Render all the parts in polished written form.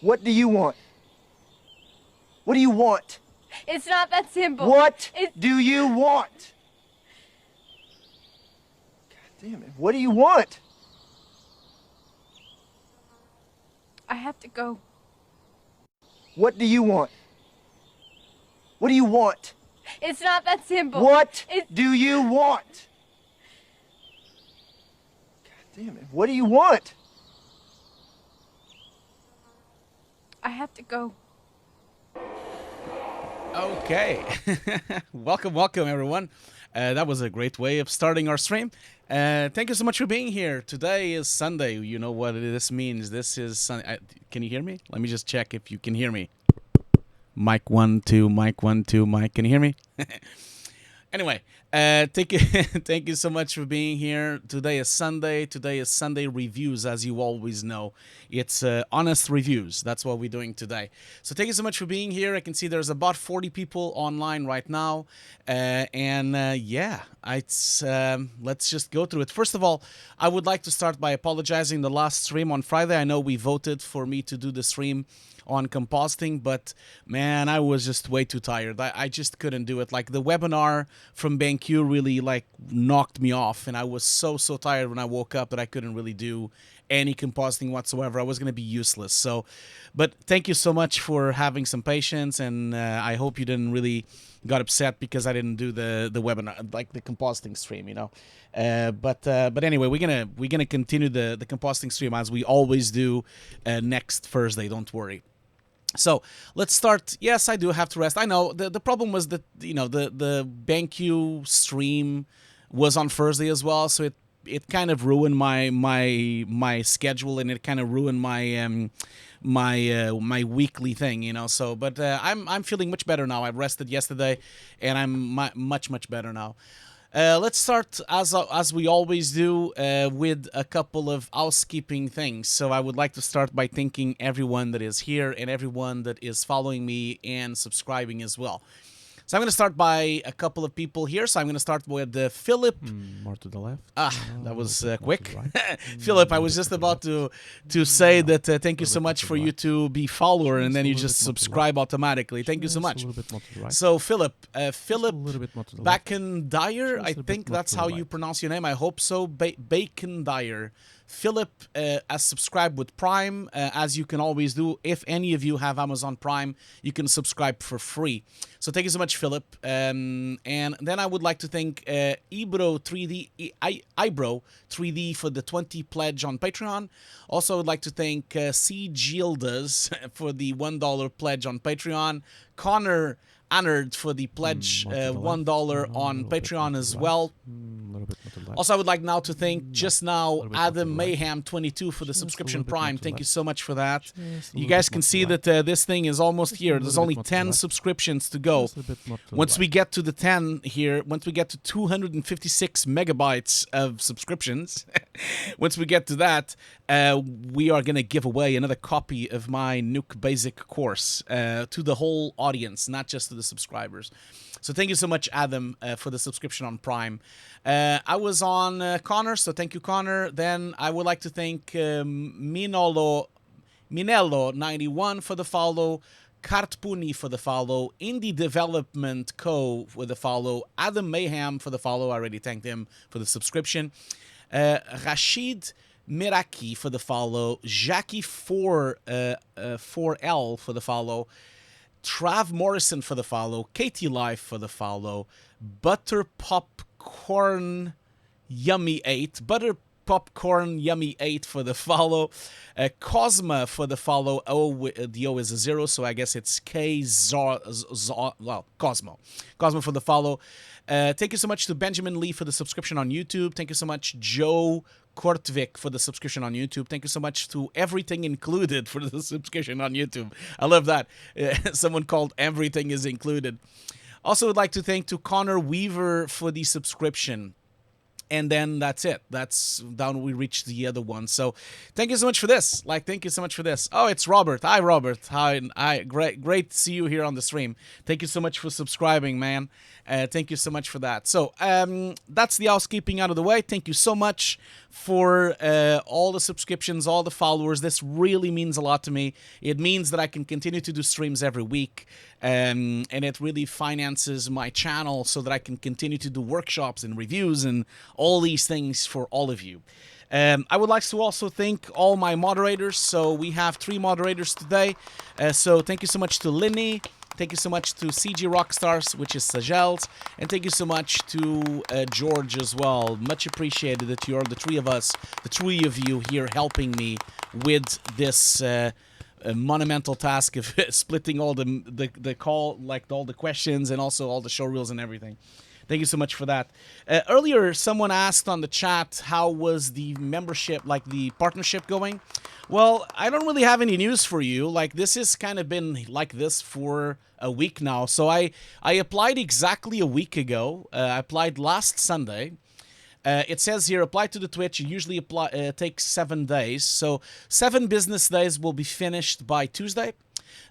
What do you want? What do you want? It's not that simple. What do you want? God damn it. What do you want? I have to go. What do you want? What do you want? It's not that simple. What do you want? God damn it. What do you want? I have to go. Okay. welcome everyone. That was a great way of starting our stream. Thank you so much for being here. Today is Sunday. You know what this means. This is Sunday. Can you hear me? Let me just check if you can hear me. Mic 1 2, mic 1 2, mic. Can you hear me? Anyway, thank you, thank you so much for being here. Today is Sunday. Today is Sunday reviews, as you always know. It's honest reviews. That's what we're doing today. So thank you so much for being here. I can see there's about 40 people online right now, yeah, let's just go through it. First of all, I would like to start by apologizing. The last stream on Friday, I know we voted for me to do the stream on compositing, but man, I was just way too tired. I just couldn't do it. Like, the webinar from BenQ really like knocked me off, and I was so tired when I woke up that I couldn't really do any compositing whatsoever. I was going to be useless. So, but thank you so much for having some patience, and I hope you didn't really got upset because I didn't do the webinar, like the compositing stream, you know. But anyway, we're gonna continue the compositing stream as we always do next Thursday. Don't worry. So let's start. Yes, I do have to rest. I know the problem was that, you know, the BenQ stream was on Thursday as well, so it kind of ruined my schedule, and it kind of ruined my my weekly thing, you know. So, but I'm feeling much better now. I rested yesterday, and I'm much better now. Let's start, as we always do, with a couple of housekeeping things. So I would like to start by thanking everyone that is here and everyone that is following me and subscribing as well. So I'm going to start by a couple of people here. So I'm going to start with Philip. More to the left. That was quick. Right. Philip, I was just about to say that thank you so much for you to be follower, and then you just subscribe automatically. Thank you so much. So Philip, Bacon Dyer, I think that's how you pronounce your name. I hope so. Bacon Dyer. Philip has subscribed with Prime, as you can always do. If any of you have Amazon Prime, you can subscribe for free. So thank you so much, Philip. And then I would like to thank Ibro 3D, Ibro 3D for the 20 pledge on Patreon. Also, I would like to thank C. Gildas for the $1 pledge on Patreon. Connor Annard for the pledge $1 on Patreon as well. Also, I would like now to thank Adam Mayhem 22 for the subscription Prime. Thank you so much for that. You guys can see that this thing is almost here. There's only 10 subscriptions to go. Once we get to the 10 here, once we get to 256 megabytes of subscriptions, once we get to that, we are going to give away another copy of my Nuke Basic course to the whole audience, not just to the subscribers. So thank you so much, Adam, for the subscription on Prime. I was on Connor, so thank you, Connor. Then I would like to thank Minello91 for the follow, Kartpuni for the follow, Indie Development Co. for the follow, Adam Mayhem for the follow. I already thanked him for the subscription. Rashid Miraki for the follow, Jackie 4L for the follow, Trav Morrison for the follow, Katie Life for the follow, Butter Popcorn Yummy 8, Butter Popcorn Yummy 8 for the follow, Cosma for the follow. The O is a 0, so I guess it's Cosmo for the follow. Thank you so much to Benjamin Lee for the subscription on YouTube. Thank you so much, Joe Kortvik, for the subscription on YouTube. Thank you so much to Everything Included for the subscription on YouTube. I love that. Someone called Everything is Included. Also would like to thank to Connor Weaver for the subscription. and then that's it. That's down. We reach the other one. So, thank you so much for this. Like, thank you so much for this. Oh, it's Robert. Hi, Robert. Hi. Great to see you here on the stream. Thank you so much for subscribing, man. Thank you so much for that. So, that's the housekeeping out of the way. Thank you so much for all the subscriptions, all the followers. This really means a lot to me. It means that I can continue to do streams every week, and it really finances my channel so that I can continue to do workshops and reviews and all these things for all of you. I would like to also thank all my moderators. So we have 3 moderators today. So thank you so much to Linny. Thank you so much to CG Rockstars, which is Sajels. And thank you so much to George as well. Much appreciated that you're the 3 of us, the 3 of you here helping me with this monumental task of splitting all the call, like all the questions and also all the show reels and everything. Thank you so much for that. Earlier, someone asked on the chat, how was the membership, like the partnership going? Well, I don't really have any news for you. Like, this has kind of been like this for a week now. So I applied exactly a week ago. I applied last Sunday. It says here, apply to the Twitch. It usually takes 7 days. So 7 business days will be finished by Tuesday.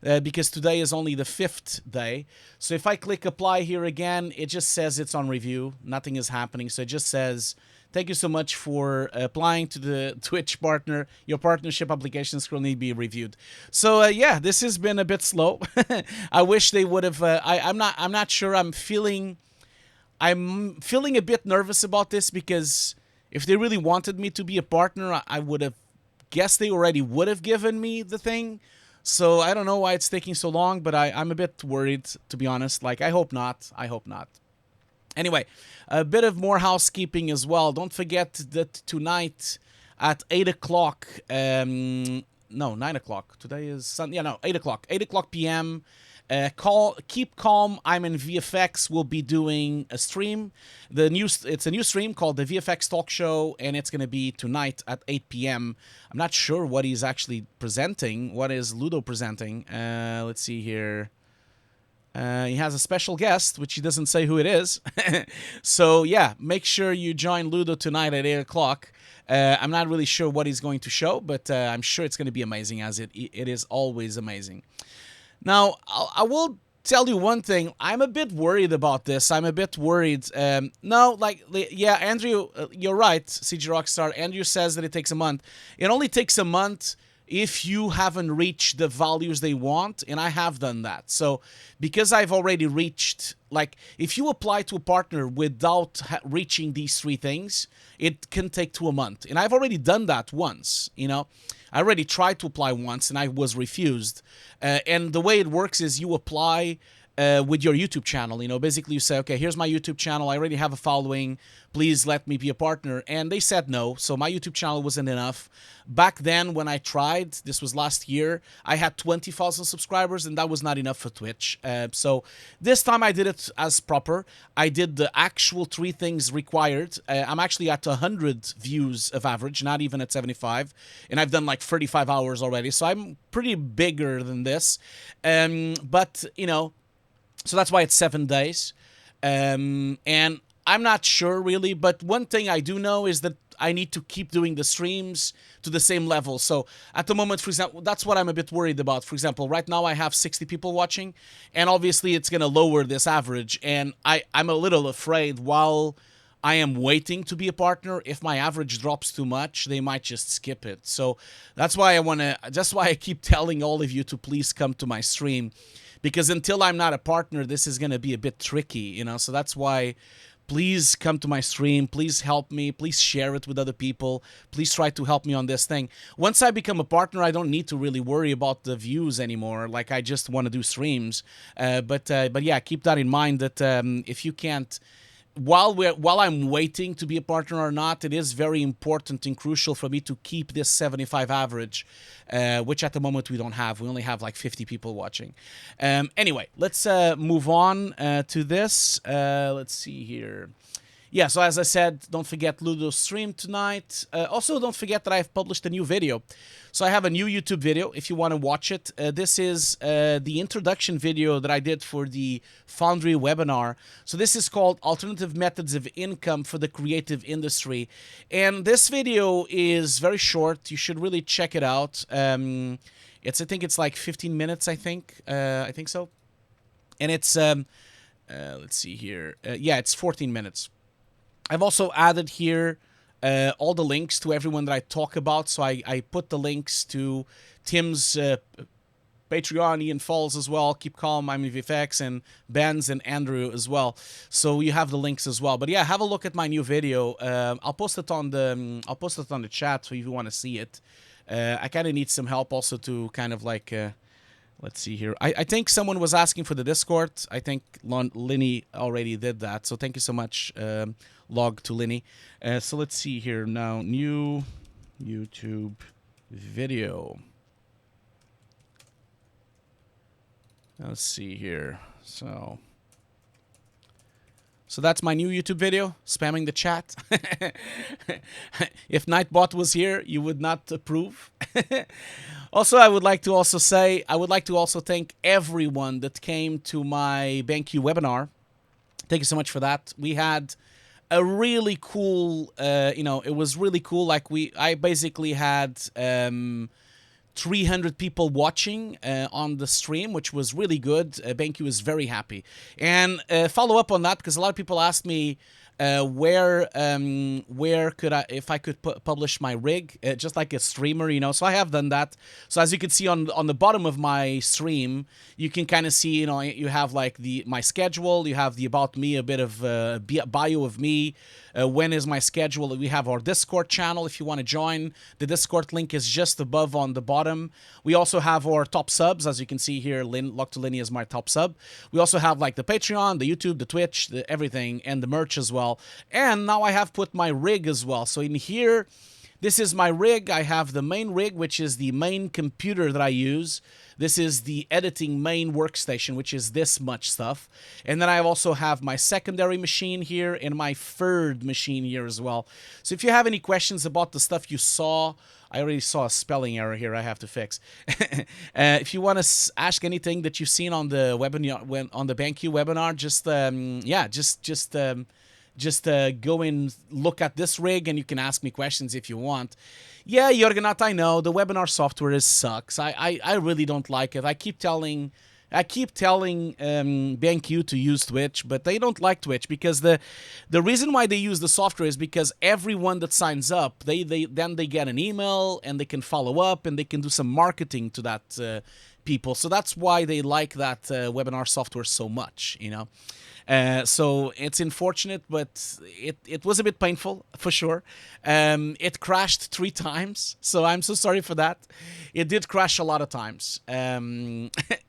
Because today is only the 5th day. So if I click apply here again, it just says it's on review. Nothing is happening. So it just says, thank you so much for applying to the Twitch partner. Your partnership applications will need to be reviewed. So yeah, this has been a bit slow. I wish they would have. I'm not sure. I'm feeling a bit nervous about this, because if they really wanted me to be a partner, I would have guessed they already would have given me the thing. So I don't know why it's taking so long, but I'm a bit worried, to be honest. Like, I hope not. I hope not. Anyway, a bit of more housekeeping as well. Don't forget that tonight at 8 o'clock, no, 9 o'clock. Today is Sunday. Yeah, no, 8 o'clock. 8 o'clock p.m. Keep Calm, I'm in VFX will be doing a stream. It's a new stream called the VFX Talk Show, and it's going to be tonight at 8 p.m. I'm not sure what he's actually presenting. What is Ludo presenting? Let's see here. He has a special guest, which he doesn't say who it is. So, yeah, make sure you join Ludo tonight at 8 o'clock. I'm not really sure what he's going to show, but I'm sure it's going to be amazing, as it is always amazing. Now, I will tell you one thing. I'm a bit worried about this. I'm a bit worried. No, like, yeah, Andrew, you're right, CG Rockstar. Andrew says that it takes a month. It only takes a month if you haven't reached the values they want, and I have done that. So, because I've already reached, like, if you apply to a partner without reaching these 3 things, it can take to a month. And I've already done that once, you know. I already tried to apply once, and I was refused. And the way it works is you apply with your YouTube channel. You know, basically you say, okay, here's my YouTube channel. I already have a following. Please let me be a partner. And they said no. So my YouTube channel wasn't enough. Back then when I tried, this was last year, I had 20,000 subscribers, and that was not enough for Twitch. So this time I did it as proper. I did the actual 3 things required. I'm actually at 100 views of average, not even at 75. And I've done like 35 hours already. So I'm pretty bigger than this. But, you know, so that's why it's 7 days. And I'm not sure really, but one thing I do know is that I need to keep doing the streams to the same level. So at the moment, for example, that's what I'm a bit worried about. For example, right now I have 60 people watching, and obviously it's going to lower this average. And I'm a little afraid while I am waiting to be a partner, if my average drops too much, they might just skip it. So that's why I keep telling all of you to please come to my stream, because until I'm not a partner, this is going to be a bit tricky, you know. So that's why please come to my stream. Please help me. Please share it with other people. Please try to help me on this thing. Once I become a partner, I don't need to really worry about the views anymore. Like, I just want to do streams. But yeah, keep that in mind that if you can't, while I'm waiting to be a partner or not, it is very important and crucial for me to keep this 75 average, which at the moment we don't have. We only have like 50 people watching. Anyway, let's move on to this. Let's see here. yeah, so as I said, don't forget Ludo's stream tonight. Also, don't forget that I've published a new video. So I have a new YouTube video if you want to watch it. This is the introduction video that I did for the Foundry webinar. So this is called Alternative Methods of Income for the Creative Industry. And this video is very short. You should really check it out. I think it's like 15 minutes, I think so. And it's, let's see here. Yeah, it's 14 minutes. I've also added here all the links to everyone that I talk about. So I put the links to Tim's Patreon, Ian Falls as well, Keep Calm, I'm VFX, and Benz and Andrew as well. So you have the links as well. But yeah, have a look at my new video. I'll post it on the chat so if you want to see it. I kind of need some help also to kind of like. Let's see here. I think someone was asking for the Discord. I think Linny already did that. So thank you so much, Log to Linny. So let's see here now. New YouTube video. Let's see here. So that's my new YouTube video, spamming the chat. If Nightbot was here, you would not approve. Also, I would like to also thank everyone that came to my BenQ webinar. Thank you so much for that. We had a really cool, it was really cool. Like I basically had 300 people watching on the stream, which was really good. BenQ is very happy. And follow up on that, because a lot of people asked me where could if I could publish my rig, just like a streamer, So I have done that. So as you can see on the bottom of my stream, you can kind of see, you have like my schedule, you have the about me, a bit of bio of me. When is my schedule? We have our Discord channel if you want to join. The Discord link is just above on the bottom. We also have our top subs, as you can see here. Lock to Linny is my top sub. We also have like the Patreon, the YouTube, the Twitch, everything, and the merch as well. And now I have put my rig as well. So in here, this is my rig. I have the main rig, which is the main computer that I use. This is the editing main workstation, which is this much stuff. And then I also have my secondary machine here and my third machine here as well. So if you have any questions about the stuff you saw, I already saw a spelling error here I have to fix. If you want to ask anything that you've seen on the webinar, on the BenQ webinar, just go and look at this rig and you can ask me questions if you want. Yeah, Jorgenat, I know the webinar software sucks. I really don't like it. I keep telling BenQ to use Twitch, but they don't like Twitch because the reason why they use the software is because everyone that signs up, they get an email and they can follow up and they can do some marketing to that people. So that's why they like that webinar software so much, So it's unfortunate, but it was a bit painful for sure. It crashed 3 times, so I'm so sorry for that. It did crash a lot of times.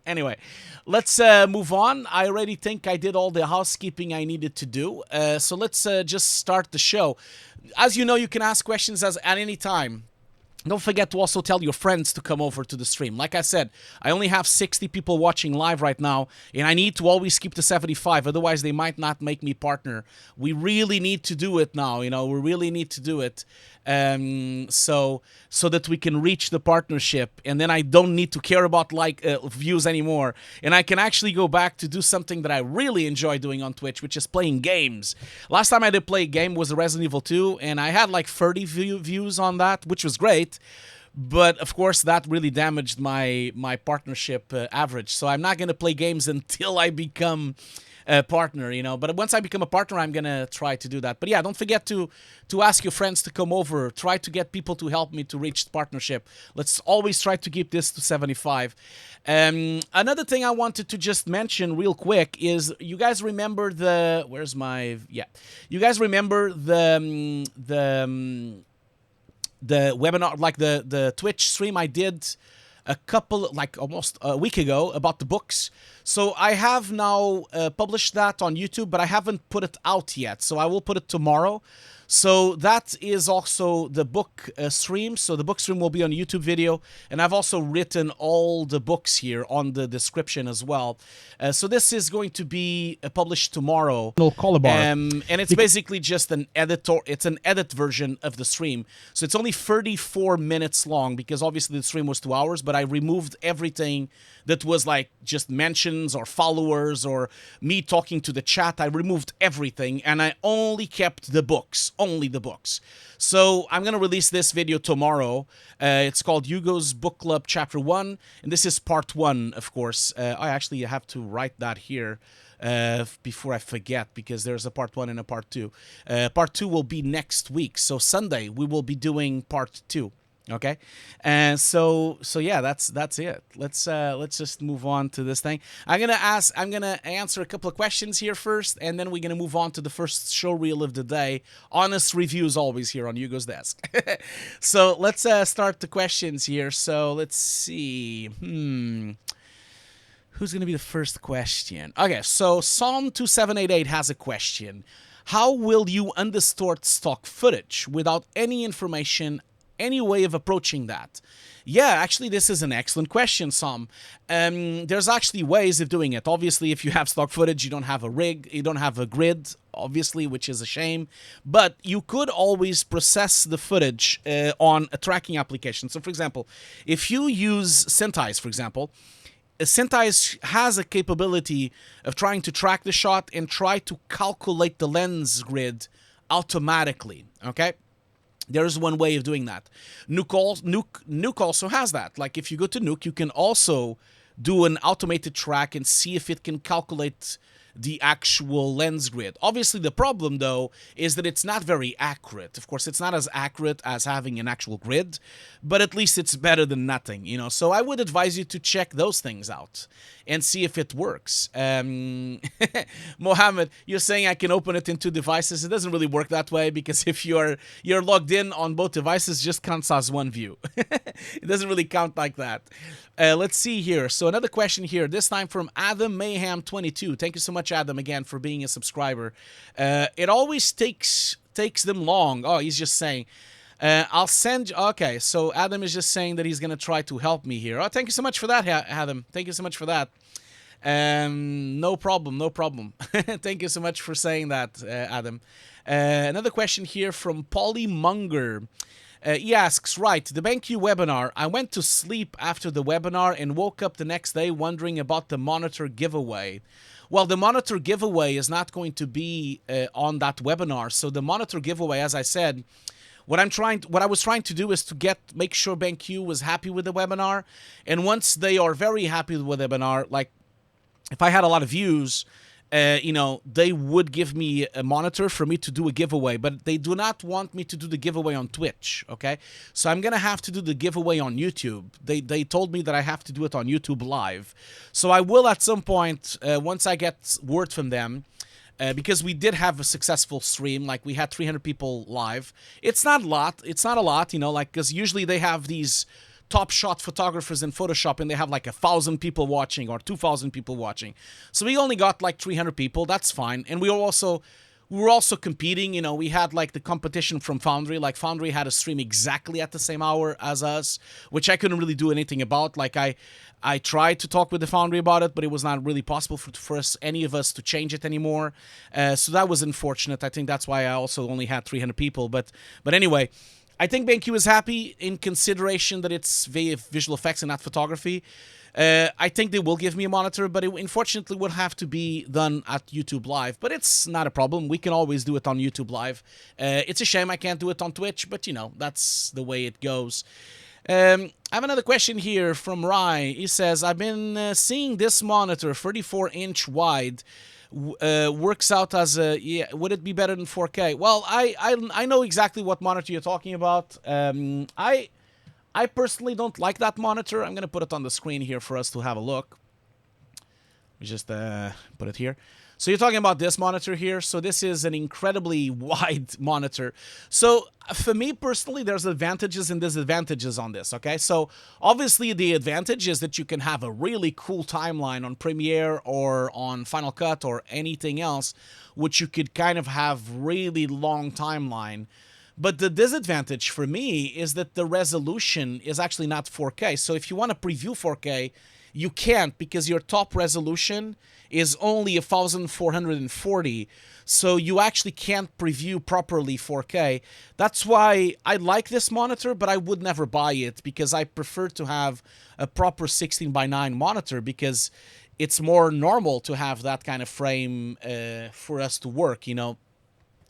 Anyway, let's move on. I already think I did all the housekeeping I needed to do. So let's just start the show. As you know, you can ask questions at any time. Don't forget to also tell your friends to come over to the stream. Like I said, I only have 60 people watching live right now, and I need to always keep to 75, otherwise they might not make me partner. We really need to do it now, we really need to do it. So that we can reach the partnership, and then I don't need to care about views anymore, and I can actually go back to do something that I really enjoy doing on Twitch, which is playing games. Last time I did play a game was Resident Evil 2, and I had like 30 views on that, which was great. But of course, that really damaged my partnership average. So I'm not gonna play games until I become a partner, But once I become a partner, I'm gonna try to do that. But yeah, don't forget to ask your friends to come over. Try to get people to help me to reach the partnership. Let's always try to keep this to 75. Another thing I wanted to just mention real quick is you guys remember you guys remember the webinar, like the Twitch stream I did almost a week ago about the books. So I have now published that on YouTube, but I haven't put it out yet. So I will put it tomorrow. So that is also the book stream. So the book stream will be on YouTube video, and I've also written all the books here on the description as well. So this is going to be published tomorrow. And it's basically just an editor. It's an edit version of the stream. So it's only 34 minutes long because obviously the stream was 2 hours, but I removed everything that was like just mentions or followers or me talking to the chat. I removed everything and I only kept the books, only the books. So I'm going to release this video tomorrow. It's called Hugo's Book Club Chapter 1, and this is part 1, of course. I actually have to write that here before I forget, because there's a part 1 and a part 2. Part 2 will be next week, so Sunday we will be doing part 2. Okay, and so yeah, that's it. Let's just move on to this thing. I'm gonna answer a couple of questions here first, and then we're gonna move on to the first show reel of the day. Honest reviews always here on Hugo's desk. So let's start the questions here. So let's see. Who's gonna be the first question? Okay, so Psalm 2788 has a question. How will you undistort stock footage without any information? Any way of approaching that? Yeah, actually, this is an excellent question, Sam. There's actually ways of doing it. Obviously, if you have stock footage, you don't have a rig, you don't have a grid, obviously, which is a shame. But you could always process the footage on a tracking application. So, for example, if you use Cintize, for example, Cintize has a capability of trying to track the shot and try to calculate the lens grid automatically, okay? There's one way of doing that. Nuke also has that. Like if you go to Nuke, you can also do an automated track and see if it can calculate the actual lens grid. Obviously, the problem, though, is that it's not very accurate. Of course, it's not as accurate as having an actual grid, but at least it's better than nothing, you know? So I would advise you to check those things out and see if it works. Mohammed, you're saying I can open it in 2 devices. It doesn't really work that way, because if you're logged in on both devices, it just counts as one view. It doesn't really count like that. Let's see here. So another question here, this time from Adam Mayhem 22. Thank you so much, Adam, again, for being a subscriber. It always takes them long. Oh, he's just saying, I'll send... Okay, so Adam is just saying that he's going to try to help me here. Oh, thank you so much for that, Adam. Thank you so much for that. No problem, no problem. Thank you so much for saying that, Adam. Another question here from Polymonger. He asks, right, the BenQ webinar. I went to sleep after the webinar and woke up the next day wondering about the monitor giveaway. Well, the monitor giveaway is not going to be on that webinar. So the monitor giveaway, as I said, what I was trying to do is to make sure BenQ was happy with the webinar. And once they are very happy with the webinar, like if I had a lot of views, you know, they would give me a monitor for me to do a giveaway, but they do not want me to do the giveaway on Twitch, okay? So I'm going to have to do the giveaway on YouTube. They told me that I have to do it on YouTube Live. So I will at some point, once I get word from them, because we did have a successful stream, like we had 300 people live. It's not a lot, you know, like, because usually they have these top shot photographers in Photoshop and they have like 1,000 people watching or 2,000 people watching. So we only got like 300 people. That's fine. And we were also competing, you know. We had like the competition from Foundry. Like Foundry had a stream exactly at the same hour as us, which I couldn't really do anything about. Like I tried to talk with the Foundry about it, but it was not really possible for any of us to change it anymore. So that was unfortunate. I think that's why I also only had 300 people. But anyway, I think BenQ is happy in consideration that it's visual effects and not photography. I think they will give me a monitor, but it unfortunately would have to be done at YouTube Live. But it's not a problem. We can always do it on YouTube Live. It's a shame I can't do it on Twitch, but, you know, that's the way it goes. I have another question here from Rai. He says, I've been seeing this monitor, 34-inch wide, works out as a... Yeah, would it be better than 4K? Well, I know exactly what monitor you're talking about. I personally don't like that monitor. I'm going to put it on the screen here for us to have a look. We just put it here. So you're talking about this monitor here. So this is an incredibly wide monitor. So for me personally, there's advantages and disadvantages on this, okay? So obviously the advantage is that you can have a really cool timeline on Premiere or on Final Cut or anything else, which you could kind of have really long timeline. But the disadvantage for me is that the resolution is actually not 4K. So if you want to preview 4K, you can't, because your top resolution is only 1440. So you actually can't preview properly 4K. That's why I like this monitor, but I would never buy it, because I prefer to have a proper 16:9 monitor, because it's more normal to have that kind of frame for us to work, you know.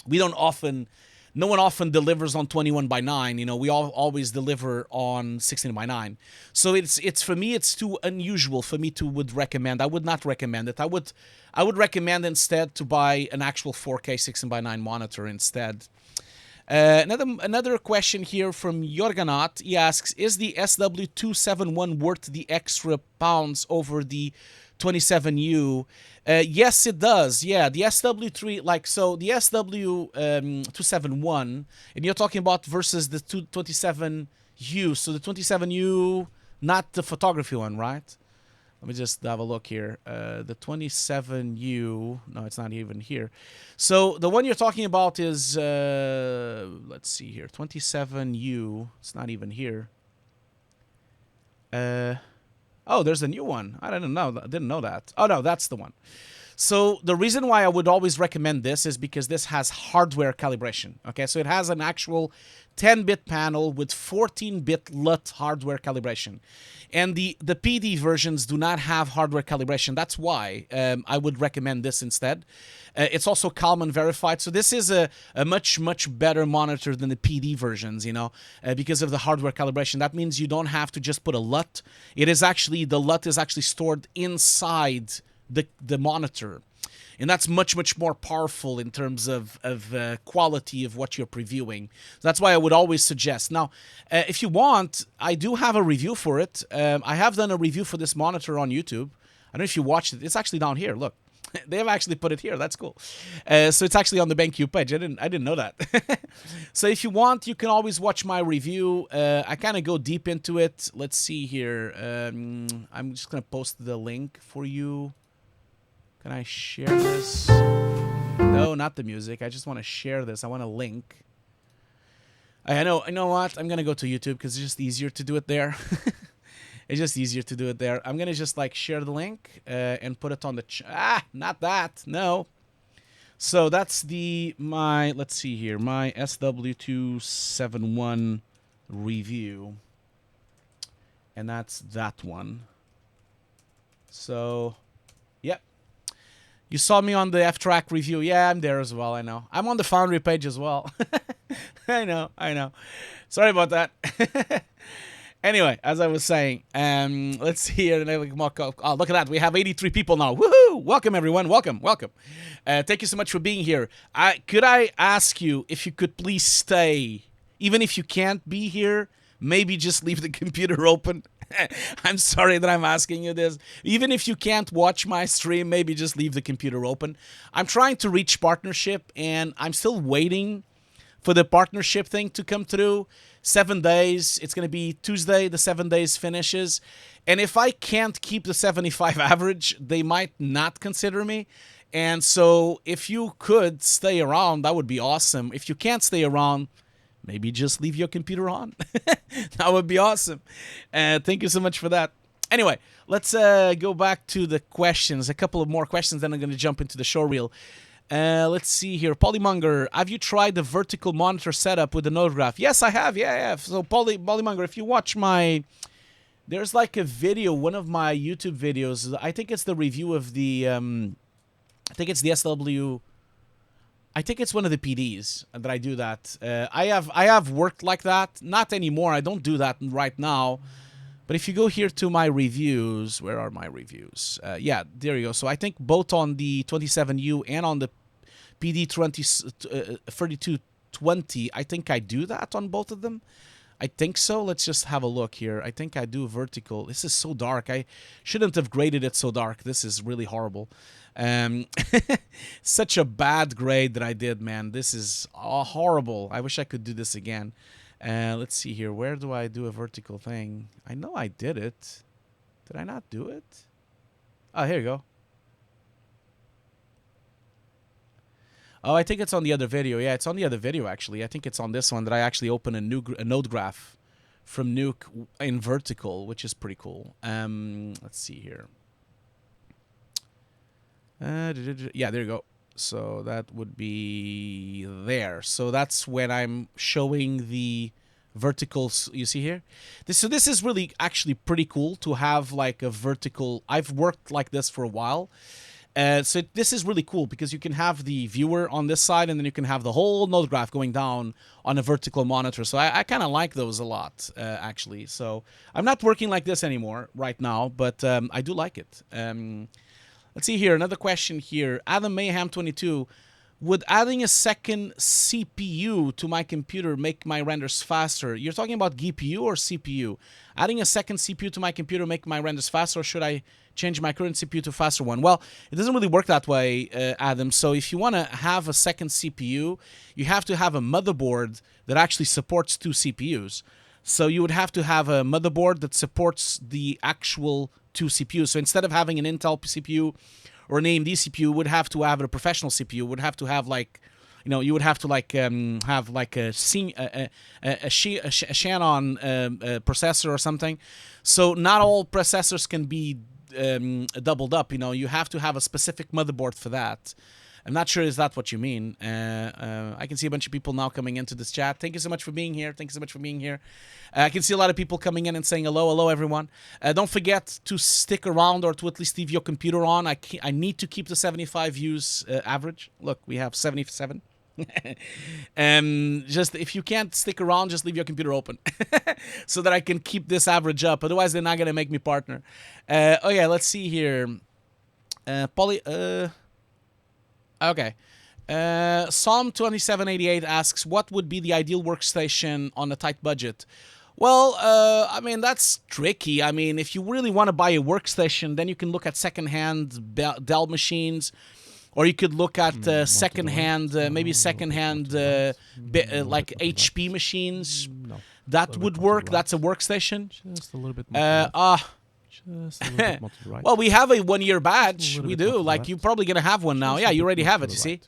We don't often... No one often delivers on 21:9. You know, we always deliver on 16:9. So it's for me, it's too unusual for me to would recommend. I would not recommend it. I would recommend instead to buy an actual 4K 16:9 monitor instead. Another question here from Jorganot. He asks, is the SW271 worth the extra pounds over the 27U? Yes, it does. Yeah, the SW3, like, so the SW271, and you're talking about versus the 27U. So the 27U, not the photography one, right? Let me just have a look here. The 27U, no, it's not even here. So the one you're talking about is, let's see here, 27U. It's not even here. Oh, there's a new one. I didn't know that. Oh, no, that's the one. So the reason why I would always recommend this is because this has hardware calibration. Okay, so it has an actual 10-bit panel with 14-bit LUT hardware calibration. And the PD versions do not have hardware calibration. That's why I would recommend this instead. It's also Kalman verified. So this is a much, much better monitor than the PD versions, you know, because of the hardware calibration. That means you don't have to just put a LUT. It is actually, the LUT is actually stored inside the monitor. And that's much, much more powerful in terms of quality of what you're previewing. So that's why I would always suggest. Now, if you want, I do have a review for it. I have done a review for this monitor on YouTube. I don't know if you watched it. It's actually down here. Look, they have actually put it here. That's cool. So it's actually on the BenQ page. I didn't know that. So if you want, you can always watch my review. I kind of go deep into it. Let's see here. I'm just gonna post the link for you. Can I share this? No, not the music. I just want to share this. I want a link. I know what? I'm going to go to YouTube because it's just easier to do it there. It's just easier to do it there. I'm going to just like share the link and put it on the... not that. No. So that's let's see here. My SW271 review. And that's that one. So, yep. You saw me on the F-Track review. Yeah, I'm there as well, I know. I'm on the Foundry page as well. I know. Sorry about that. Anyway, as I was saying, let's see here. Oh, look at that. We have 83 people now. Woohoo! Welcome, everyone. Welcome. Thank you so much for being here. Could I ask you if you could please stay, even if you can't be here, maybe just leave the computer open? I'm sorry that I'm asking you this. Even if you can't watch my stream, maybe just leave the computer open. I'm trying to reach partnership, and I'm still waiting for the partnership thing to come through. 7 days. It's going to be Tuesday. The 7 days finishes. And if I can't keep the 75 average, they might not consider me. And so if you could stay around, that would be awesome. If you can't stay around, maybe just leave your computer on. That would be awesome. Thank you so much for that. Anyway, let's go back to the questions. A couple of more questions, then I'm going to jump into the showreel. Let's see here. Polymonger, have you tried the vertical monitor setup with the node graph? Yes, I have. Yeah. So Polymonger, if you watch my... There's like a video, one of my YouTube videos. I think it's the review of the... I think it's the SW... I think it's one of the PDs that I do that. I have worked like that. Not anymore. I don't do that right now. But if you go here to my reviews, where are my reviews? Yeah, there you go. So I think both on the 27U and on the PD 3220, I think I do that on both of them. I think so. Let's just have a look here. I think I do vertical. This is so dark. I shouldn't have graded it so dark. This is really horrible. Such a bad grade that I did, man. This is horrible. I wish I could do this again. Let's see here. Where do I do a vertical thing? I know I did it. Did I not do it? Oh, here you go. Oh, I think it's on the other video. Yeah, it's on the other video, actually. I think it's on this one that I actually open a node graph from Nuke in vertical, which is pretty cool. Let's see here. Yeah, there you go. So that would be there. So that's when I'm showing the verticals. You see here? So this is really actually pretty cool to have like a vertical. I've worked like this for a while. So this is really cool because you can have the viewer on this side and then you can have the whole node graph going down on a vertical monitor. So I kind of like those a lot, actually. So I'm not working like this anymore right now, but I do like it. Let's see here. Another question here. Adam Mayhem 22. Would adding a second CPU to my computer make my renders faster? You're talking about GPU or CPU? Adding a second CPU to my computer make my renders faster, or should I change my current CPU to a faster one? Well, it doesn't really work that way, Adam. So if you want to have a second CPU, you have to have a motherboard that actually supports two CPUs. So you would have to have a motherboard that supports the actual two CPUs. So instead of having an Intel CPU or an AMD CPU, would have to have a professional CPU. Would have to have like, you know, you would have to like have like a Shannon processor or something. So not all processors can be doubled up. You know, you have to have a specific motherboard for that. I'm not sure is that what you mean. I can see a bunch of people now coming into this chat. Thank you so much for being here. Thank you so much for being here. I can see a lot of people coming in and saying hello, hello everyone. Don't forget to stick around or to at least leave your computer on. I need to keep the 75 views average. Look, we have 77. Just if you can't stick around, just leave your computer open so that I can keep this average up. Otherwise, they're not gonna make me partner. Oh yeah, let's see here. Okay. Psalm 2788 asks, what would be the ideal workstation on a tight budget? Well, I mean, that's tricky. I mean, if you really want to buy a workstation, then you can look at secondhand Dell machines, or you could look at secondhand, maybe secondhand like HP machines. That would work. That's a workstation. Just a little bit more. Just a little bit more to the right. Well, we have a 1-year badge. We do. Like, you're probably going to have one now. Yeah, you already have it, you see.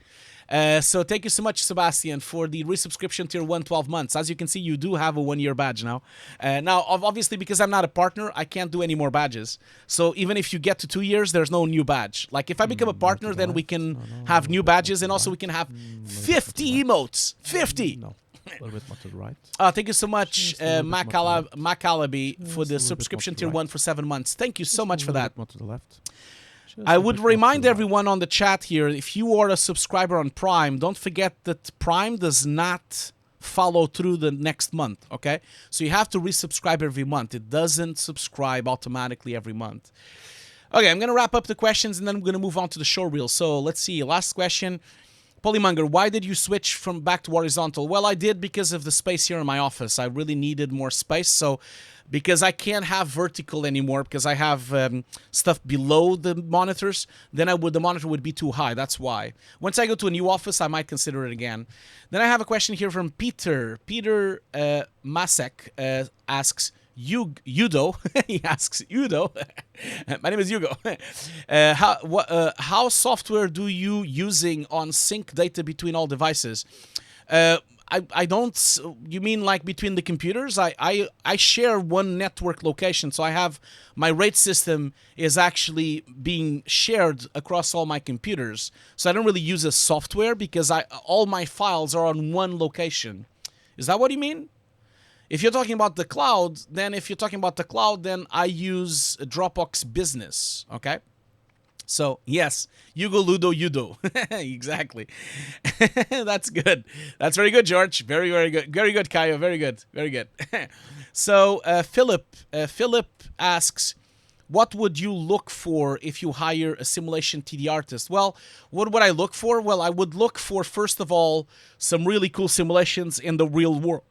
So thank you so much, Sebastian, for the resubscription tier 1 12 months. As you can see, you do have a 1-year badge now. Now, obviously, because I'm not a partner, I can't do any more badges. So even if you get to 2 years, there's no new badge. Like, if I become a partner, then we can have new badges, and also we can have 50 emotes. 50! No. A little bit more to the right. Thank you so much, Macalaby, for the subscription tier 1 for 7 months. Thank you so much for that. More to the left. I would remind everyone on the chat here, if you are a subscriber on Prime, don't forget that Prime does not follow through the next month, okay? So you have to resubscribe every month. It doesn't subscribe automatically every month. Okay, I'm going to wrap up the questions, and then I'm going to move on to the showreel. So let's see. Last question. Polymonger, why did you switch from back to horizontal? Well, I did because of the space here in my office. I really needed more space. So because I can't have vertical anymore because I have stuff below the monitors, then the monitor would be too high. That's why. Once I go to a new office, I might consider it again. Then I have a question here from Peter. Peter Masek asks, Udo, he asks, Udo, my name is Hugo, how software do you using on sync data between all devices? I don't, you mean like between the computers? I share one network location, so I have, my RAID system is actually being shared across all my computers. So I don't really use a software because all my files are on one location. Is that what you mean? If you're talking about the cloud, then I use Dropbox Business, okay? So, yes, Hugo, Ludo, Udo. Exactly. That's good. That's very good, George. Very, very good. Very good, Kaio. Very good. Very good. So, Philip asks, what would you look for if you hire a simulation 3D artist? Well, what would I look for? Well, I would look for, first of all, some really cool simulations in the real world.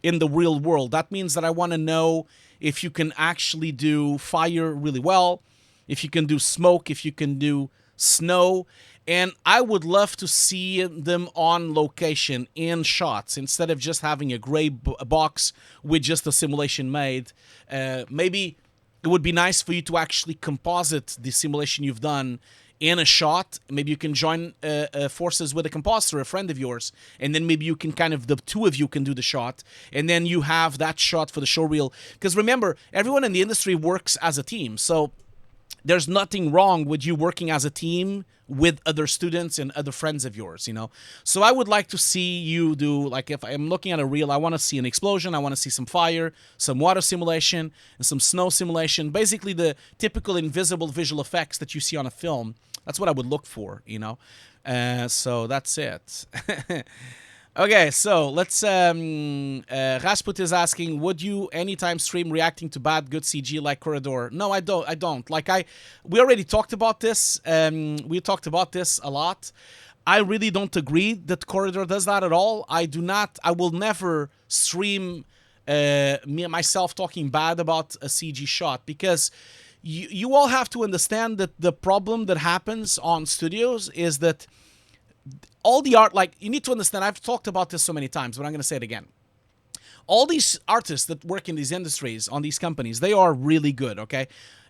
in the real world. That means that I want to know if you can actually do fire really well, if you can do smoke, if you can do snow. And I would love to see them on location in shots instead of just having a gray box with just a simulation made. Maybe it would be nice for you to actually composite the simulation you've done in a shot. Maybe you can join forces with a compositor, a friend of yours, and then maybe you can the two of you can do the shot, and then you have that shot for the showreel. Because remember, everyone in the industry works as a team, so there's nothing wrong with you working as a team with other students and other friends of yours, So I would like to see you do, like, if I'm looking at a reel, I want to see an explosion, I want to see some fire, some water simulation, and some snow simulation. Basically the typical invisible visual effects that you see on a film. That's what I would look for, So that's it. Okay, so let's, Rasput is asking, would you anytime stream reacting to bad, good CG like Corridor? No, I don't. We already talked about this, we talked about this a lot. I really don't agree that Corridor does that at all. I will never stream myself talking bad about a CG shot, because you all have to understand that the problem that happens on studios is that all the art, you need to understand, I've talked about this so many times, but I'm going to say it again. All these artists that work in these industries, on these companies, they are really good, okay?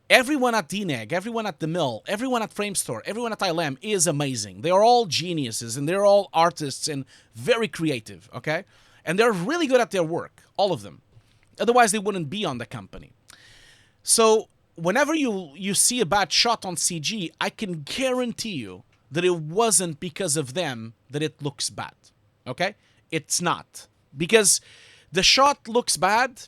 Everyone at DNEG, everyone at The Mill, everyone at Framestore, everyone at ILM is amazing. They are all geniuses, and they're all artists and very creative, okay? And they're really good at their work, all of them. Otherwise, they wouldn't be on the company. So whenever you see a bad shot on CG, I can guarantee you that it wasn't because of them that it looks bad, okay? It's not. Because the shot looks bad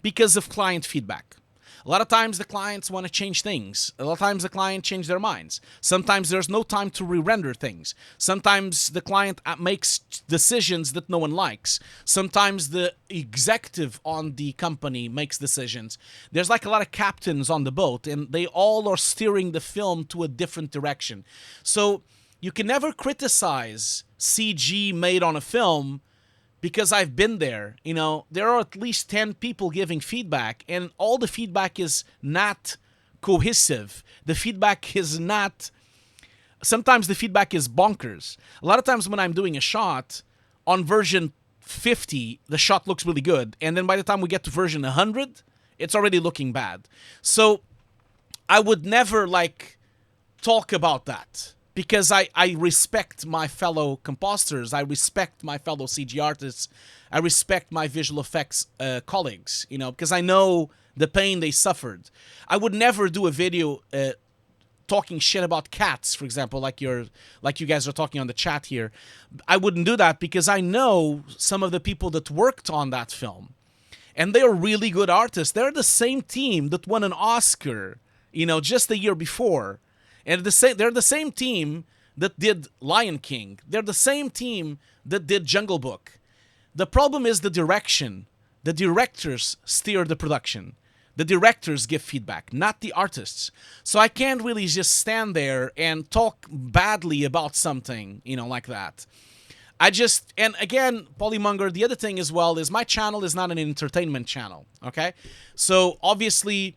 because of client feedback. A lot of times the clients want to change things. A lot of times the client change their minds. Sometimes there's no time to re-render things. Sometimes the client makes decisions that no one likes. Sometimes the executive on the company makes decisions. There's a lot of captains on the boat, and they all are steering the film to a different direction. So you can never criticize CG made on a film, because I've been there. There are at least 10 people giving feedback, and all the feedback is not cohesive. The feedback is not... Sometimes the feedback is bonkers. A lot of times when I'm doing a shot, on version 50, the shot looks really good, and then by the time we get to version 100, it's already looking bad. So I would never, talk about that, because I respect my fellow compositors, I respect my fellow CG artists, I respect my visual effects colleagues, because I know the pain they suffered. I would never do a video talking shit about cats, for example, like you guys are talking on the chat here. I wouldn't do that because I know some of the people that worked on that film, and they're really good artists. They're the same team that won an Oscar, just the year before. And they're the same team that did Lion King. They're the same team that did Jungle Book. The problem is the direction. The directors steer the production. The directors give feedback, not the artists. So I can't really just stand there and talk badly about something, like that. And again, Polymonger, the other thing as well is my channel is not an entertainment channel, okay? So obviously,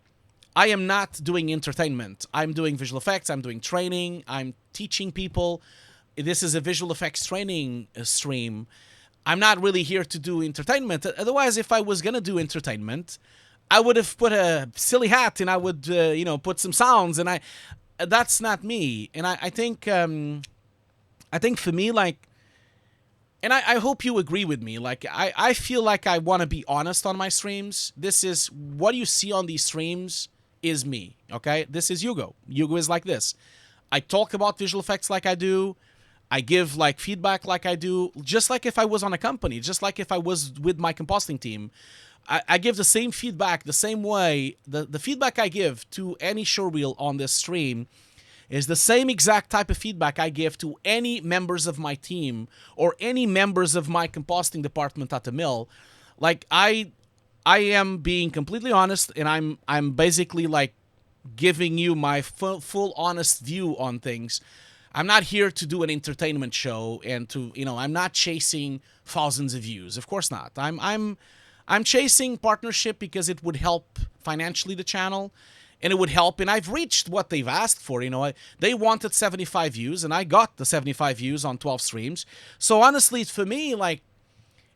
I am not doing entertainment. I'm doing visual effects. I'm doing training. I'm teaching people. This is a visual effects training stream. I'm not really here to do entertainment. Otherwise, if I was going to do entertainment, I would have put a silly hat and I would, put some sounds. And that's not me. And I think for me, and I hope you agree with me. I feel like I want to be honest on my streams. This is what you see on these streams is me, okay? This is Hugo. Hugo is like this. I talk about visual effects like I do. I give feedback like I do, just like if I was on a company, just like if I was with my compositing team. I give the same feedback the same way. The feedback I give to any showreel on this stream is the same exact type of feedback I give to any members of my team or any members of my compositing department at the mill. I am being completely honest, and I'm basically giving you my full honest view on things. I'm not here to do an entertainment show and to, I'm not chasing thousands of views. Of course not. I'm chasing partnership because it would help financially the channel, and it would help, and I've reached what they've asked for. They wanted 75 views, and I got the 75 views on 12 streams. So honestly, for me, like,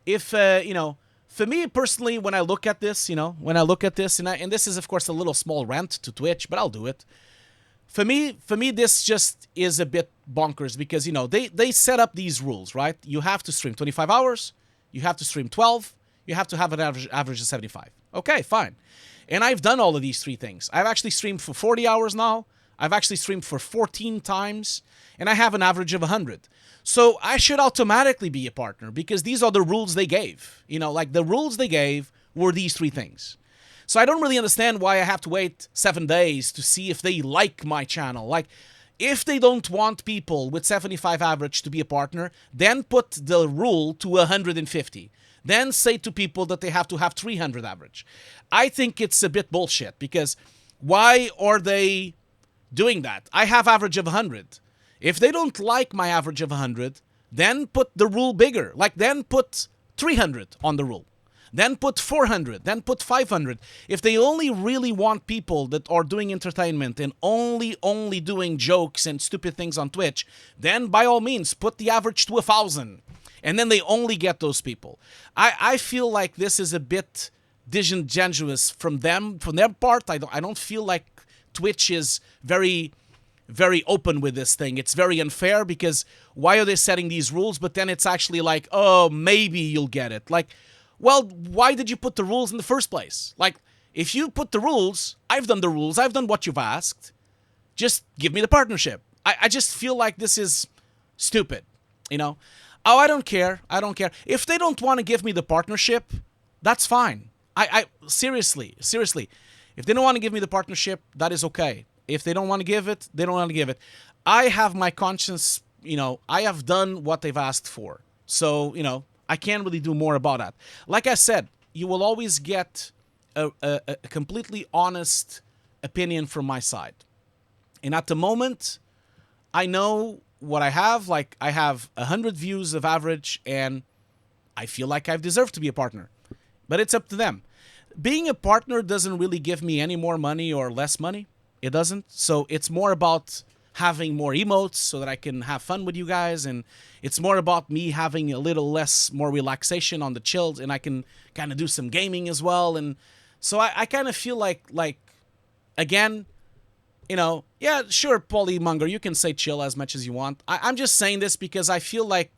if for me personally, when I look at this, and this is of course a little small rant to Twitch, but I'll do it. For me, this just is a bit bonkers because they set up these rules, right? You have to stream 25 hours, you have to stream 12, you have to have an average of 75. Okay, fine. And I've done all of these three things. I've actually streamed for 40 hours now. I've actually streamed for 14 times, and I have an average of 100. So I should automatically be a partner because these are the rules they gave. Like the rules they gave were these three things. So I don't really understand why I have to wait 7 days to see if they like my channel. Like, if they don't want people with 75 average to be a partner, then put the rule to 150. Then say to people that they have to have 300 average. I think it's a bit bullshit because why are they doing that? I have average of 100. If they don't like my average of 100, then put the rule bigger. Like, then put 300 on the rule. Then put 400. Then put 500. If they only really want people that are doing entertainment and only doing jokes and stupid things on Twitch, then by all means, put the average to 1,000. And then they only get those people. I feel like this is a bit disingenuous from their part. I don't feel like Twitch is very, very open with this thing. It's very unfair because why are they setting these rules? But then it's actually like, oh, maybe you'll get it. Like, well, why did you put the rules in the first place? Like, if you put the rules, I've done the rules. I've done what you've asked. Just give me the partnership. I just feel like this is stupid, Oh, I don't care. I don't care. If they don't want to give me the partnership, that's fine. I seriously. If they don't want to give me the partnership, that is okay. If they don't want to give it, they don't want to give it. I have my conscience, I have done what they've asked for. So, I can't really do more about that. Like I said, you will always get a completely honest opinion from my side. And at the moment, I know what I have. Like, I have 100 views of average, and I feel like I've deserved to be a partner. But it's up to them. Being a partner doesn't really give me any more money or less money. It doesn't. So it's more about having more emotes so that I can have fun with you guys, and it's more about me having a little less, more relaxation on the chilled, and I can kind of do some gaming as well. And so I kind of feel like again, yeah, sure, Polymonger, you can say chill as much as you want. I'm just saying this because I feel like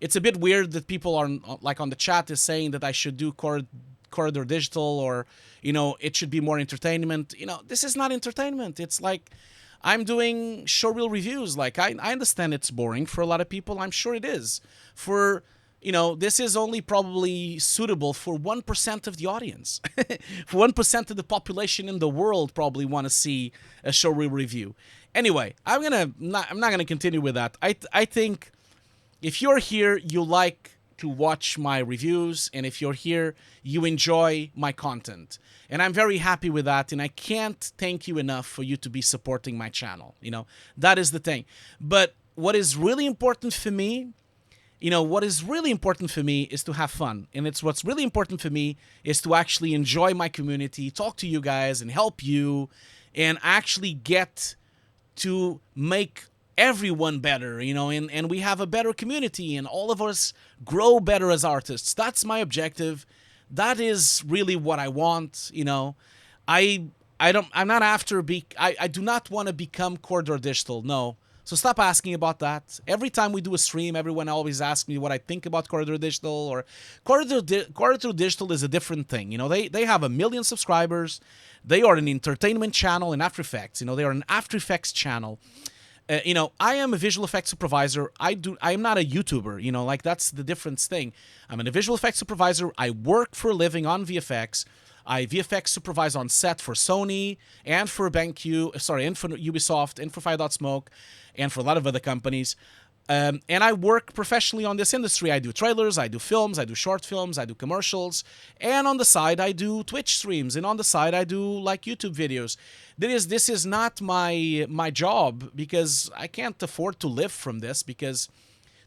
it's a bit weird that people are, like, on the chat is saying that I should do Corridor Digital or, it should be more entertainment. This is not entertainment. It's like I'm doing Showreel Reviews. Like, I understand it's boring for a lot of people. I'm sure it is. For, this is only probably suitable for 1% of the audience. For 1% of the population in the world probably want to see a Showreel review. Anyway, I'm not going to continue with that. I think if you're here, you like to watch my reviews, and if you're here, you enjoy my content. And I'm very happy with that, and I can't thank you enough for you to be supporting my channel. That is the thing. But what is really important for me, is to have fun. And what's really important for me is to actually enjoy my community, talk to you guys, and help you, and actually get to make everyone better, and we have a better community, and all of us grow better as artists. That's my objective. That is really what I want. I do not want to become Corridor Digital. No. So stop asking about that. Every time we do a stream, everyone always asks me what I think about Corridor Digital, or Corridor Digital is a different thing. They have 1 million subscribers. They are an entertainment channel in After Effects. They are an After Effects channel. I am a visual effects supervisor. I am not a YouTuber, like, that's the difference thing. I'm a visual effects supervisor. I work for a living on VFX. I VFX supervise on set for Sony and for and for Ubisoft and for Fire Smoke and for a lot of other companies. And I work professionally on this industry. I do trailers, I do films, I do short films, I do commercials, and on the side I do Twitch streams, and on the side I do, like, YouTube videos. This is not my job, because I can't afford to live from this, because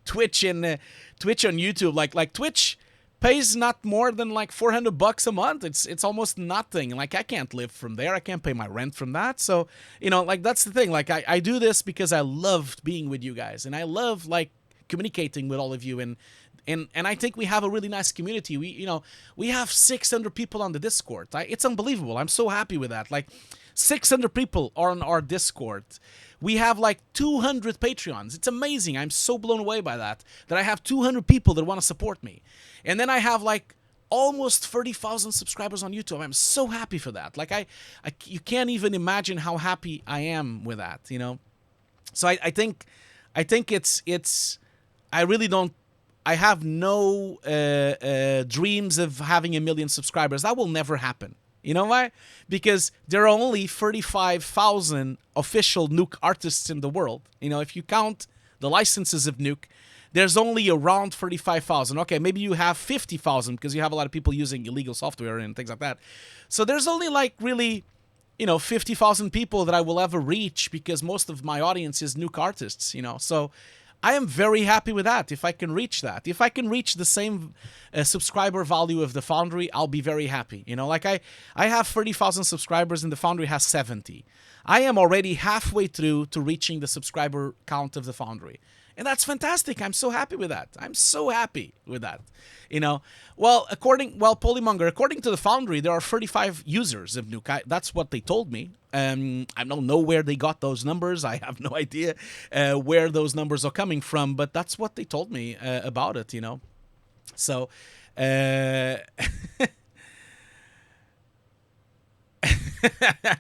Twitch on YouTube, like Twitch pays not more than like $400 a month. It's almost nothing. Like, I can't live from there. I can't pay my rent from that. So, you know, like, that's the thing. Like, I do this because I loved being with you guys, and I love like communicating with all of you, and I think we have a really nice community. We have 600 people on the Discord. It's unbelievable. I'm so happy with that. Like, 600 people are on our Discord. We have like 200 Patreons. It's amazing. I'm so blown away by that I have 200 people that want to support me. And then I have like almost 30,000 subscribers on YouTube. I'm so happy for that. Like, you can't even imagine how happy I am with that, you know? So I think it's I really don't, I have no dreams of having 1 million subscribers. That will never happen. You know why? Because there are only 35,000 official Nuke artists in the world. You know, if you count the licenses of Nuke, there's only around 35,000. Okay, maybe you have 50,000 because you have a lot of people using illegal software and things like that. So there's only like really, you know, 50,000 people that I will ever reach, because most of my audience is Nuke artists, you know. So I am very happy with that. If I can reach that, if I can reach the same subscriber value of the Foundry, I'll be very happy. You know, like I have 30,000 subscribers and the Foundry has 70. I am already halfway through to reaching the subscriber count of the Foundry. And that's fantastic. I'm so happy with that. I'm so happy with that. You know, Polymonger, according to the Foundry, there are 35 users of Nuke. That's what they told me. I don't know where they got those numbers. I have no idea where those numbers are coming from, but that's what they told me about it, you know. So,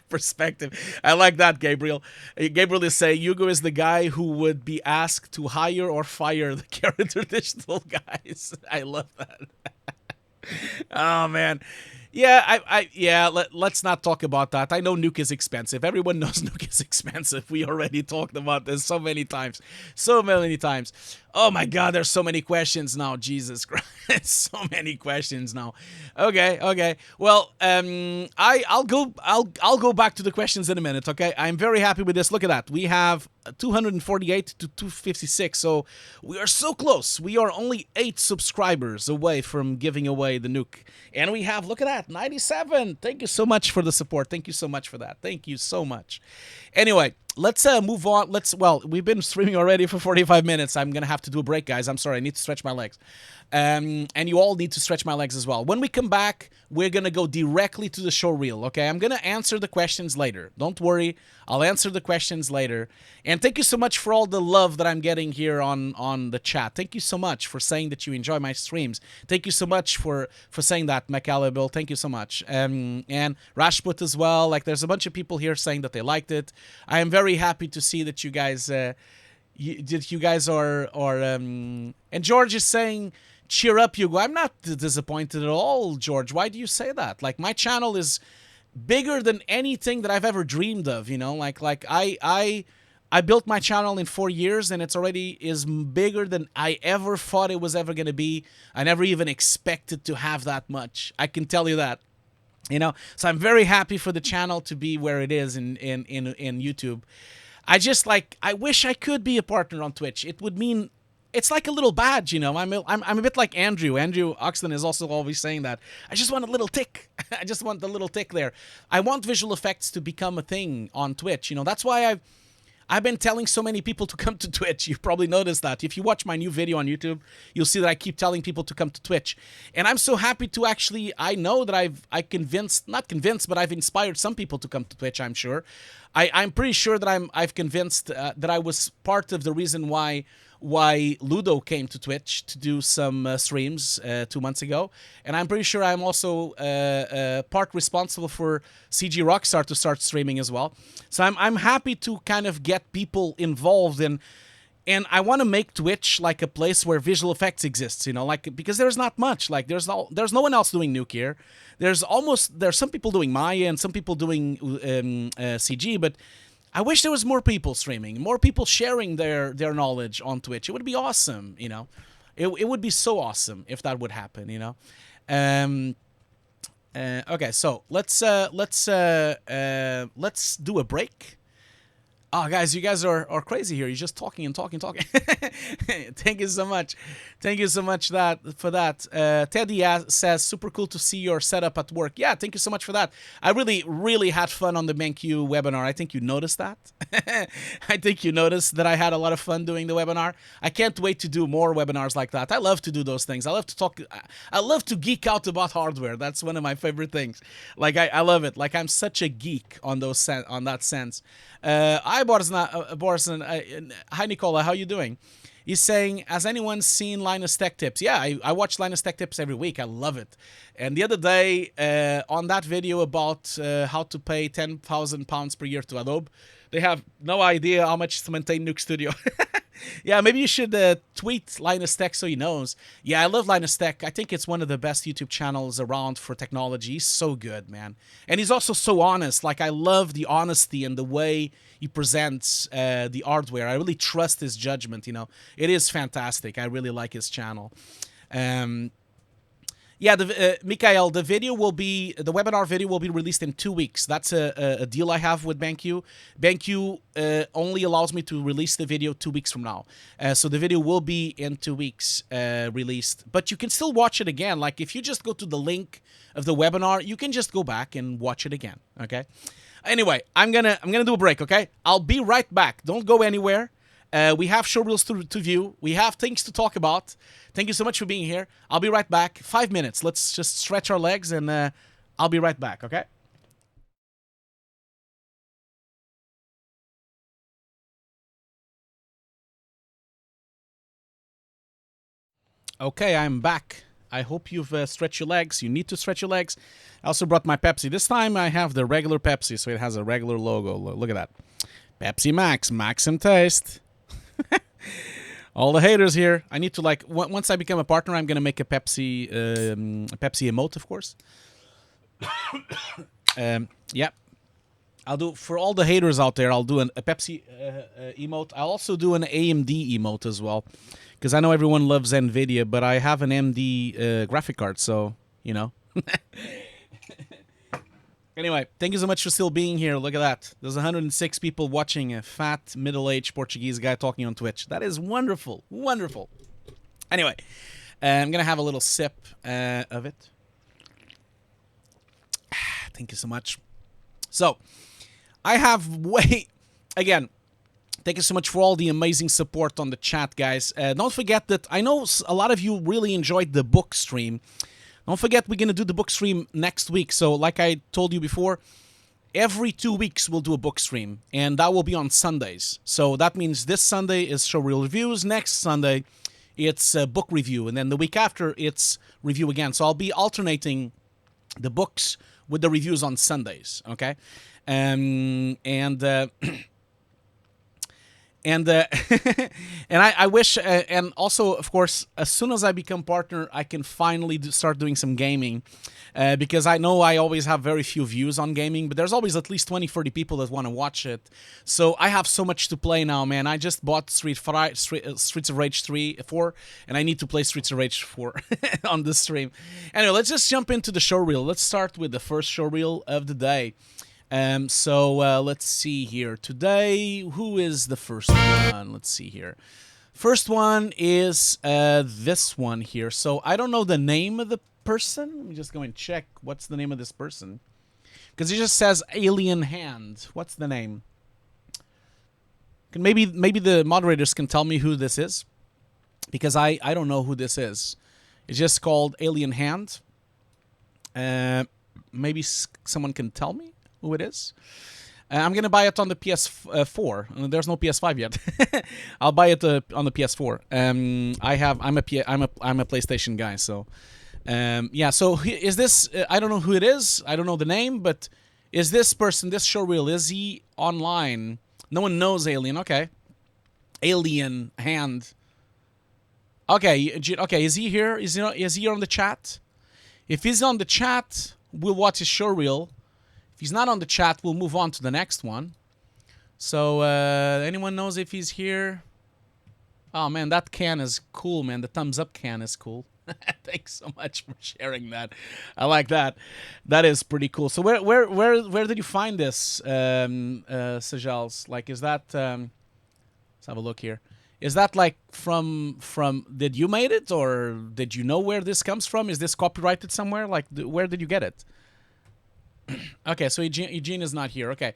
perspective. I like that, Gabriel. Gabriel is saying Hugo is the guy who would be asked to hire or fire the character digital guys. I love that. Oh man. Yeah, let's not talk about that. I know Nuke is expensive. Everyone knows Nuke is expensive. We already talked about this so many times. So many times. Oh my god, there's so many questions now. Jesus Christ. So many questions now. Okay. Well, I'll go back to the questions in a minute, okay? I'm very happy with this. Look at that. We have 248 to 256. So we are so close. We are only 8 subscribers away from giving away the Nuke. And we have, look at that, 97. Thank you so much for the support. Thank you so much for that. Thank you so much. Anyway, let's move on. We've been streaming already for 45 minutes. I'm going to have to do a break, guys. I'm sorry. I need to stretch my legs. And you all need to stretch my legs as well. When we come back, we're going to go directly to the show reel, okay? I'm going to answer the questions later. Don't worry. I'll answer the questions later. And thank you so much for all the love that I'm getting here on the chat. Thank you so much for saying that you enjoy my streams. Thank you so much for saying that, Macalibel. Thank you so much. And Rashput as well. Like, there's a bunch of people here saying that they liked it. I am very happy to see that you guys are and George is saying, cheer up, Hugo. I'm not disappointed at all, George. Why do you say that? Like, my channel is bigger than anything that I've ever dreamed of, you know? Like I built my channel in 4 years, and it's already is bigger than I ever thought it was ever going to be. I never even expected to have that much. I can tell you that. You know, so I'm very happy for the channel to be where it is in YouTube. I wish I could be a partner on Twitch. It would mean, it's like a little badge, you know. I'm a bit like Andrew. Andrew Oxton is also always saying that. I just want a little tick. I just want the little tick there. I want visual effects to become a thing on Twitch. You know, that's why I've been telling so many people to come to Twitch. You've probably noticed that. If you watch my new video on YouTube, you'll see that I keep telling people to come to Twitch. And I'm so happy to actually, I know that I've inspired some people to come to Twitch, I'm sure. I'm pretty sure that I've convinced that I was part of the reason why Ludo came to Twitch to do some streams 2 months ago. And I'm pretty sure I'm also part responsible for CG Rockstar to start streaming as well. So I'm happy to kind of get people involved in, and I want to make Twitch like a place where visual effects exists, you know, like, because there's not much. Like, there's no one else doing Nuke here. There's some people doing Maya and some people doing CG, but I wish there was more people streaming, more people sharing their knowledge on Twitch. It would be awesome, you know. It would be so awesome if that would happen, you know. Okay, so let's do a break. Oh, guys, you guys are crazy here. You're just talking and talking, talking. Thank you so much. Thank you so much for that. Teddy says, super cool to see your setup at work. Yeah, thank you so much for that. I really, really had fun on the BenQ webinar. I think you noticed that. I think you noticed that I had a lot of fun doing the webinar. I can't wait to do more webinars like that. I love to do those things. I love to talk. I love to geek out about hardware. That's one of my favorite things. Like, I love it. Like, I'm such a geek on that sense. Hi, Nicola, how you doing? He's saying, has anyone seen Linus Tech Tips? Yeah, I watch Linus Tech Tips every week. I love it. And the other day, on that video about how to pay £10,000 per year to Adobe, they have no idea how much to maintain Nuke Studio. Yeah, maybe you should tweet Linus Tech so he knows. Yeah, I love Linus Tech. I think it's one of the best YouTube channels around for technology. He's so good, man. And he's also so honest. Like, I love the honesty and the way he presents the hardware. I really trust his judgment, you know. It is fantastic. I really like his channel. Yeah, Mikhail, the webinar video will be released in 2 weeks. That's a deal I have with BenQ. BenQ only allows me to release the video 2 weeks from now. So the video will be in 2 weeks released. But you can still watch it again. Like, if you just go to the link of the webinar, you can just go back and watch it again, okay? Anyway, I'm gonna do a break, okay? I'll be right back. Don't go anywhere. We have showreels to view. We have things to talk about. Thank you so much for being here. I'll be right back. 5 minutes. Let's just stretch our legs, and I'll be right back, okay? Okay, I'm back. I hope you've stretched your legs. You need to stretch your legs. I also brought my Pepsi. This time I have the regular Pepsi, so it has a regular logo. Look at that. Pepsi Max. Maxim taste. All the haters here. I need to, like, once I become a partner, I'm gonna make a Pepsi emote, of course. Yeah, I'll do, for all the haters out there, I'll do a Pepsi emote. I'll also do an AMD emote as well, because I know everyone loves NVIDIA, but I have an AMD graphic card, so, you know. Anyway, thank you so much for still being here. Look at that. There's 106 people watching a fat, middle-aged Portuguese guy talking on Twitch. That is wonderful. Wonderful. Anyway, I'm going to have a little sip of it. Thank you so much. So, I have again, thank you so much for all the amazing support on the chat, guys. Don't forget that I know a lot of you really enjoyed the book stream. Don't forget, we're going to do the book stream next week. So, like I told you before, every 2 weeks we'll do a book stream, and that will be on Sundays. So that means this Sunday is Showreel Reviews. Next Sunday, it's a book review, and then the week after, it's review again. So I'll be alternating the books with the reviews on Sundays, okay? And I wish, and also, of course, as soon as I become partner, I can finally start doing some gaming, because I know I always have very few views on gaming, but there's always at least 20-30 people that want to watch it. So I have so much to play now, man. I just bought Streets of Rage 4, and I need to play Streets of Rage 4 on the stream. Anyway, let's just jump into the showreel. Let's start with the first showreel of the day. So let's see here. Today, who is the first one? Let's see here. First one is this one here. So I don't know the name of the person. Let me just go and check what's the name of this person. Because it just says Alien Hand. What's the name? Maybe the moderators can tell me who this is. Because I don't know who this is. It's just called Alien Hand. Maybe someone can tell me who it is. I'm gonna buy it on the PS4. There's no PS5 yet. I'll buy it on the PS4. I'm a PlayStation guy, so yeah. So is this? I don't know who it is. I don't know the name, but is this person, this showreel, is he online? No one knows Alien. Okay, Alien Hand. Okay, okay. Is he here? Is he on the chat? If he's on the chat, we'll watch his showreel. If he's not on the chat, we'll move on to the next one. So, anyone knows if he's here? Oh, man, that can is cool, man. The thumbs up can is cool. Thanks so much for sharing that. I like that. That is pretty cool. So where did you find this, Sajals? Like, is that? Let's have a look here. Is that like from? Did you made it, or did you know where this comes from? Is this copyrighted somewhere? Like, where did you get it? Okay, so Eugene is not here. Okay.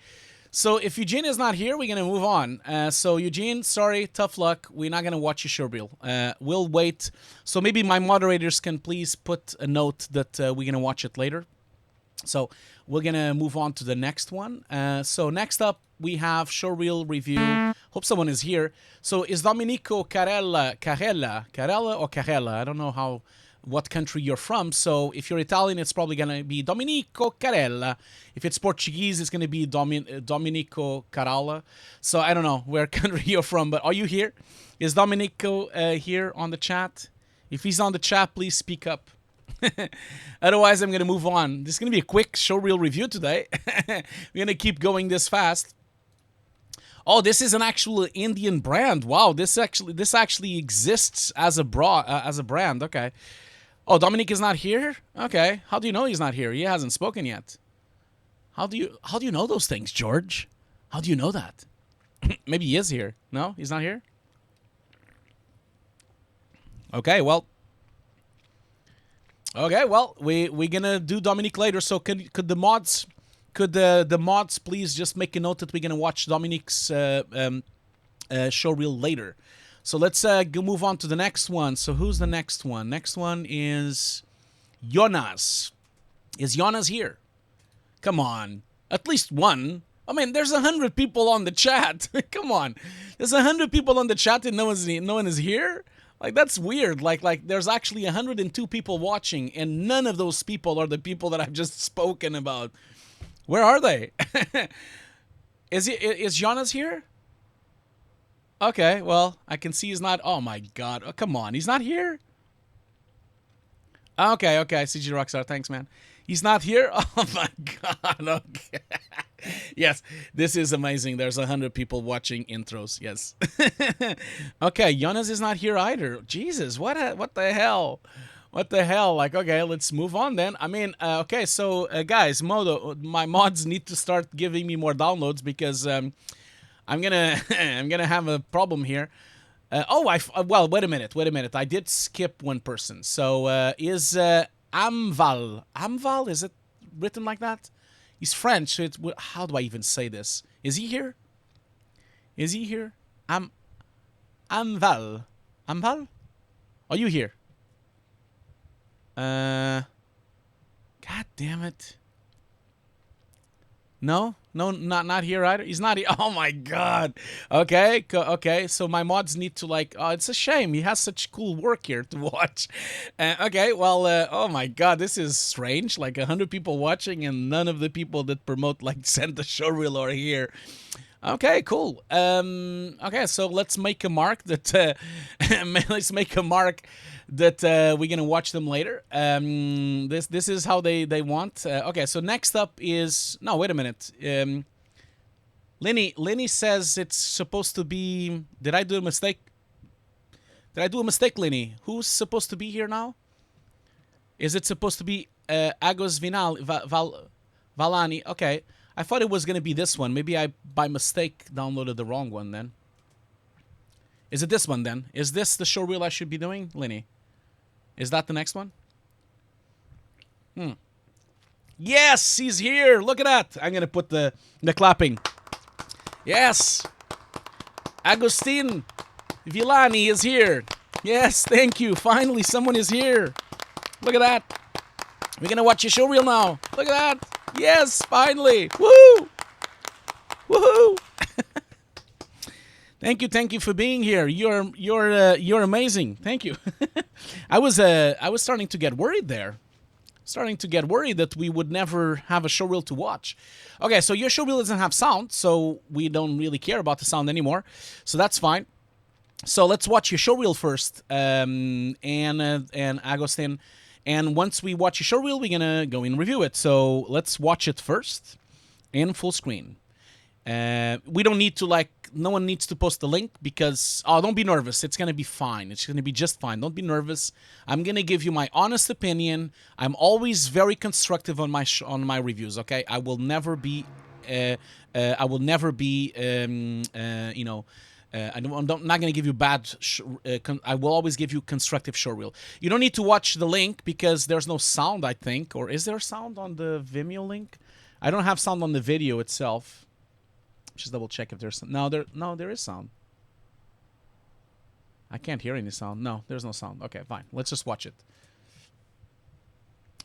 So if Eugene is not here, we're going to move on. So Eugene, sorry, tough luck. We're not going to watch your showreel. We'll wait. So maybe my moderators can please put a note that we're going to watch it later. So we're going to move on to the next one. So next up, we have Showreel Review. Hope someone is here. So is Domenico Carella or Carella? I don't know what country you're from. So if you're Italian, it's probably going to be Domenico Carella. If it's Portuguese, it's going to be Domenico Caralla. So I don't know where country you're from, but are you here? Is Domenico here on the chat? If he's on the chat, please speak up. Otherwise, I'm going to move on. This is going to be a quick showreel review today. We're going to keep going this fast. Oh, this is an actual Indian brand. Wow, this actually exists as a brand. Okay. Oh, Dominic is not here? Okay. How do you know he's not here? He hasn't spoken yet. How do you know those things, George? How do you know that? Maybe he is here. No, he's not here? Okay, well, we're gonna do Dominic later. So could the mods please just make a note that we're gonna watch Dominic's showreel later. So let's move on to the next one. So who's the next one? Next one is Jonas. Is Jonas here? Come on, at least one. I mean, there's 100 people on the chat. Come on, there's 100 people on the chat and no one is here. Like, that's weird. Like there's actually 102 people watching, and none of those people are the people that I've just spoken about. Where are they? Is Jonas here? Okay, well, I can see he's not. Oh my God! Oh, come on, he's not here. Okay, CG Rockstar, thanks, man. He's not here. Oh my God. Okay. Yes, this is amazing. There's 100 people watching intros. Yes. Okay, Jonas is not here either. Jesus, what the hell? What the hell? Like, okay, let's move on then. I mean, okay, so guys, my mods need to start giving me more downloads because I'm gonna have a problem here. Well, wait a minute. I did skip one person. So is Amval? Is it written like that? He's French. So how do I even say this? Is he here? Is he here? Amval. Are you here? God damn it. No, not here either. He's not here. Oh my God. Okay, so my mods need to it's a shame. He has such cool work here to watch. Okay, well, oh my God, this is strange. Like 100 people watching and none of the people that promote send the showreel are here. Okay, cool. Okay, so let's make a mark that we're gonna watch them later. This is how they want. Okay, so next up is wait a minute. Lenny says it's supposed to be. Did I do a mistake? Lenny? Who's supposed to be here now? Is it supposed to be Agustin Villani? Okay, I thought it was gonna be this one. Maybe I by mistake downloaded the wrong one then. Is it this one then? Is this the showreel I should be doing, Lenny? Is that the next one? Yes, he's here. Look at that. I'm going to put the clapping. Yes. Agustin Villani is here. Yes, thank you. Finally, someone is here. Look at that. We're going to watch your showreel now. Look at that. Yes, finally. Woo! Woohoo! Thank you for being here. You're amazing. Thank you. I was starting to get worried there. Starting to get worried that we would never have a showreel to watch. Okay, so your showreel doesn't have sound, so we don't really care about the sound anymore. So that's fine. So let's watch your showreel first, and Agustin. And once we watch your showreel, we're gonna go and review it. So let's watch it first in full screen. We don't need to no one needs to post the link because don't be nervous. It's gonna be fine. It's gonna be just fine. Don't be nervous. I'm gonna give you my honest opinion. I'm always very constructive on my reviews. Okay, I will never be. I will never be. I'm not going to give you bad. I will always give you constructive showreel. You don't need to watch the link because there's no sound, I think. Or is there sound on the Vimeo link? I don't have sound on the video itself. Just double check if there's no. There is sound. I can't hear any sound. No, there's no sound. Okay, fine. Let's just watch it.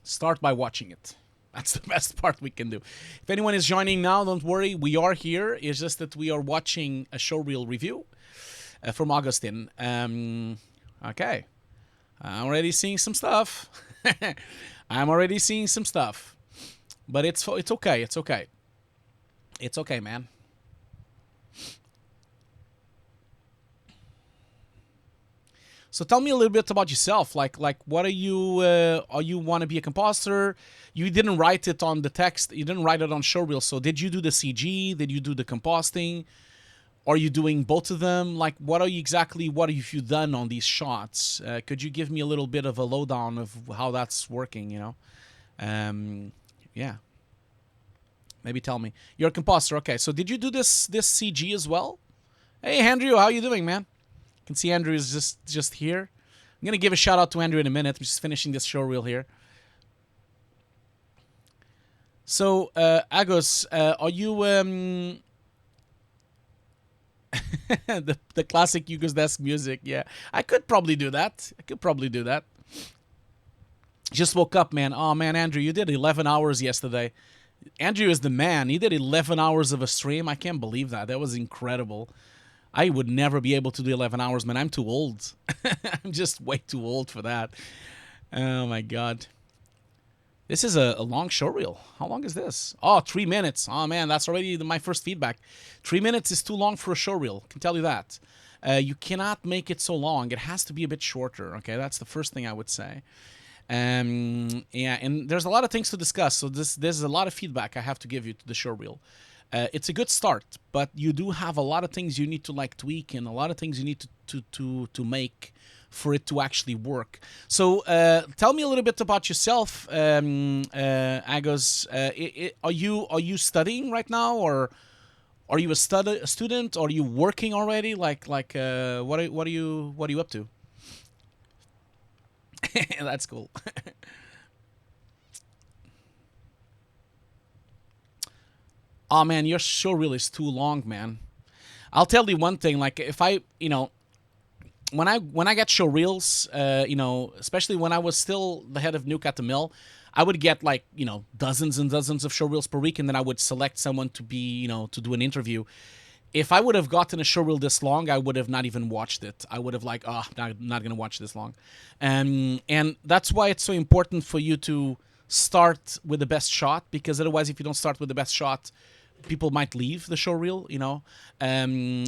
Start by watching it. That's the best part we can do. If anyone is joining now, don't worry. We are here. It's just that we are watching a showreel review from Agustin. Okay. I'm already seeing some stuff. I'm already seeing some stuff. But it's okay. It's okay. It's okay, man. So tell me a little bit about yourself. Like what are you want to be a compositor? You didn't write it on the text. You didn't write it on Showreel. So did you do the CG? Did you do the compositing? Are you doing both of them? Like what have you done on these shots? Could you give me a little bit of a lowdown of how that's working, you know? Yeah. Maybe tell me. You're a compositor. Okay. So did you do this CG as well? Hey, Andrew, how you doing, man? You can see Andrew is just here. I'm going to give a shout out to Andrew in a minute. I'm just finishing this showreel here. So, Agos, are you the classic Hugo's desk music? Yeah, I could probably do that. Just woke up, man. Oh man, Andrew, you did 11 hours yesterday. Andrew is the man. He did 11 hours of a stream. I can't believe that. That was incredible. I would never be able to do 11 hours, man. I'm too old. I'm just way too old for that. Oh my god. This is a long showreel. How long is this? Oh, 3 minutes. Oh, man, that's already my first feedback. 3 minutes is too long for a showreel. I can tell you that. You cannot make it so long. It has to be a bit shorter, okay? That's the first thing I would say. Yeah, and there's a lot of things to discuss. So there's a lot of feedback I have to give you to the showreel. It's a good start, but you do have a lot of things you need to like tweak and a lot of things you need to make for it to actually work. So tell me a little bit about yourself, Agos. Are you studying right now, or are you a student? Or are you working already? What are you up to? That's cool. Oh man, your showreel is too long, man. I'll tell you one thing. Like if I, when I get showreels, especially when I was still the head of Nuke at the mill, I would get like, dozens and dozens of showreels per week, and then I would select someone to be, to do an interview. If I would have gotten a showreel this long, I would have not even watched it. I would have like, not going to watch this long. And that's why it's so important for you to start with the best shot, because otherwise if you don't start with the best shot, people might leave the showreel,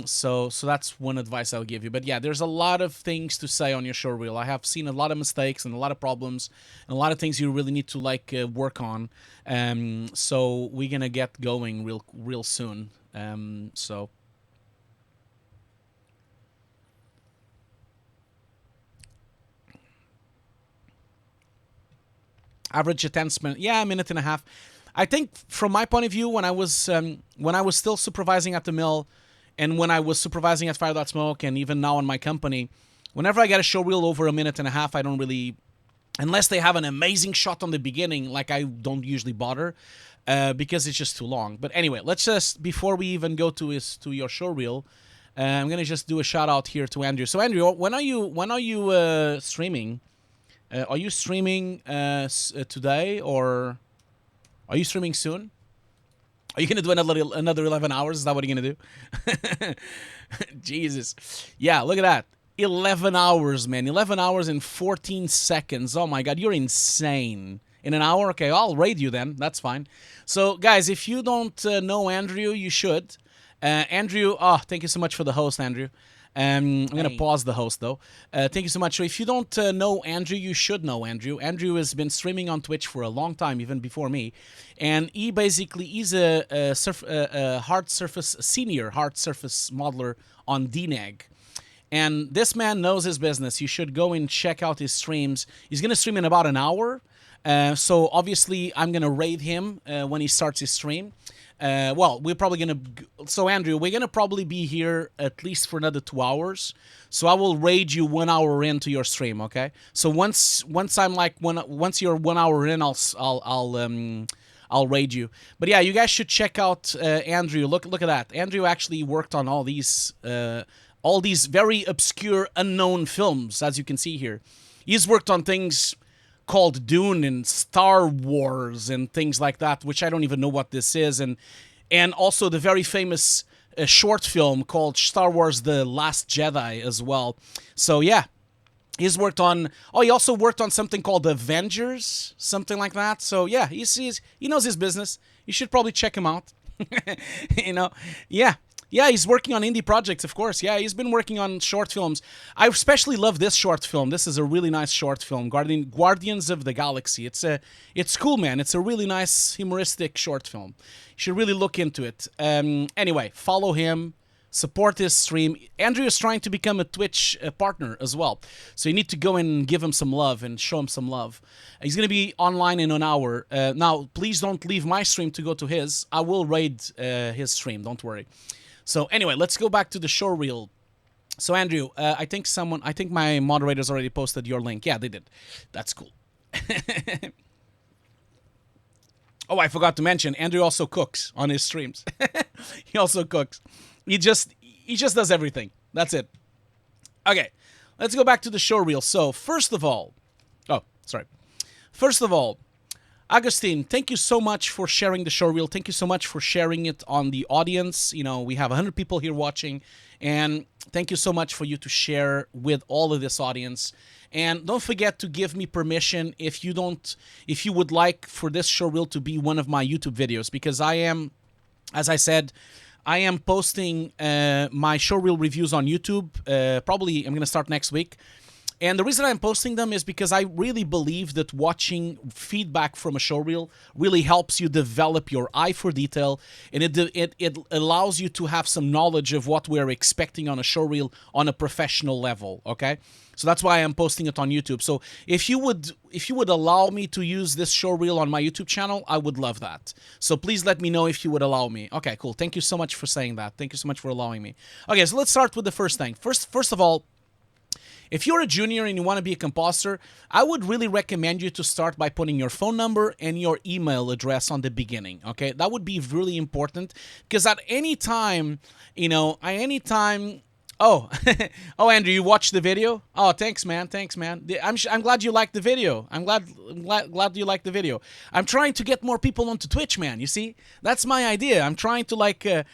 So that's one advice I'll give you. But yeah, there's a lot of things to say on your showreel. I have seen a lot of mistakes and a lot of problems and a lot of things you really need to work on. So we're gonna get going real soon. So average attendance, yeah, a minute and a half. I think from my point of view, when I was still supervising at the mill, and when I was supervising at Fire.Smoke, and even now in my company, whenever I get a showreel over a minute and a half, I don't really, unless they have an amazing shot on the beginning, like I don't usually bother, because it's just too long. But anyway, let's just, before we even go to your showreel, I'm gonna just do a shout out here to Andrew. So Andrew, when are you streaming? Are you streaming today, or are you streaming soon? Are you going to do another 11 hours? Is that what you're going to do? Jesus. Yeah, look at that. 11 hours, man. 11 hours and 14 seconds. Oh, my God. You're insane. In an hour? Okay, I'll raid you then. That's fine. So, guys, if you don't know Andrew, you should. Andrew, thank you so much for the host, Andrew. I'm going to pause the host, though. Thank you so much. So if you don't know Andrew, you should know Andrew. Andrew has been streaming on Twitch for a long time, even before me. And he's a senior hard surface modeler on DNAG. And this man knows his business. You should go and check out his streams. He's going to stream in about an hour. So obviously, I'm going to raid him when he starts his stream. Well, we're probably going to... So, Andrew, we're going to probably be here at least for another 2 hours. So I will raid you 1 hour into your stream, okay? So once you're 1 hour in, I'll raid you. But yeah, you guys should check out Andrew. Look at that. Andrew actually worked on all these very obscure, unknown films, as you can see here. He's worked on things called Dune and Star Wars and things like that, which I don't even know what this is, and also the very famous short film called Star Wars: The Last Jedi as well. So yeah, he's worked on. Oh, he also worked on something called Avengers, something like that. So yeah, he knows his business. You should probably check him out. Yeah. Yeah, he's working on indie projects, of course. Yeah, he's been working on short films. I especially love this short film. This is a really nice short film, Guardians of the Galaxy. It's cool, man. It's a really nice, humoristic short film. You should really look into it. Anyway, follow him, support his stream. Andrew is trying to become a Twitch partner as well. So you need to go and give him some love and show him some love. He's going to be online in an hour. Now, please don't leave my stream to go to his. I will raid his stream, don't worry. So anyway, let's go back to the showreel. So Andrew, I think my moderators already posted your link. Yeah, they did. That's cool. Oh, I forgot to mention, Andrew also cooks on his streams. He also cooks. He just does everything. That's it. Okay, let's go back to the showreel. So first of all, Agustin, thank you so much for sharing the showreel. Thank you so much for sharing it on the audience. You know, we have 100 people here watching, and thank you so much for you to share with all of this audience. And don't forget to give me permission if you would like for this showreel to be one of my YouTube videos, because I am, as I said, I am posting my showreel reviews on YouTube. Probably I'm going to start next week. And the reason I'm posting them is because I really believe that watching feedback from a showreel really helps you develop your eye for detail, and it allows you to have some knowledge of what we're expecting on a showreel on a professional level, okay? So that's why I'm posting it on YouTube. So if you would allow me to use this showreel on my YouTube channel, I would love that. So please let me know if you would allow me. Okay, cool. Thank you so much for saying that. Thank you so much for allowing me. Okay, so let's start with the first thing. First of all, if you're a junior and you want to be a compositor, I would really recommend you to start by putting your phone number and your email address on the beginning, okay? That would be really important, because at any time, oh, oh, Andrew, you watched the video? Oh, thanks, man. Thanks, man. I'm glad you liked the video. I'm glad you liked the video. I'm trying to get more people onto Twitch, man. You see, that's my idea. I'm trying to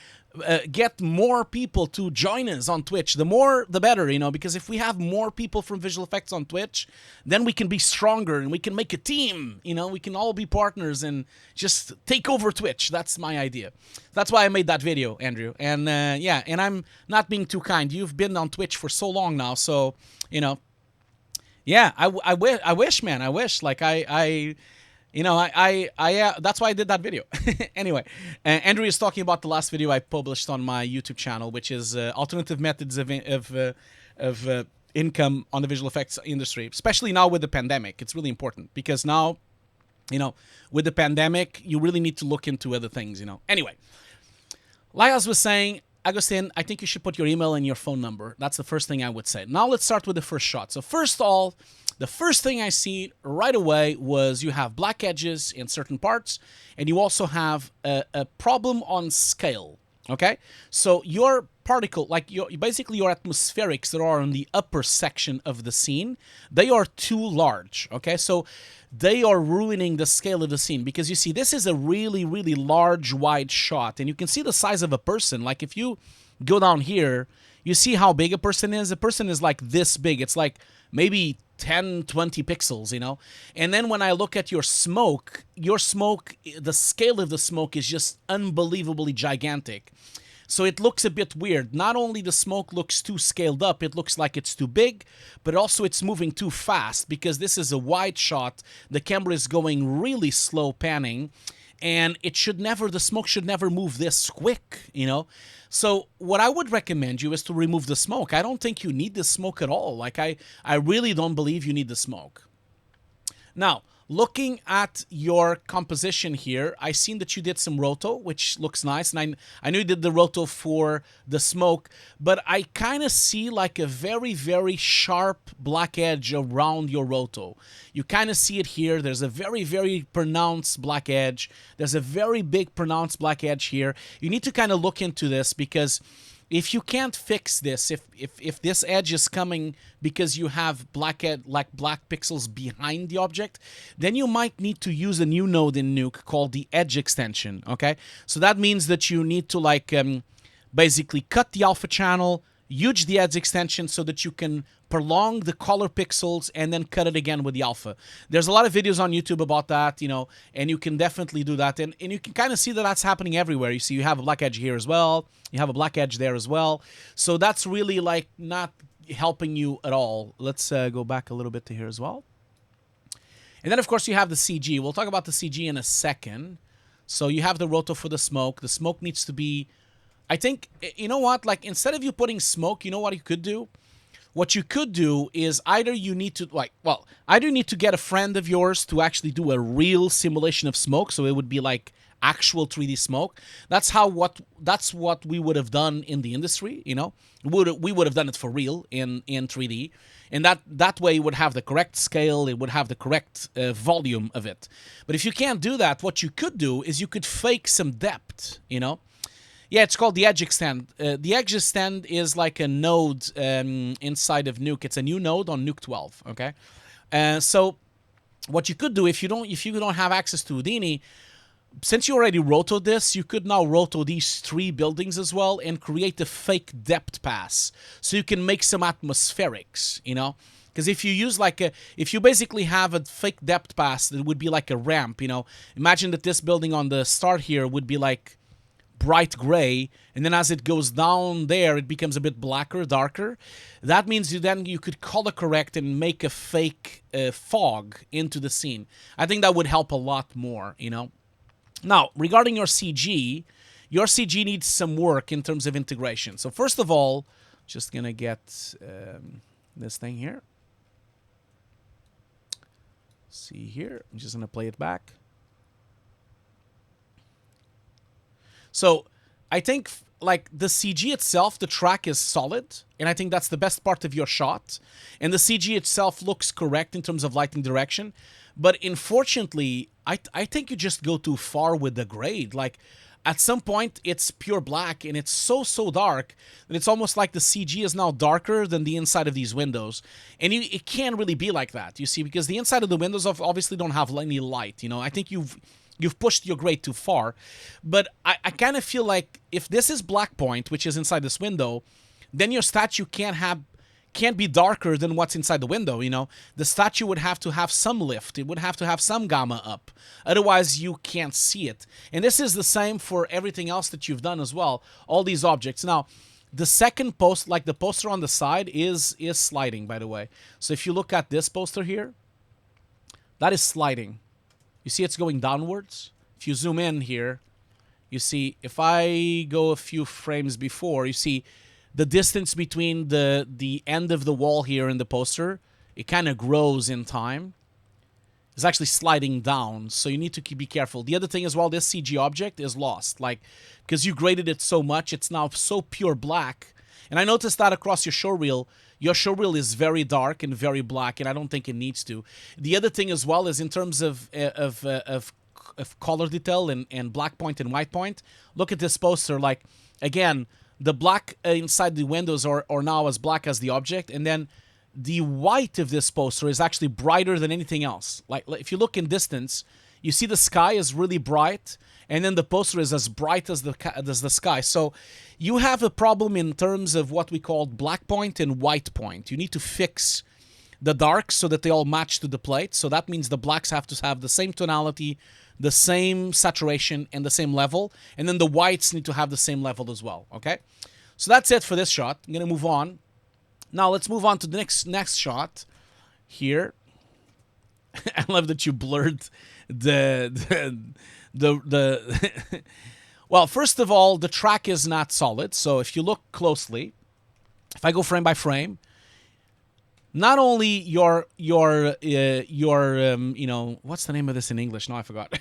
get more people to join us on Twitch. The more, the better, because if we have more people from visual effects on Twitch, then we can be stronger and we can make a team. We can all be partners and just take over Twitch. That's my idea. That's why I made that video, Andrew. And yeah, and I'm not being too kind. You've been on Twitch for so long now, so yeah, I wish, man. I wish, that's why I did that video. Anyway, Andrew is talking about the last video I published on my YouTube channel, which is alternative methods of income on the visual effects industry, especially now with the pandemic. It's really important because now, with the pandemic, you really need to look into other things, Anyway, like I was saying, Agustin, I think you should put your email and your phone number. That's the first thing I would say. Now let's start with the first shot. So first of all, the first thing I see right away was you have black edges in certain parts, and you also have a problem on scale, okay? So your particle, basically your atmospherics that are in the upper section of the scene, they are too large, okay? So they are ruining the scale of the scene, because you see, this is a really, really large, wide shot, and you can see the size of a person. Like if you go down here, you see how big a person is? A person is like this big. It's like maybe 10, 20 pixels, And then when I look at your smoke, the scale of the smoke is just unbelievably gigantic. So it looks a bit weird. Not only the smoke looks too scaled up, it looks like it's too big, but also it's moving too fast because this is a wide shot. The camera is going really slow panning, and the smoke should never move this quick, you know? So what I would recommend you is to remove the smoke. I don't think you need the smoke at all. Like, I really don't believe you need the smoke. Now, looking at your composition here, I seen that you did some roto, which looks nice. And I knew you did the roto for the smoke, but I kind of see like a very, very sharp black edge around your roto. You kind of see it here. There's a very, very pronounced black edge. There's a very big pronounced black edge here. You need to kind of look into this because if you can't fix this, if this edge is coming because you have black pixels behind the object, then you might need to use a new node in Nuke called the edge extension, okay? So that means that you need to like basically cut the alpha channel, use the edge extension so that you can prolong the color pixels and then cut it again with the alpha. There's a lot of videos on YouTube about that, you know, and you can definitely do that. And you can kind of see that that's happening everywhere. You see you have a black edge here as well. You have a black edge there as well. So that's really like not helping you at all. Let's go back a little bit to here as well. And then, of course, you have the CG. We'll talk about the CG in a second. So you have the roto for the smoke. The smoke needs to be... I think, you know what? Like, instead of you putting smoke, you know what you could do? What you could do is either you need to, either you need to get a friend of yours to actually do a real simulation of smoke, so it would be like actual 3D smoke. That's what we would have done in the industry, you know? We would have done it for real in 3D. And that way it would have the correct scale, it would have the correct volume of it. But if you can't do that, what you could do is you could fake some depth, you know? Yeah, it's called the edge extend. The edge extend is like a node inside of Nuke. It's a new node on Nuke 12. Okay, so what you could do if you don't have access to Houdini, since you already rotoed this, you could now roto these 3 buildings as well and create a fake depth pass, so you can make some atmospherics. You know, because if you use if you basically have a fake depth pass, that would be like a ramp. You know, imagine that this building on the start here would be like bright gray, and then as it goes down there, it becomes a bit blacker, darker. That means you could color correct and make a fake fog into the scene. I think that would help a lot more, you know. Now, regarding your CG needs some work in terms of integration. So first of all, just gonna get this thing here. See here, I'm just gonna play it back. So I think like the CG itself, the track is solid, and I think that's the best part of your shot. And the CG itself looks correct in terms of lighting direction. But unfortunately, I think you just go too far with the grade. Like at some point, it's pure black, and it's so dark that it's almost like the CG is now darker than the inside of these windows. And it can't really be like that, you see, because the inside of the windows obviously don't have any light. You know, I think you've pushed your grade too far. But I kind of feel like if this is black point, which is inside this window, then your statue can't be darker than what's inside the window, you know? The statue would have to have some lift. It would have to have some gamma up. Otherwise, you can't see it. And this is the same for everything else that you've done as well. All these objects. Now, the second post, like the poster on the side, is sliding, by the way. So if you look at this poster here, that is sliding. You see it's going downwards? If you zoom in here, you see, if I go a few frames before, you see the distance between the end of the wall here and the poster, it kind of grows in time. It's actually sliding down, so you need to be careful. The other thing as well, this CG object is lost. Like, because you graded it so much, it's now so pure black. And I noticed that across your showreel is very dark and very black, and I don't think it needs to. The other thing as well is in terms of color detail and black point and white point. Look at this poster. Like, again, the black inside the windows are now as black as the object, and then the white of this poster is actually brighter than anything else. Like if you look in distance, you see the sky is really bright, and then the poster is as bright as the sky. So you have a problem in terms of what we call black point and white point. You need to fix the darks so that they all match to the plate. So that means the blacks have to have the same tonality, the same saturation and the same level, and then the whites need to have the same level as well, okay? So that's it for this shot. I'm gonna move on. Now let's move on to the next shot here. I love that you blurred the well, first of all, the track is not solid. So if you look closely, if I go frame by frame, not only your you know, what's the name of this in English? No, I forgot.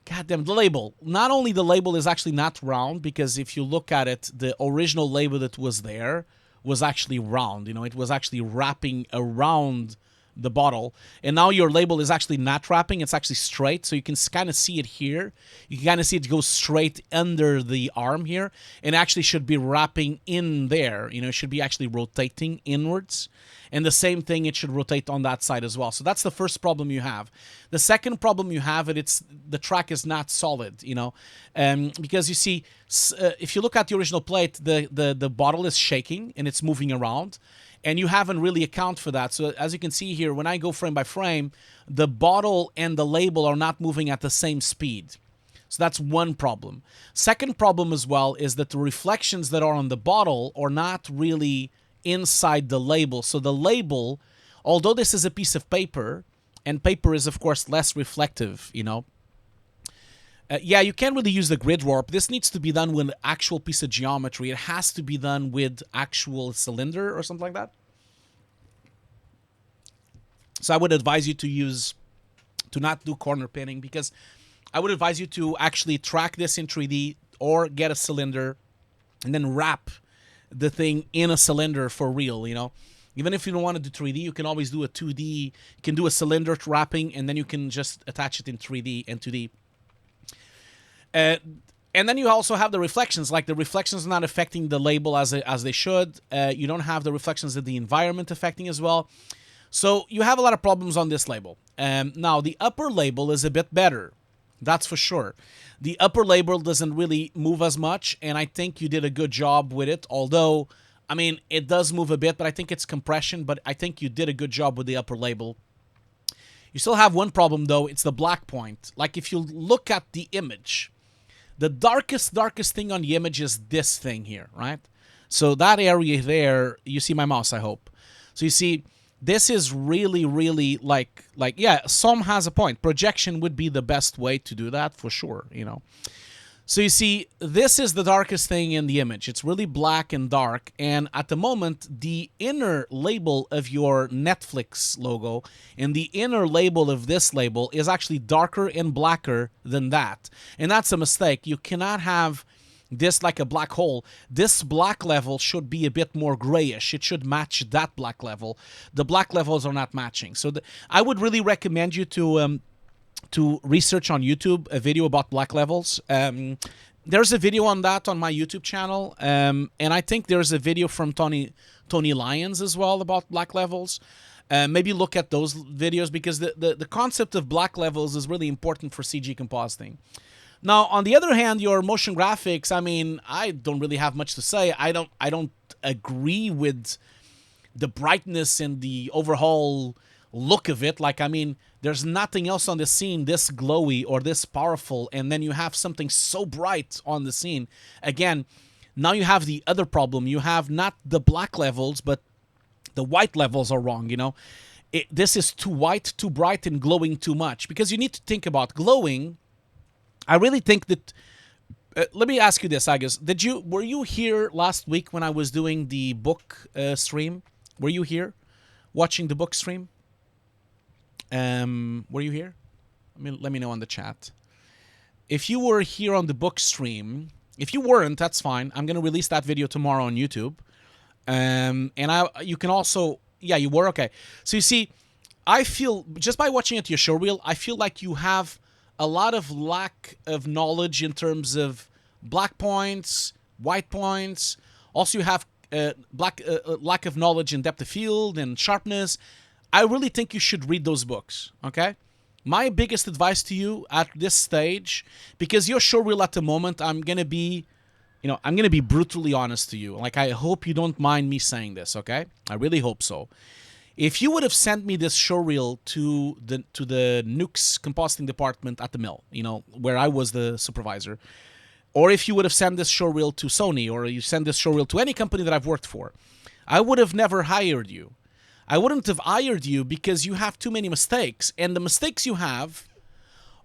Goddamn, the label. Not only the label is actually not round, because if you look at it, the original label that was there was actually round. You know, it was actually wrapping around the bottle, and now your label is actually not wrapping, it's actually straight, so you can kind of see it here. You can kind of see it go straight under the arm here, and actually should be wrapping in there. You know, it should be actually rotating inwards, and the same thing, it should rotate on that side as well. So that's the first problem you have. The second problem you have, it's the track is not solid, you know, because you see, if you look at the original plate, the bottle is shaking and it's moving around, and you haven't really account for that. So as you can see here, when I go frame by frame, the bottle and the label are not moving at the same speed. So that's one problem. Second problem as well is that the reflections that are on the bottle are not really inside the label. So the label, although this is a piece of paper, and paper is of course less reflective, you know, yeah, you can't really use the grid warp. This needs to be done with an actual piece of geometry. It has to be done with actual cylinder or something like that. So I would advise you to not do corner pinning, because I would advise you to actually track this in 3D or get a cylinder and then wrap the thing in a cylinder for real, you know. Even if you don't want to do 3D, you can always do a 2D. You can do a cylinder wrapping, and then you can just attach it in 3D and 2D. And then you also have the reflections. Like, the reflections are not affecting the label as they should. You don't have the reflections of the environment affecting as well. So you have a lot of problems on this label. Now, the upper label is a bit better. That's for sure. The upper label doesn't really move as much, and I think you did a good job with it. Although, I mean, it does move a bit, but I think it's compression. But I think you did a good job with the upper label. You still have one problem, though. It's the black point. Like, if you look at the image, the darkest thing on the image is this thing here, right? So that area there, you see my mouse, I hope. So you see, this is really, really like, yeah, some has a point. Projection would be the best way to do that for sure, you know. So you see, this is the darkest thing in the image. It's really black and dark. And at the moment, the inner label of your Netflix logo and the inner label of this label is actually darker and blacker than that. And that's a mistake. You cannot have this like a black hole. This black level should be a bit more grayish. It should match that black level. The black levels are not matching. So I would really recommend you to research on YouTube a video about black levels. There's a video on that on my YouTube channel, and I think there's a video from Tony Lyons as well about black levels. Maybe look at those videos, because the concept of black levels is really important for CG compositing. Now, on the other hand, your motion graphics, I mean, I don't really have much to say. I don't agree with the brightness and the overall look of it. Like, I mean, there's nothing else on the scene this glowy or this powerful, and then you have something so bright on the scene. Again, now you have the other problem. You have not the black levels, but the white levels are wrong, you know. This is too white, too bright, and glowing too much. Because you need to think about glowing. I really think that... let me ask you this, Agus. Were you here last week when I was doing the book stream? Were you here watching the book stream? Were you here? Let me know on the chat. If you were here on the book stream, if you weren't, that's fine. I'm going to release that video tomorrow on YouTube. And you can also, yeah, you were, okay. So you see, I feel, just by watching it to your showreel, I feel like you have a lot of lack of knowledge in terms of black points, white points. Also, you have lack of knowledge in depth of field and sharpness. I really think you should read those books, okay? My biggest advice to you at this stage, because your showreel at the moment, I'm going to be brutally honest to you. Like, I hope you don't mind me saying this, okay? I really hope so. If you would have sent me this showreel to the Nuke's compositing department at the mill, where I was the supervisor, or if you would have sent this showreel to Sony, or you send this showreel to any company that I've worked for, I would have never hired you. I wouldn't have hired you because you have too many mistakes, and the mistakes you have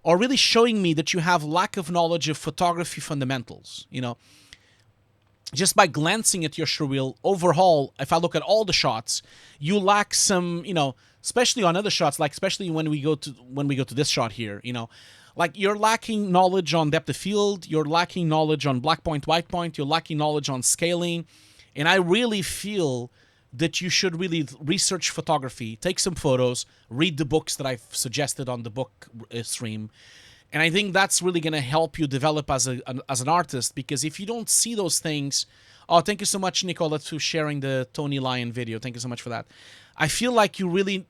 are really showing me that you have lack of knowledge of photography fundamentals. Just by glancing at your showreel overall, if I look at all the shots, you lack some, especially on other shots, like especially when we go to this shot here, like you're lacking knowledge on depth of field, you're lacking knowledge on black point, white point, you're lacking knowledge on scaling, and I really feel that you should really research photography, take some photos, read the books that I've suggested on the book stream. And I think that's really going to help you develop as an artist, because if you don't see those things... Oh, thank you so much, Nicola, for sharing the Tony Lyon video. Thank you so much for that. I feel like you're really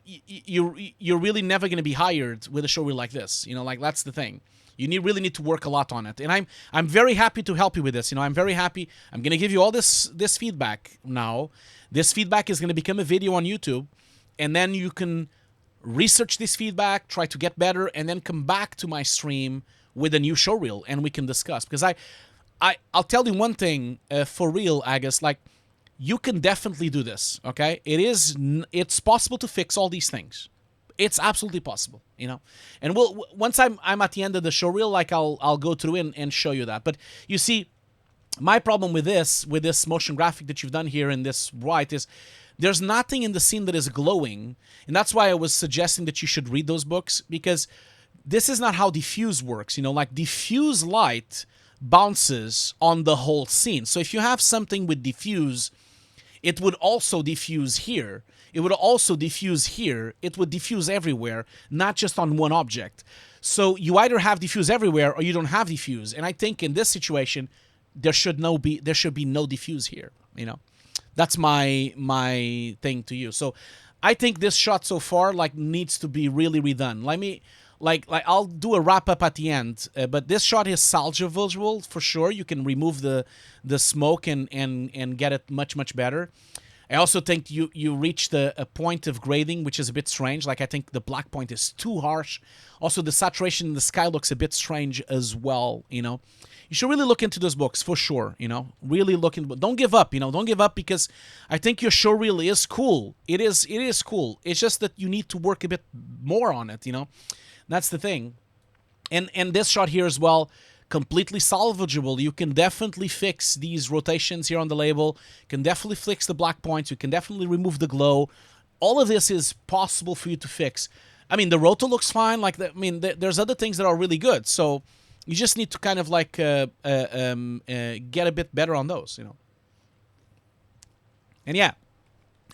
never going to be hired with a showreel like this. Like that's the thing. You really need to work a lot on it. And I'm very happy to help you with this. I'm very happy. I'm going to give you all this feedback now. This feedback is going to become a video on YouTube, and then you can research this feedback, try to get better, and then come back to my stream with a new showreel, and we can discuss. Because I'll tell you one thing for real, Agus, like you can definitely do this. Okay, it's possible to fix all these things. It's absolutely possible, And once I'm at the end of the showreel, like I'll go through and show you that. But you see, my problem with this motion graphic that you've done here in this right is there's nothing in the scene that is glowing, and that's why I was suggesting that you should read those books, because this is not how diffuse works. Like diffuse light bounces on the whole scene. So if you have something with diffuse, it would also diffuse here. It would also diffuse here. It would diffuse everywhere, not just on one object. So you either have diffuse everywhere or you don't have diffuse. And I think in this situation, there should be no diffuse here. That's my thing to you. So I think this shot so far needs to be really redone. Let me I'll do a wrap up at the end, but this shot is salvageable for sure. You can remove the smoke and get it much better. I also think you reached a point of grading which is a bit strange. I think the black point is too harsh. Also, the saturation in the sky looks a bit strange as well. You should really look into those books for sure. Really look into. Don't give up. Don't give up, because I think your showreel is cool. It is cool. It's just that you need to work a bit more on it. That's the thing. And this shot here as well, completely salvageable. You can definitely fix these rotations here on the label. You can definitely fix the black points. You can definitely remove the glow. All of this is possible for you to fix. I mean, the roto looks fine. There's other things that are really good. So you just need to kind of get a bit better on those, And yeah,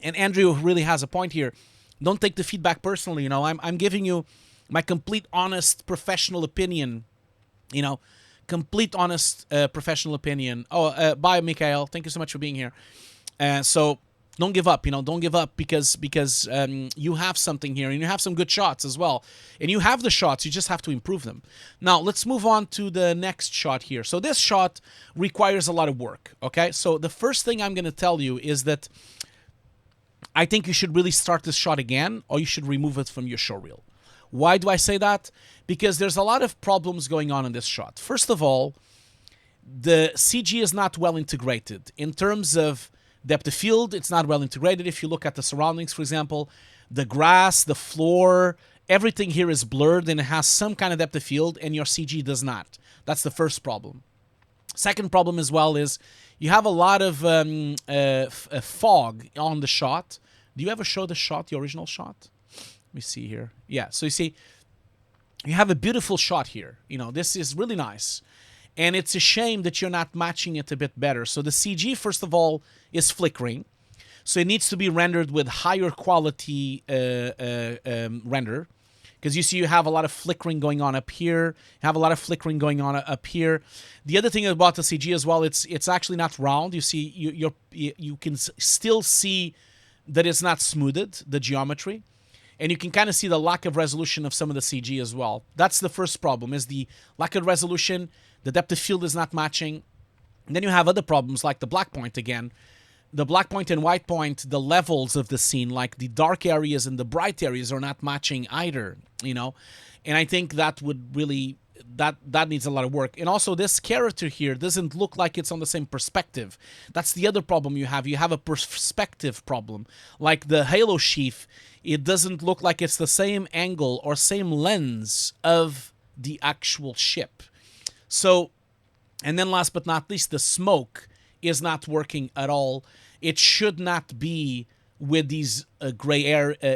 and Andrew really has a point here. Don't take the feedback personally. I'm giving you my complete, honest, professional opinion. Complete, honest, professional opinion. Oh, bye, Mikhail. Thank you so much for being here. So don't give up. Don't give up because you have something here, and you have some good shots as well. And you have the shots. You just have to improve them. Now let's move on to the next shot here. So this shot requires a lot of work. Okay. So the first thing I'm going to tell you is that I think you should really start this shot again, or you should remove it from your showreel. Why do I say that? Because there's a lot of problems going on in this shot. First of all, the CG is not well integrated. In terms of depth of field, it's not well integrated. If you look at the surroundings, for example, the grass, the floor, everything here is blurred and it has some kind of depth of field, and your CG does not. That's the first problem. Second problem as well is you have a lot of fog on the shot. Do you ever show the shot, the original shot? Let me see here. Yeah, so you see, you have a beautiful shot here. This is really nice. And it's a shame that you're not matching it a bit better. So the CG, first of all, is flickering. So it needs to be rendered with higher quality render. Because you see you have a lot of flickering going on up here. You have a lot of flickering going on up here. The other thing about the CG as well, it's actually not round. You see, you can still see that it's not smoothed, the geometry. And you can kind of see the lack of resolution of some of the CG as well. That's the first problem, is the lack of resolution. The depth of field is not matching. And then you have other problems like the black point again. the black point and white point, the levels of the scene, like the dark areas and the bright areas, are not matching either, you know. And I think that would really, that needs a lot of work. And also, this character here doesn't look like it's on the same perspective. That's the other problem you have. You have a perspective problem. Like the Halo sheath, it doesn't look like it's the same angle or same lens of the actual ship. So, and then last but not least, the smoke is not working at all. It should not be with these gray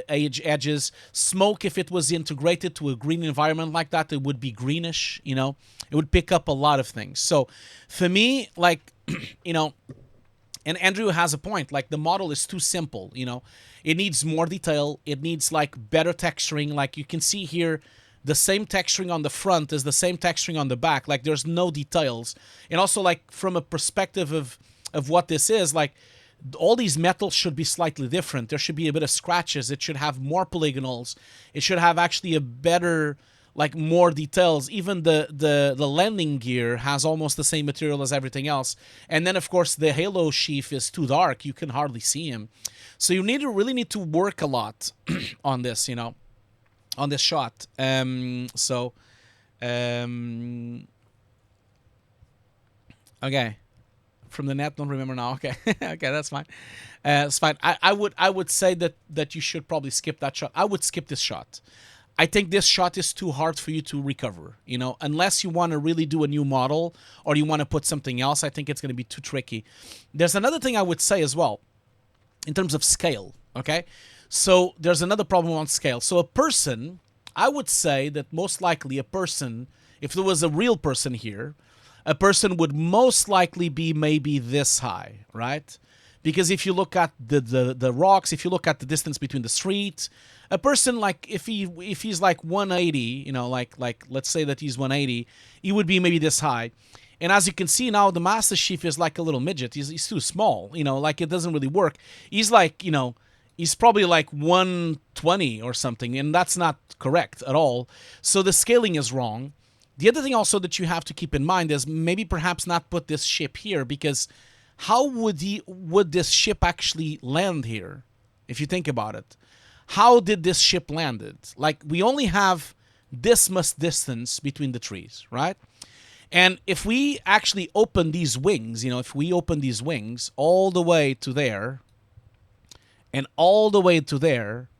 edges. Smoke, if it was integrated to a green environment like that, it would be greenish, you know. It would pick up a lot of things. So for me, like, you know, and Andrew has a point, like the model is too simple, you know. It needs more detail. It needs like better texturing. Like you can see here, the same texturing on the front is the same texturing on the back. Like there's no details. And also like from a perspective of what this is, like all these metals should be slightly different. There should be a bit of scratches. It should have more polygonals. It should have actually a better, like more details. Even the landing gear has almost the same material as everything else. And then of course the Halo sheath is too dark. You can hardly see him. So you really need to work a lot on this, you know, on this shot. Okay. From the net, don't remember now. Okay, okay, that's fine. It's fine. I would say that you should probably skip that shot. I would skip this shot. I think this shot is too hard for you to recover. You know, unless you want to really do a new model or you want to put something else, I think it's going to be too tricky. There's another thing I would say as well, in terms of scale. Okay, so there's another problem on scale. So a person, I would say that most likely a person, if there was a real person here, a person would most likely be maybe this high, right? Because if you look at the rocks, if you look at the distance between the streets, a person like if he's like 180, you know, like let's say that he's 180, he would be maybe this high. And as you can see now, the Master Chief is like a little midget. He's too small, you know, like it doesn't really work. He's like, you know, he's probably like 120 or something, and that's not correct at all. So the scaling is wrong. The other thing also that you have to keep in mind is maybe perhaps not put this ship here, because how would this ship actually land here? If you think about it, how did this ship landed? Like we only have this much distance between the trees, right? And if we actually open these wings, you know, if we open these wings all the way to there and all the way to there,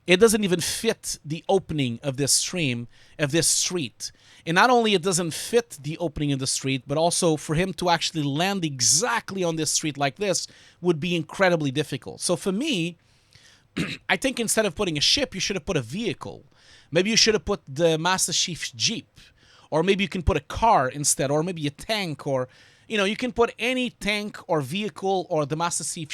it doesn't even fit the opening of this stream, of this street. And not only it doesn't fit the opening of the street, but also for him to actually land exactly on this street like this would be incredibly difficult. So for me, I think instead of putting a ship, you should have put a vehicle. Maybe you should have put the Master Chief's Jeep. Or maybe you can put a car instead, or maybe a tank, or, you know, you can put any tank or vehicle or the Master Chief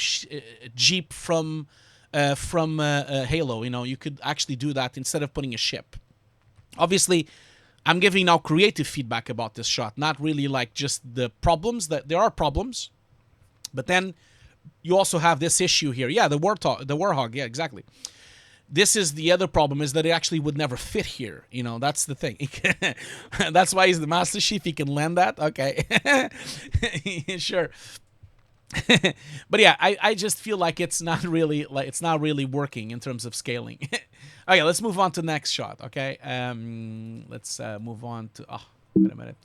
Jeep from Halo. You know, you could actually do that instead of putting a ship. Obviously, I'm giving now creative feedback about this shot, not really like just the problems. That there are problems, but then you also have this issue here. Yeah, the Warthog. Yeah, exactly. This is the other problem, is that it actually would never fit here. You know, that's the thing. That's why he's the Master Chief. He can land that. Okay, sure. But yeah, I just feel like it's not really working in terms of scaling. Okay, let's move on to the next shot. Okay, let's move on to. Oh, wait a minute,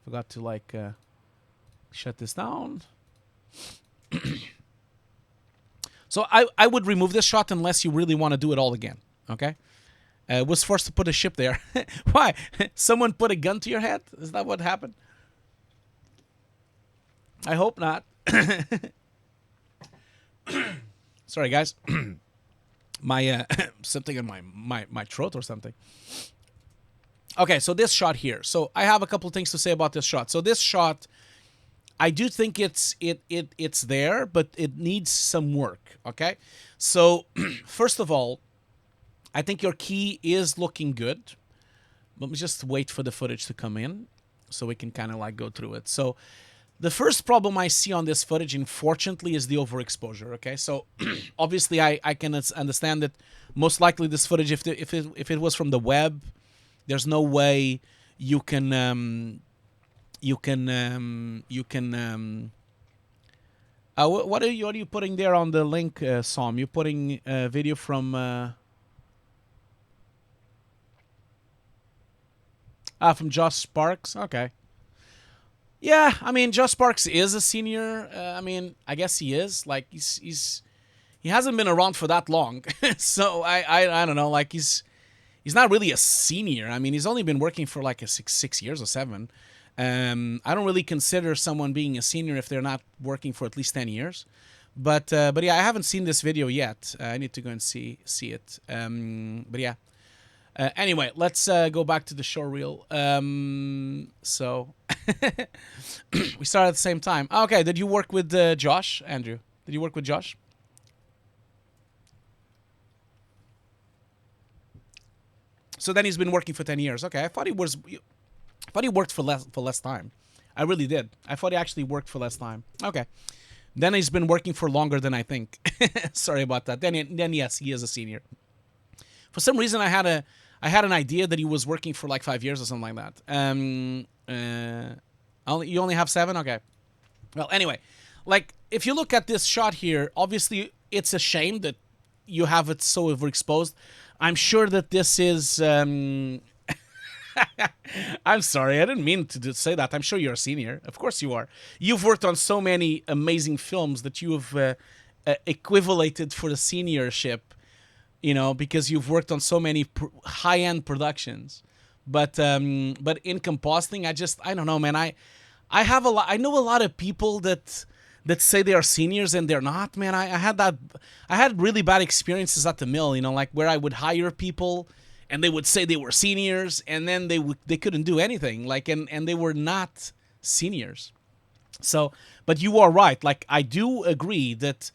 forgot to like shut this down. So I would remove this shot unless you really want to do it all again. Okay, was forced to put a ship there. Why? Someone put a gun to your head? Is that what happened? I hope not. Sorry, guys. My something in my throat or something. Okay, so this shot here. So I have a couple of things to say about this shot. So this shot, I do think it's there, but it needs some work. Okay, so first of all, I think your key is looking good. Let me just wait for the footage to come in so we can kind of like go through it. So the first problem I see on this footage, unfortunately, is the overexposure. Okay, so obviously I can understand that most likely this footage, if it was from the web, there's no way you can What are you putting there on the link, Som? You putting video from Josh Sparks? Okay. Yeah, I mean, Josh Sparks is a senior. I mean, I guess he is. Like, he hasn't been around for that long, so I don't know. Like, he's not really a senior. I mean, he's only been working for like a six years or 7. I don't really consider someone being a senior if they're not working for at least 10 years. But yeah, I haven't seen this video yet. I need to go and see it. But yeah. Anyway, let's go back to the showreel. So we started at the same time. Okay, did you work with Josh, Andrew? Did you work with Josh? So then he's been working for 10 years. Okay, I thought he worked for less time. I really did. I thought he actually worked for less time. Okay. Then he's been working for longer than I think. Sorry about that. Then yes, he is a senior. For some reason, I had an idea that he was working for like 5 years or something like that. You only have 7? Okay. Well, anyway, like, if you look at this shot here, obviously it's a shame that you have it so overexposed. I'm sure that this is... I'm sorry, I didn't mean to say that. I'm sure you're a senior. Of course you are. You've worked on so many amazing films that you have equivalated for the seniorship, you know, because you've worked on so many high-end productions. But in compositing, I don't know, man. I know a lot of people that say they are seniors and they're not, man. I had really bad experiences at the mill, you know, like where I would hire people and they would say they were seniors and then they couldn't do anything, like, and they were not seniors. So, but you are right. Like, I do agree that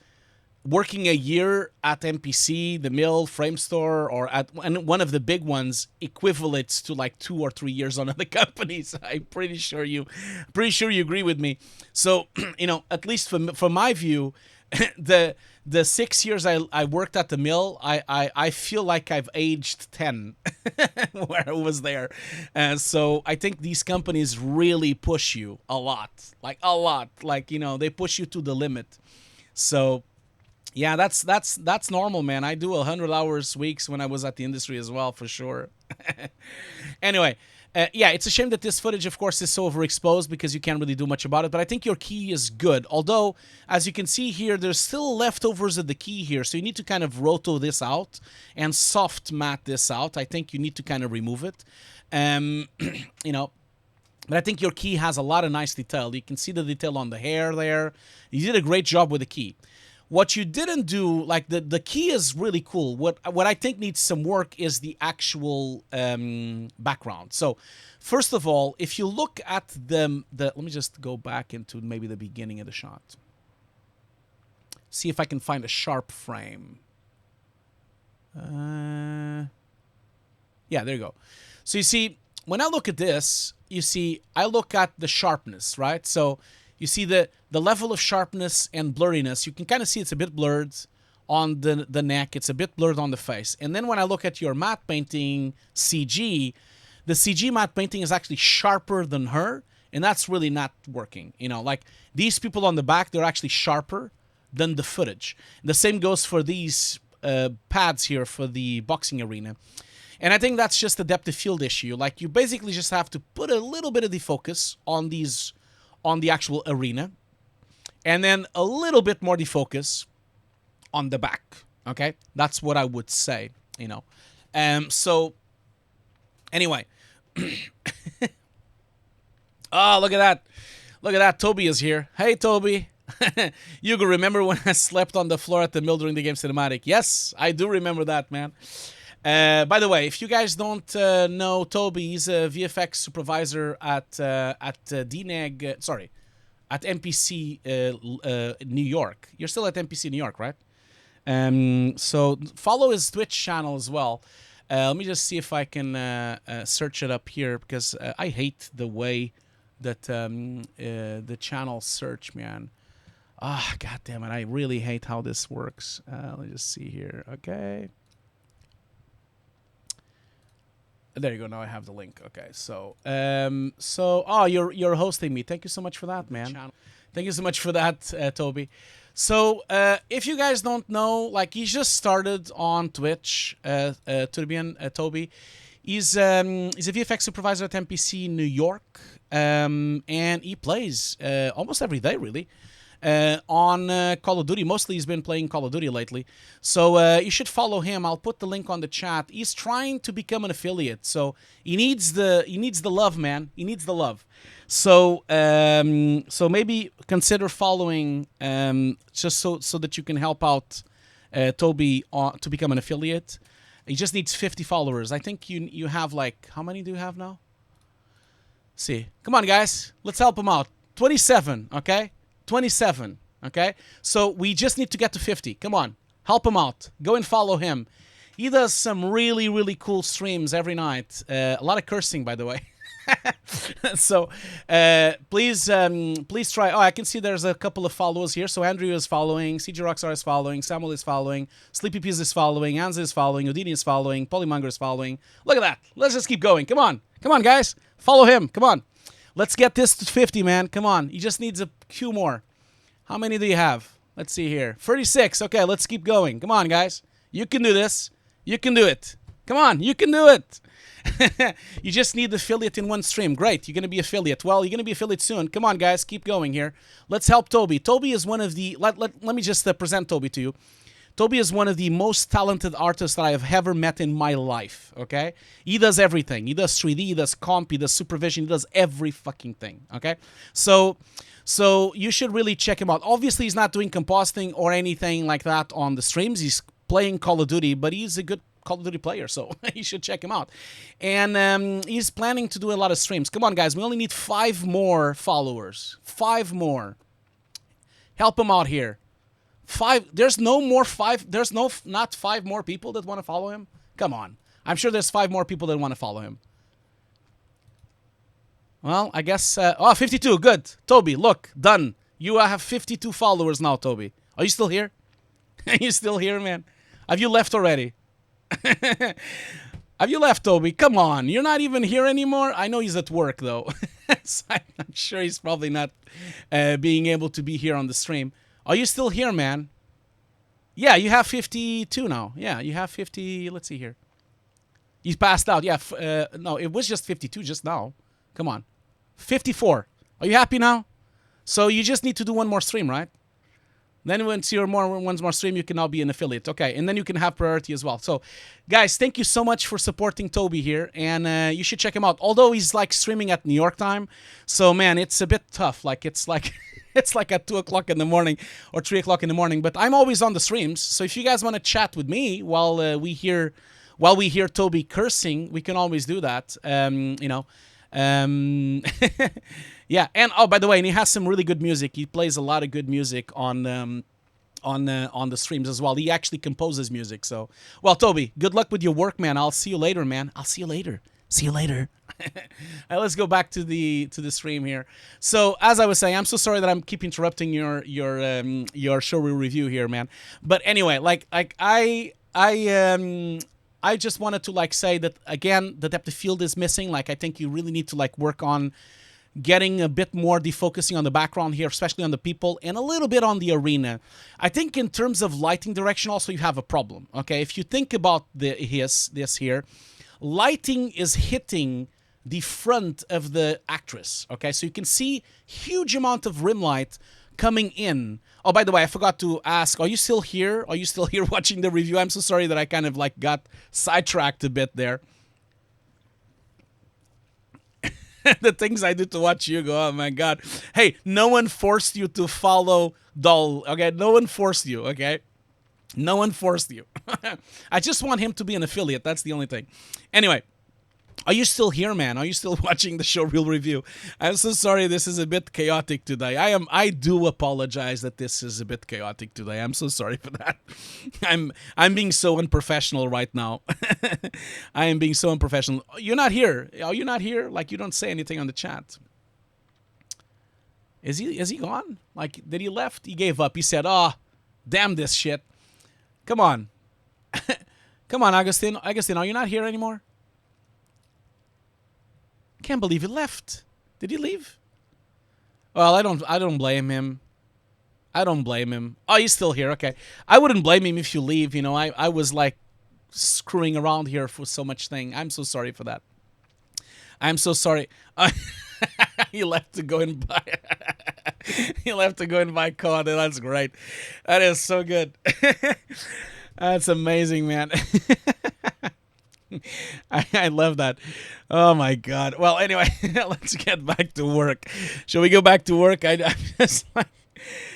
working a year at MPC, the mill, Frame Store, or at one of the big ones equivalates to like 2 or 3 years on other companies. I'm pretty sure you agree with me. So, you know, at least from my view, the 6 years I worked at the mill, I feel like I've aged 10 where I was there. And so I think these companies really push you a lot. Like, you know, they push you to the limit. So yeah, that's normal, man. I do 100 hours weeks when I was at the industry as well, for sure. Anyway, yeah, it's a shame that this footage, of course, is so overexposed because you can't really do much about it. But I think your key is good. Although, as you can see here, there's still leftovers of the key here. So you need to kind of roto this out and soft mat this out. I think you need to kind of remove it. You know, but I think your key has a lot of nice detail. You can see the detail on the hair there. You did a great job with the key. What you didn't do, like the key is really cool. What I think needs some work is the actual background. So first of all, if you look at the let me just go back into maybe the beginning of the shot. See if I can find a sharp frame. Yeah, there you go. So you see, when I look at this, you see, I look at the sharpness, right? So you see the level of sharpness and blurriness. You can kind of see it's a bit blurred on the neck. It's a bit blurred on the face. And then when I look at your matte painting CG, the CG matte painting is actually sharper than her. And that's really not working. You know, like these people on the back, they're actually sharper than the footage. The same goes for these pads here for the boxing arena. And I think that's just a depth of field issue. Like, you basically just have to put a little bit of defocus on these, on the actual arena, and then a little bit more defocus on the back. Okay, that's what I would say. You know, so anyway, oh, look at that! Look at that! Toby is here. Hey, Toby. Hugo, remember when I slept on the floor at the mill during the game cinematic? Yes, I do remember that, man. By the way, if you guys don't know Toby, he's a VFX supervisor at DNEG, sorry, at MPC New York. You're still at MPC New York, right? So follow his Twitch channel as well. Let me just see if I can search it up here, because I hate the way that the channel search, man. Ah, God damn it. I really hate how this works. Let me just see here. Okay. There you go. Now I have the link. Okay, so oh, you're hosting me. Thank you so much for that, man. Thank you so much for that, Toby. So, if you guys don't know, like, he just started on Twitch, Toby. He's a VFX supervisor at MPC New York, and he plays almost every day, really, on Call of Duty. Mostly he's been playing Call of Duty lately. So you should follow him. I'll put the link on the chat. He's trying to become an affiliate, so he needs the love, man. He needs the love. So so maybe consider following, just so that you can help out Toby to become an affiliate. He just needs 50 followers. I think you have, like, how many do you have now? Let's see. Come on, guys. Let's help him out. 27, okay? 27, okay? So we just need to get to 50. Come on. Help him out. Go and follow him. He does some really, really cool streams every night. A lot of cursing, by the way. So please try. Oh, I can see there's a couple of followers here. So Andrew is following, CG Rockstar is following, Samuel is following, Sleepy Peas is following, Anza is following, Odini is following, Polymonger is following. Look at that. Let's just keep going. Come on, guys, follow him. Come on, let's get this to 50, man. Come on, he just needs a few more. How many do you have? Let's see here. 36. Okay, let's keep going. Come on, guys, you can do this. You can do it. Come on, you can do it. You just need affiliate in one stream. Great, you're going to be affiliate. Well, you're going to be affiliate soon. Come on, guys, keep going here. Let's help Toby. Toby is one of the... Let me just present Toby to you. Toby is one of the most talented artists that I have ever met in my life, okay? He does everything. He does 3D, he does comp, he does supervision, he does every fucking thing, okay? So you should really check him out. Obviously, he's not doing compositing or anything like that on the streams. He's playing Call of Duty, but he's a good Call of Duty player, so you should check him out. And he's planning to do a lot of streams. Come on, guys, we only need 5 more followers. 5 more. Help him out here. 5. There's no more 5. There's not 5 more people that want to follow him. Come on. I'm sure there's 5 more people that want to follow him. Well, I guess... 52. Good. Toby, look. Done. You have 52 followers now, Toby. Are you still here? Are you still here, man? Have you left already? Have you left, Toby? Come on. You're not even here anymore? I know he's at work, though. So I'm sure he's probably not being able to be here on the stream. Are you still here, man? Yeah, you have 52 now. Yeah, you have 50. Let's see here. He's passed out. Yeah, no, it was just 52 just now. Come on. 54. Are you happy now? So you just need to do one more stream, right? Then once you're one more stream, you can now be an affiliate. Okay, and then you can have priority as well. So, guys, thank you so much for supporting Toby here. And you should check him out. Although he's, like, streaming at New York time. So, man, it's a bit tough. Like, it's like... It's like at 2 o'clock in the morning or 3 o'clock in the morning. But I'm always on the streams. So if you guys want to chat with me while we hear Toby cursing, we can always do that. You know. Yeah. And oh, by the way, and he has some really good music. He plays a lot of good music on the streams as well. He actually composes music. So, well, Toby, good luck with your work, man. I'll see you later, man. I'll see you later. See you later. Let's go back to the stream here. So as I was saying, I'm so sorry that I'm keep interrupting your showreel review here, man. But anyway, like I just wanted to, like, say that again, the depth of field is missing. Like, I think you really need to, like, work on getting a bit more defocusing on the background here, especially on the people, and a little bit on the arena. I think in terms of lighting direction also you have a problem. Okay, if you think about this here. Lighting is hitting the front of the actress, okay? So you can see huge amount of rim light coming in. Oh, by the way, I forgot to ask, are you still here? Are you still here watching the review? I'm so sorry that I kind of, like, got sidetracked a bit there. The things I do to watch Hugo, oh my God. Hey, no one forced you to follow Doll, okay? No one forced you, okay? No one forced you. I just want him to be an affiliate. That's the only thing. Anyway, are you still here, man? Are you still watching the Showreel review? I'm so sorry this is a bit chaotic today. I do apologize that this is a bit chaotic today. I'm so sorry for that. I'm being so unprofessional right now. I am being so unprofessional. You're not here. Are you not here? Like, you don't say anything on the chat. Is he gone? Like, did he left? He gave up. He said, "Oh, damn this shit." Come on. Come on, Agustin. Agustin, are you not here anymore? Can't believe he left. Did he leave? Well, I don't blame him. I don't blame him. Oh, he's still here. Okay. I wouldn't blame him if you leave. You know, I was like screwing around here for so much thing. I'm so sorry for that. I'm so sorry. He left to go and buy. He left to go and buy COD. That's great. That is so good. That's amazing, man. I love that. Oh my god. Well, anyway, let's get back to work. Shall we go back to work? I'm just like,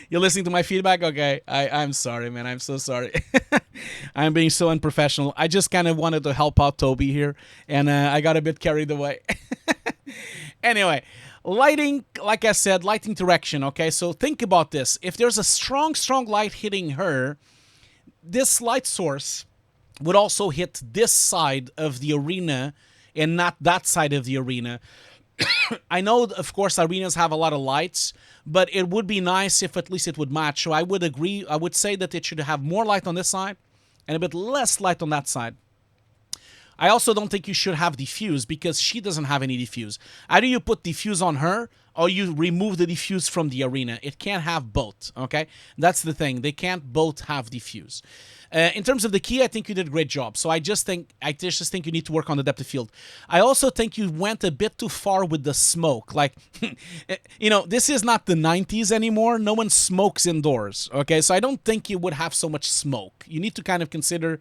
you're listening to my feedback? Okay. I'm sorry, man. I'm so sorry. I'm being so unprofessional. I just kind of wanted to help out Toby here, and I got a bit carried away. Anyway, lighting, like I said, lighting direction, okay? So think about this. If there's a strong light hitting her, this light source would also hit this side of the arena and not that side of the arena. I know, of course, arenas have a lot of lights, but it would be nice if at least it would match. So I would agree. I would say that it should have more light on this side and a bit less light on that side. I also don't think you should have diffuse because she doesn't have any diffuse. Either you put diffuse on her or you remove the diffuse from the arena. It can't have both, okay? That's the thing. They can't both have diffuse. In terms of the key, I think you did a great job. So I just think you need to work on the depth of field. I also think you went a bit too far with the smoke. Like, you know, this is not the 90s anymore. No one smokes indoors, okay? So I don't think you would have so much smoke. You need to kind of consider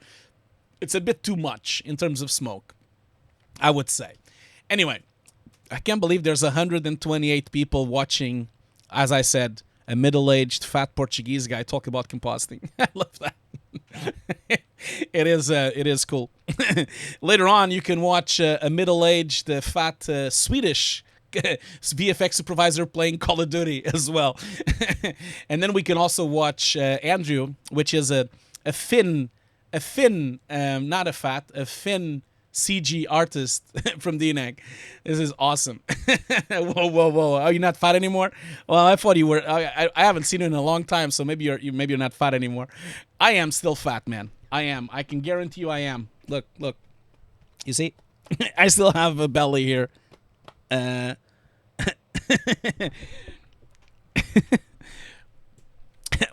it's a bit too much in terms of smoke, I would say. Anyway, I can't believe there's 128 people watching, as I said, a middle-aged fat Portuguese guy talk about compositing. I love that. It is cool. Later on, you can watch a middle-aged fat Swedish VFX supervisor playing Call of Duty as well. And then we can also watch Andrew, which is a Finn, not a fat, a Finn CG artist from DNAG. This is awesome. Whoa. Are you not fat anymore? Well, I thought you were. I haven't seen you in a long time, so maybe you're not fat anymore. I am still fat, man. I am. I can guarantee you I am. Look. You see? I still have a belly here.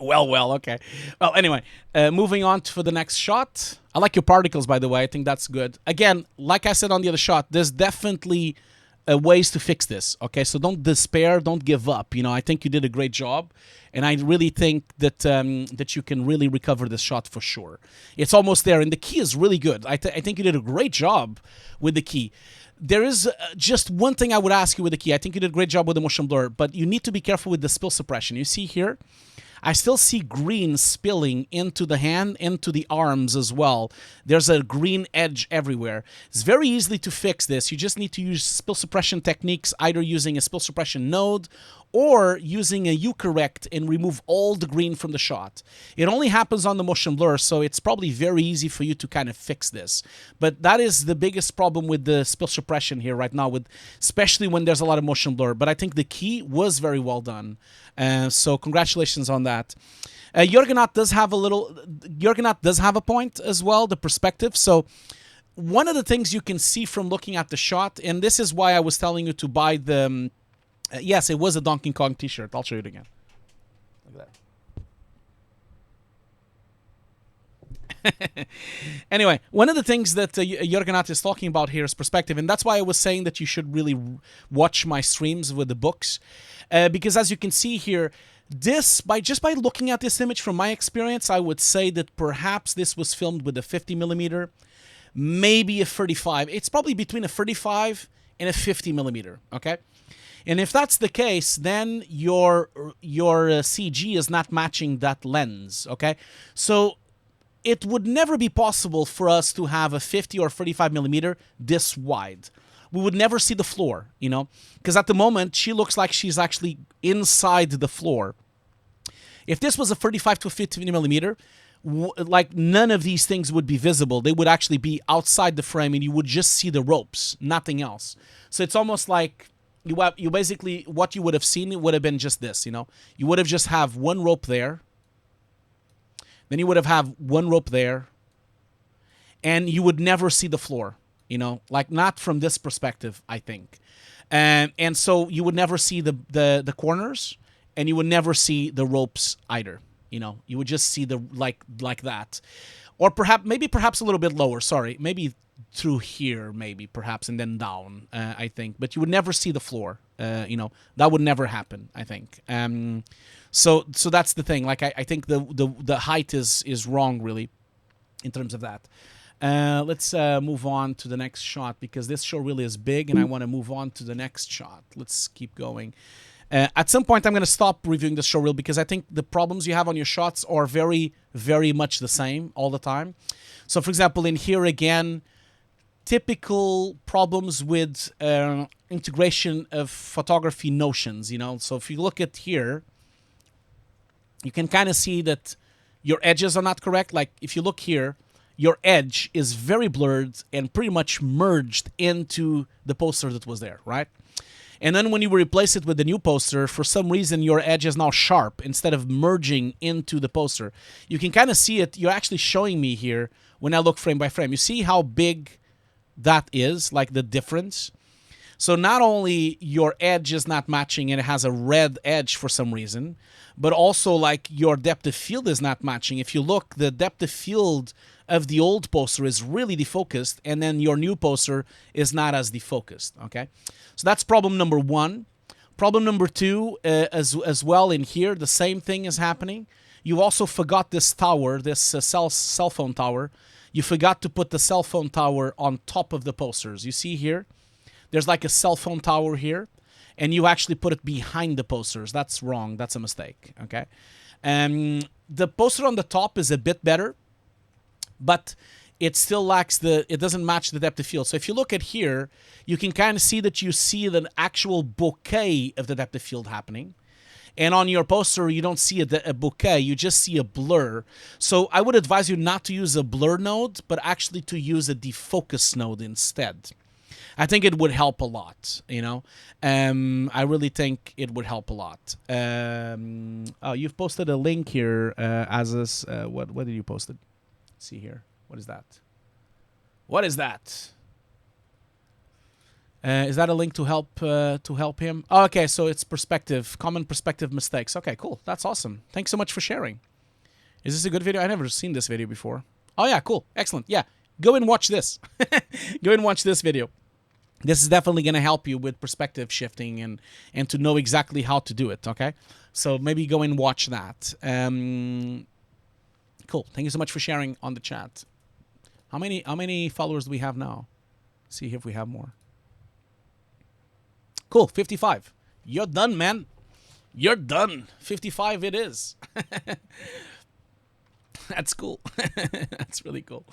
Well, okay. Well, anyway, moving on for the next shot. I like your particles, by the way. I think that's good. Again, like I said on the other shot, there's definitely ways to fix this, okay? So don't despair, don't give up. You know, I think you did a great job, and I really think that that you can really recover this shot for sure. It's almost there, and the key is really good. I think you did a great job with the key. There is just one thing I would ask you with the key. I think you did a great job with the motion blur, but you need to be careful with the spill suppression. You see here? I still see green spilling into the hand, into the arms as well. There's a green edge everywhere. It's very easy to fix this. You just need to use spill suppression techniques, either using a spill suppression node or using a U-correct and remove all the green from the shot. It only happens on the motion blur, so it's probably very easy for you to kind of fix this. But that is the biggest problem with the spill suppression here right now, especially when there's a lot of motion blur. But I think the key was very well done. So congratulations on that. Jorgenat does have a point as well, the perspective. So one of the things you can see from looking at the shot, and this is why I was telling you to buy the... yes, it was a Donkey Kong t-shirt. I'll show you it again. Look at that. Anyway, one of the things that Jorgenat is talking about here is perspective, and that's why I was saying that you should really watch my streams with the books, because as you can see here, just by looking at this image from my experience, I would say that perhaps this was filmed with a 50mm, maybe a 35. It's probably between a 35 and a 50mm, okay? And if that's the case, then your CG is not matching that lens, okay? So it would never be possible for us to have a 50 or 35mm this wide. We would never see the floor, you know? Because at the moment, she looks like she's actually inside the floor. If this was a 35 to 50mm, like none of these things would be visible. They would actually be outside the frame and you would just see the ropes, nothing else. So it's almost like you basically, what you would have seen would have been just this, you know? You would have just have one rope there. Then you would have one rope there. And you would never see the floor, you know? Like not from this perspective, I think. And so you would never see the corners, and you would never see the ropes either. You would just see the like that, or perhaps a little bit lower. Sorry, maybe through here, maybe perhaps, and then down. I think, but you would never see the floor. That would never happen. I think. So that's the thing. Like I think the height is wrong really, in terms of that. Let's move on to the next shot, because this show really is big, and I want to move on to the next shot. Let's keep going. At some point, I'm going to stop reviewing the show reel, because I think the problems you have on your shots are very, very much the same all the time. So, for example, in here again, typical problems with integration of photography notions. So if you look at here, you can kind of see that your edges are not correct. Like if you look here, your edge is very blurred and pretty much merged into the poster that was there, right? And then when you replace it with the new poster, for some reason your edge is now sharp instead of merging into the poster. You can kind of see it. You're actually showing me here when I look frame by frame. You see how big that is, like the difference? So not only your edge is not matching and it has a red edge for some reason, but also like your depth of field is not matching. If you look, the depth of field of the old poster is really defocused, and then your new poster is not as defocused, okay? So that's problem number one. Problem number two, as well in here, the same thing is happening. You also forgot this tower, this cell phone tower. You forgot to put the cell phone tower on top of the posters. You see here, there's like a cell phone tower here, and you actually put it behind the posters. That's wrong. That's a mistake, okay? The poster on the top is a bit better, but it still lacks it doesn't match the depth of field. So if you look at here, you can kind of see that you see the actual bouquet of the depth of field happening. And on your poster, you don't see a bouquet, you just see a blur. So I would advise you not to use a blur node, but actually to use a defocus node instead. I think it would help a lot, I really think it would help a lot. Oh, you've posted a link here, Azus. What did you post it? Let's see here. What is that? What is that? Is that a link to help him? Oh, okay, so it's perspective, common perspective mistakes. Okay, cool. That's awesome. Thanks so much for sharing. Is this a good video? I've never seen this video before. Oh yeah, cool. Excellent. Yeah, go and watch this. Go and watch this video. This is definitely going to help you with perspective shifting and to know exactly how to do it, okay? So maybe go and watch that. Cool. Thank you so much for sharing on the chat. How many followers do we have now? Let's see if we have more. Cool, 55. You're done, man. You're done. 55 it is. That's cool. That's really cool.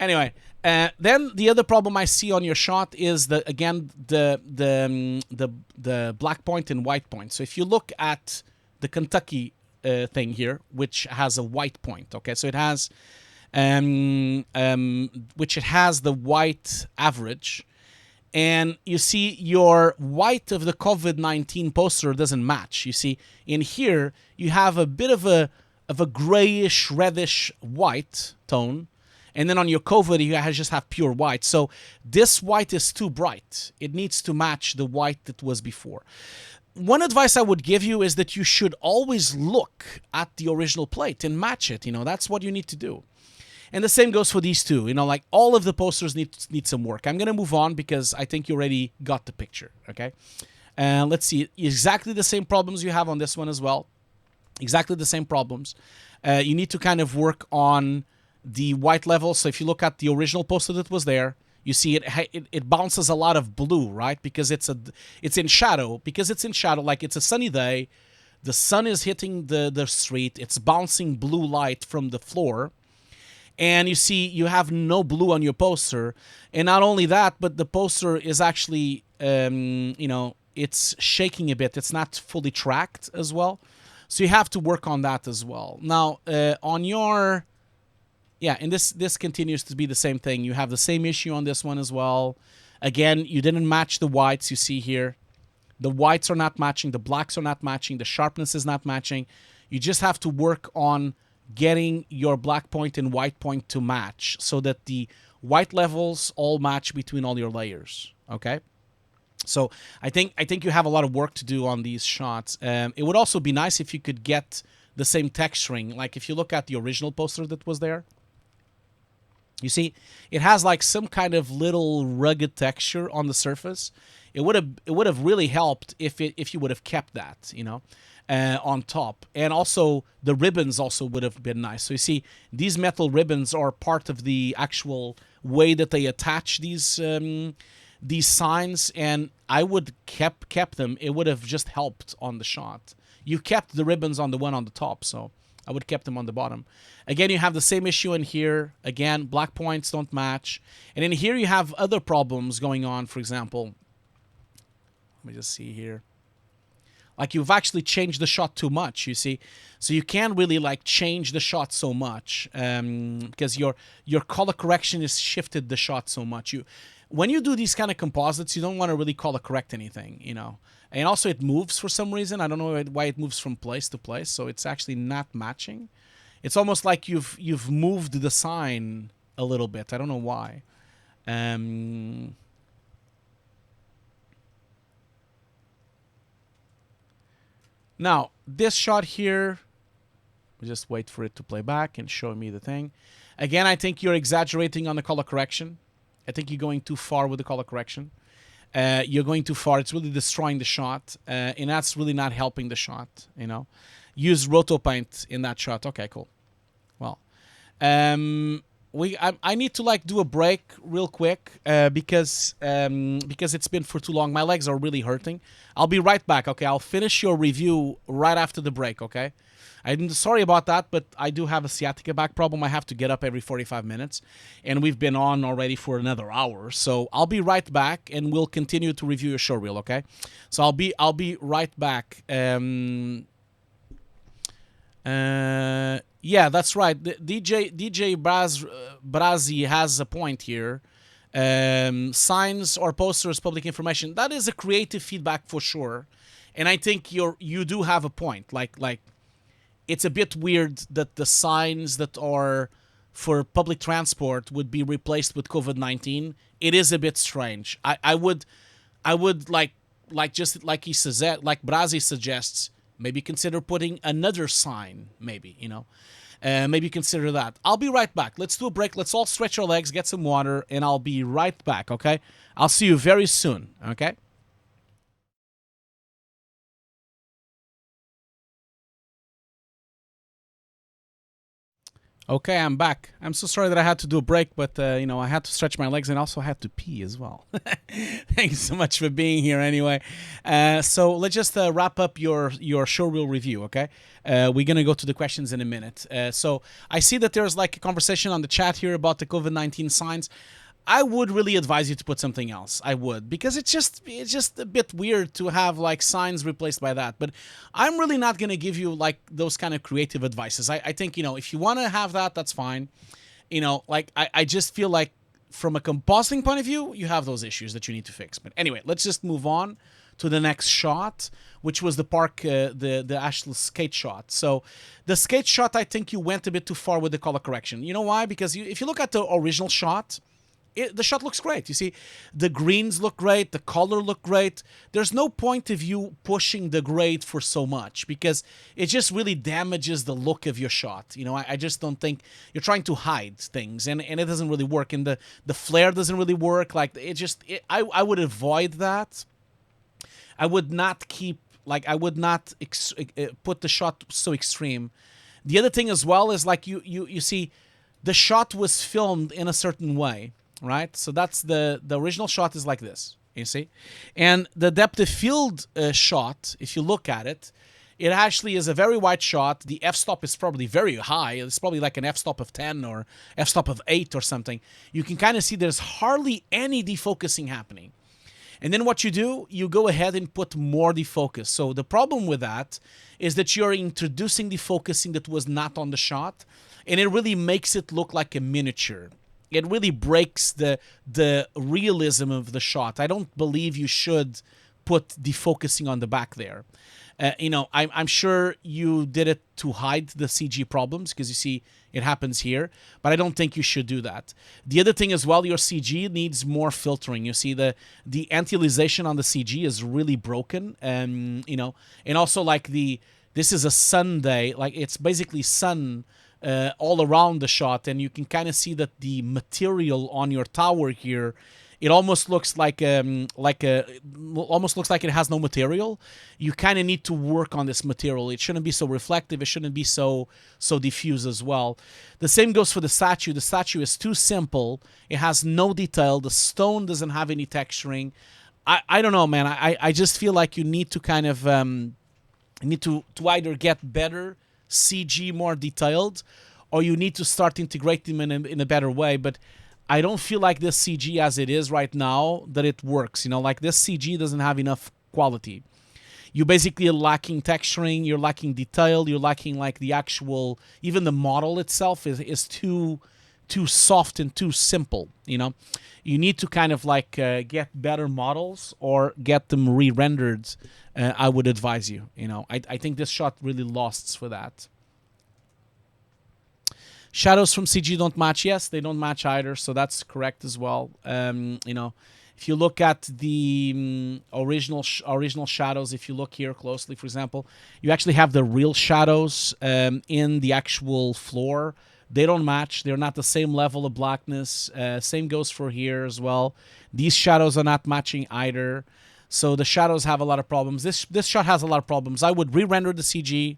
Anyway, then the other problem I see on your shot is the black point and white point. So if you look at the Kentucky thing here, which has a white point, okay, so it has the white average, and you see your white of the COVID-19 poster doesn't match. You see in here you have a bit of a grayish reddish white tone. And then on your COVID, you just have pure white. So this white is too bright. It needs to match the white that was before. One advice I would give you is that you should always look at the original plate and match it. That's what you need to do. And the same goes for these two. Like all of the posters need some work. I'm going to move on because I think you already got the picture, okay? Let's see. Exactly the same problems you have on this one as well. Exactly the same problems. You need to kind of work on the white level. So if you look at the original poster that was there, you see it bounces a lot of blue, right? Because it's in shadow. Because it's in shadow, like it's a sunny day, the sun is hitting the street, it's bouncing blue light from the floor, and you see you have no blue on your poster. And not only that, but the poster is actually it's shaking a bit. It's not fully tracked as well. So you have to work on that as well. Now on your and this continues to be the same thing. You have the same issue on this one as well. Again, you didn't match the whites you see here. The whites are not matching. The blacks are not matching. The sharpness is not matching. You just have to work on getting your black point and white point to match so that the white levels all match between all your layers, okay? So I think you have a lot of work to do on these shots. It would also be nice if you could get the same texturing. Like if you look at the original poster that was there, you see it has like some kind of little rugged texture on the surface. It would have really helped if you would have kept that, you know, on top. And also the ribbons also would have been nice. So you see these metal ribbons are part of the actual way that they attach these signs, and I would kept them. It would have just helped on the shot. You kept the ribbons on the one on the top, so I would kept them on the bottom. Again, you have the same issue in here. Again, black points don't match. And in here you have other problems going on. For example, let me just see here. Like you've actually changed the shot too much, you see. So you can't really like change the shot so much because your color correction has shifted the shot so much. When you do these kind of composites, you don't want to really color correct anything, you know. And also it moves for some reason. I don't know why it moves from place to place, so it's actually not matching. It's almost like you've moved the sign a little bit. I don't know why. Now, this shot here, we just wait for it to play back and show me the thing. Again, I think you're exaggerating on the color correction. I think you're going too far with the color correction. You're going too far. It's really destroying the shot, and that's really not helping the shot, you know. Use roto paint in that shot. Okay, cool. Well, I need to like do a break real quick because it's been for too long. My legs are really hurting. I'll be right back. Okay, I'll finish your review right after the break. Okay. I'm sorry about that, but I do have a sciatica back problem. I have to get up every 45 minutes, and we've been on already for another hour. So I'll be right back, and we'll continue to review your showreel. Okay. So I'll be right back. Yeah, that's right. DJ Brazi has a point here. Signs or posters, public information. That is a creative feedback for sure, and I think you do have a point. Like, it's a bit weird that the signs that are for public transport would be replaced with COVID-19. It is a bit strange. I would like just like he says, like Brazi suggests. Maybe consider putting another sign, maybe, you know. Maybe consider that. I'll be right back. Let's do a break. Let's all stretch our legs, get some water, and I'll be right back, okay? I'll see you very soon, okay? Okay, I'm back. I'm so sorry that I had to do a break, but, you know, I had to stretch my legs and also had to pee as well. Thanks so much for being here anyway. So let's just wrap up your showreel review, okay? We're going to go to the questions in a minute. So I see that there's like a conversation on the chat here about the COVID-19 signs. I would really advise you to put something else. I would, because it's just a bit weird to have like signs replaced by that. But I'm really not going to give you like those kind of creative advices. I think, you know, if you want to have that, that's fine. You know, like I just feel like from a compositing point of view, you have those issues that you need to fix. But anyway, let's just move on to the next shot, which was the park, the actual skate shot. So the skate shot, I think you went a bit too far with the color correction. You know why? Because if you look at the original shot, the shot looks great. You see, the greens look great. The color look great. There's no point of you pushing the grade for so much because it just really damages the look of your shot. You know, I just don't think you're trying to hide things, and it doesn't really work. And the flare doesn't really work. Like I would avoid that. I would not keep I would not put the shot so extreme. The other thing as well is like you see, the shot was filmed in a certain way. Right, so that's the original shot is like this, you see, and the depth of field shot, if you look at it, it actually is a very wide shot. The f-stop is probably very high. It's probably like an f-stop of 10 or f-stop of 8 or something. You can kind of see there's hardly any defocusing happening. And then what you do, you go ahead and put more defocus. So the problem with that is that you're introducing defocusing that was not on the shot, and it really makes it look like a miniature. It really breaks the realism of the shot. I don't believe you should put defocusing on the back there. You know, I'm sure you did it to hide the CG problems because you see it happens here, but I don't think you should do that. The other thing as well, your CG needs more filtering. You see the anti-aliasation on the CG is really broken, you know, and also like this is a sun day, like it's basically sun all around the shot, and you can kind of see that the material on your tower here, it almost looks like almost looks like it has no material. You kind of need to work on this material. It shouldn't be so reflective. It shouldn't be so diffuse as well. The same goes for the statue. The statue is too simple. It has no detail. The stone doesn't have any texturing. I don't know, man. I just feel like you need to kind of need to either get better CG, more detailed, or you need to start integrating them in a better way. But I don't feel like this CG as it is right now that it works. You know, like this CG doesn't have enough quality. You basically are lacking texturing, you're lacking detail, you're lacking like the actual, even the model itself is too soft and too simple, you know. You need to kind of like get better models or get them re-rendered, I would advise you, you know. I think this shot really lost for that. Shadows from CG don't match. Yes, they don't match either, so that's correct as well. You know, if you look at the original shadows, if you look here closely, for example, you actually have the real shadows in the actual floor. They don't match. They're not the same level of blackness. Same goes for here as well. These shadows are not matching either. So the shadows have a lot of problems. This shot has a lot of problems. I would re-render the CG.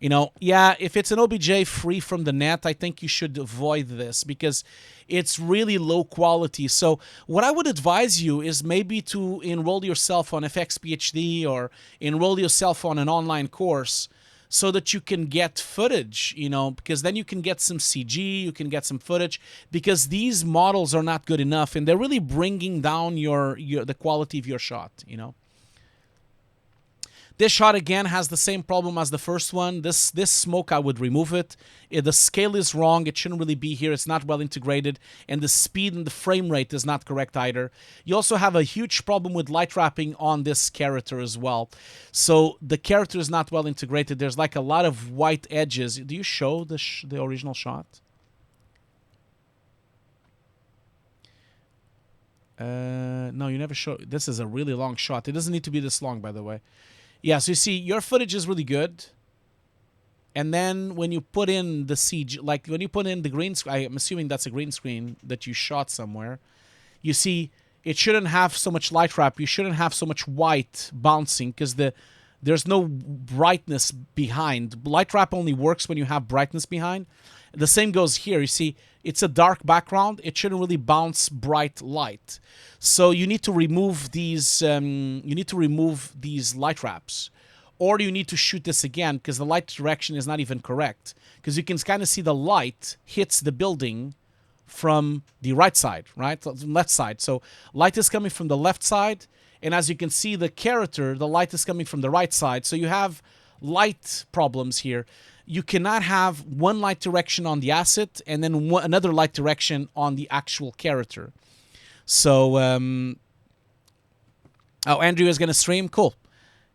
You know, yeah, if it's an OBJ free from the net, I think you should avoid this because it's really low quality. So what I would advise you is maybe to enroll yourself on FX PhD or enroll yourself on an online course so that you can get footage, you know, because then you can get some CG, you can get some footage, because these models are not good enough and they're really bringing down the quality of your shot, you know. This shot again has the same problem as the first one. This smoke, I would remove it. The scale is wrong. It shouldn't really be here. It's not well integrated. And the speed and the frame rate is not correct either. You also have a huge problem with light wrapping on this character as well. So the character is not well integrated. There's like a lot of white edges. Do you show the original shot? No, you never show. This is a really long shot. It doesn't need to be this long, by the way. Yeah, so you see, your footage is really good. And then when you put in the CG, like when you put in the green screen, I'm assuming that's a green screen that you shot somewhere. You see, it shouldn't have so much light wrap. You shouldn't have so much white bouncing because there's no brightness behind. Light wrap only works when you have brightness behind. The same goes here. You see, it's a dark background. It shouldn't really bounce bright light. So you need to remove these. You need to remove these light wraps, or you need to shoot this again because the light direction is not even correct. Because you can kind of see the light hits the building from the right side, right, left side. So light is coming from the left side, and as you can see, the character, the light is coming from the right side. So you have light problems here. You cannot have one light direction on the asset and then another light direction on the actual character. So, oh, Andrew is gonna stream. Cool.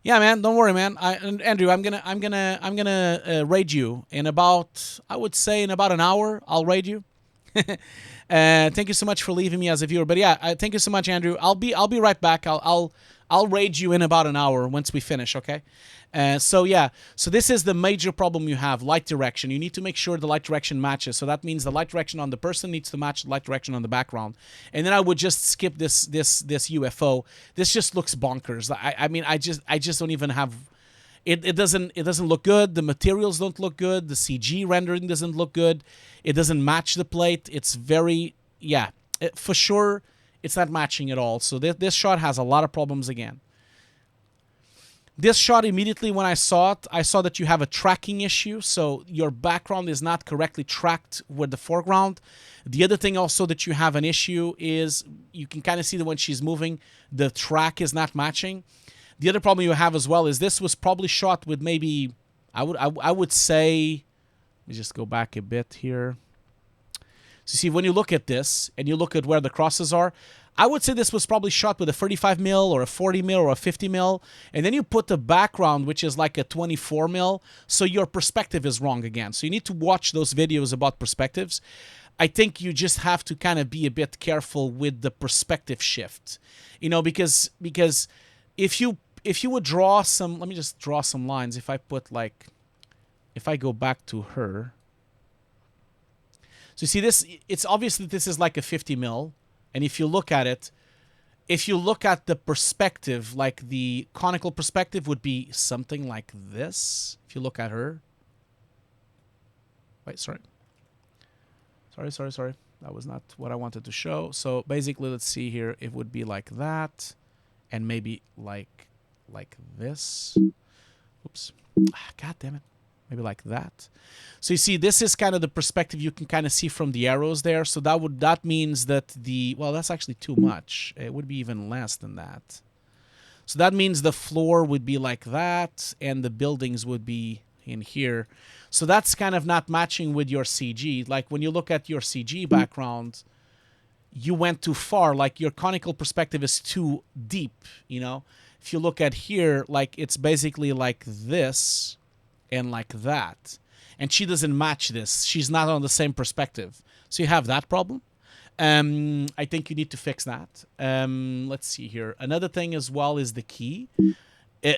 Yeah, man. Don't worry, man. Andrew, I'm gonna raid you in about, I would say, in about an hour. I'll raid you. Thank you so much for leaving me as a viewer. But yeah, thank you so much, Andrew. I'll be right back. I'll raid you in about an hour once we finish. Okay. So yeah, so this is the major problem you have, light direction. You need to make sure the light direction matches. So that means the light direction on the person needs to match the light direction on the background. And then I would just skip this UFO. This just looks bonkers. I mean, I just don't even have. It doesn't look good. The materials don't look good. The CG rendering doesn't look good. It doesn't match the plate. It's very, yeah, for sure, it's not matching at all. So this shot has a lot of problems again. This shot, immediately when I saw it, I saw that you have a tracking issue. So your background is not correctly tracked with the foreground. The other thing also that you have an issue is you can kind of see that when she's moving, the track is not matching. The other problem you have as well is this was probably shot with maybe, I would say, let me just go back a bit here. So see, when you look at this and you look at where the crosses are, I would say this was probably shot with a 35 mil or a 40 mil or a 50 mil. And then you put the background, which is like a 24 mil. So your perspective is wrong again. So you need to watch those videos about perspectives. I think you just have to kind of be a bit careful with the perspective shift, you know, because if you would draw some, let me just draw some lines. If I put like, if I go back to her, so you see this, it's obvious that this is like a 50 mil. And if you look at it, if you look at the perspective, like the conical perspective would be something like this. If you look at her. Wait, sorry. Sorry. That was not what I wanted to show. So basically, let's see here. It would be like that. And maybe like this. Oops. God damn it. Maybe like that. So you see, this is kind of the perspective you can kind of see from the arrows there. So that means that the, well, that's actually too much. It would be even less than that. So that means the floor would be like that, and the buildings would be in here. So that's kind of not matching with your CG. Like when you look at your CG background, you went too far. Like your conical perspective is too deep, you know. If you look at here, like it's basically like this and like that. And she doesn't match this. She's not on the same perspective. So you have that problem. I think you need to fix that. Let's see here. Another thing as well is the key.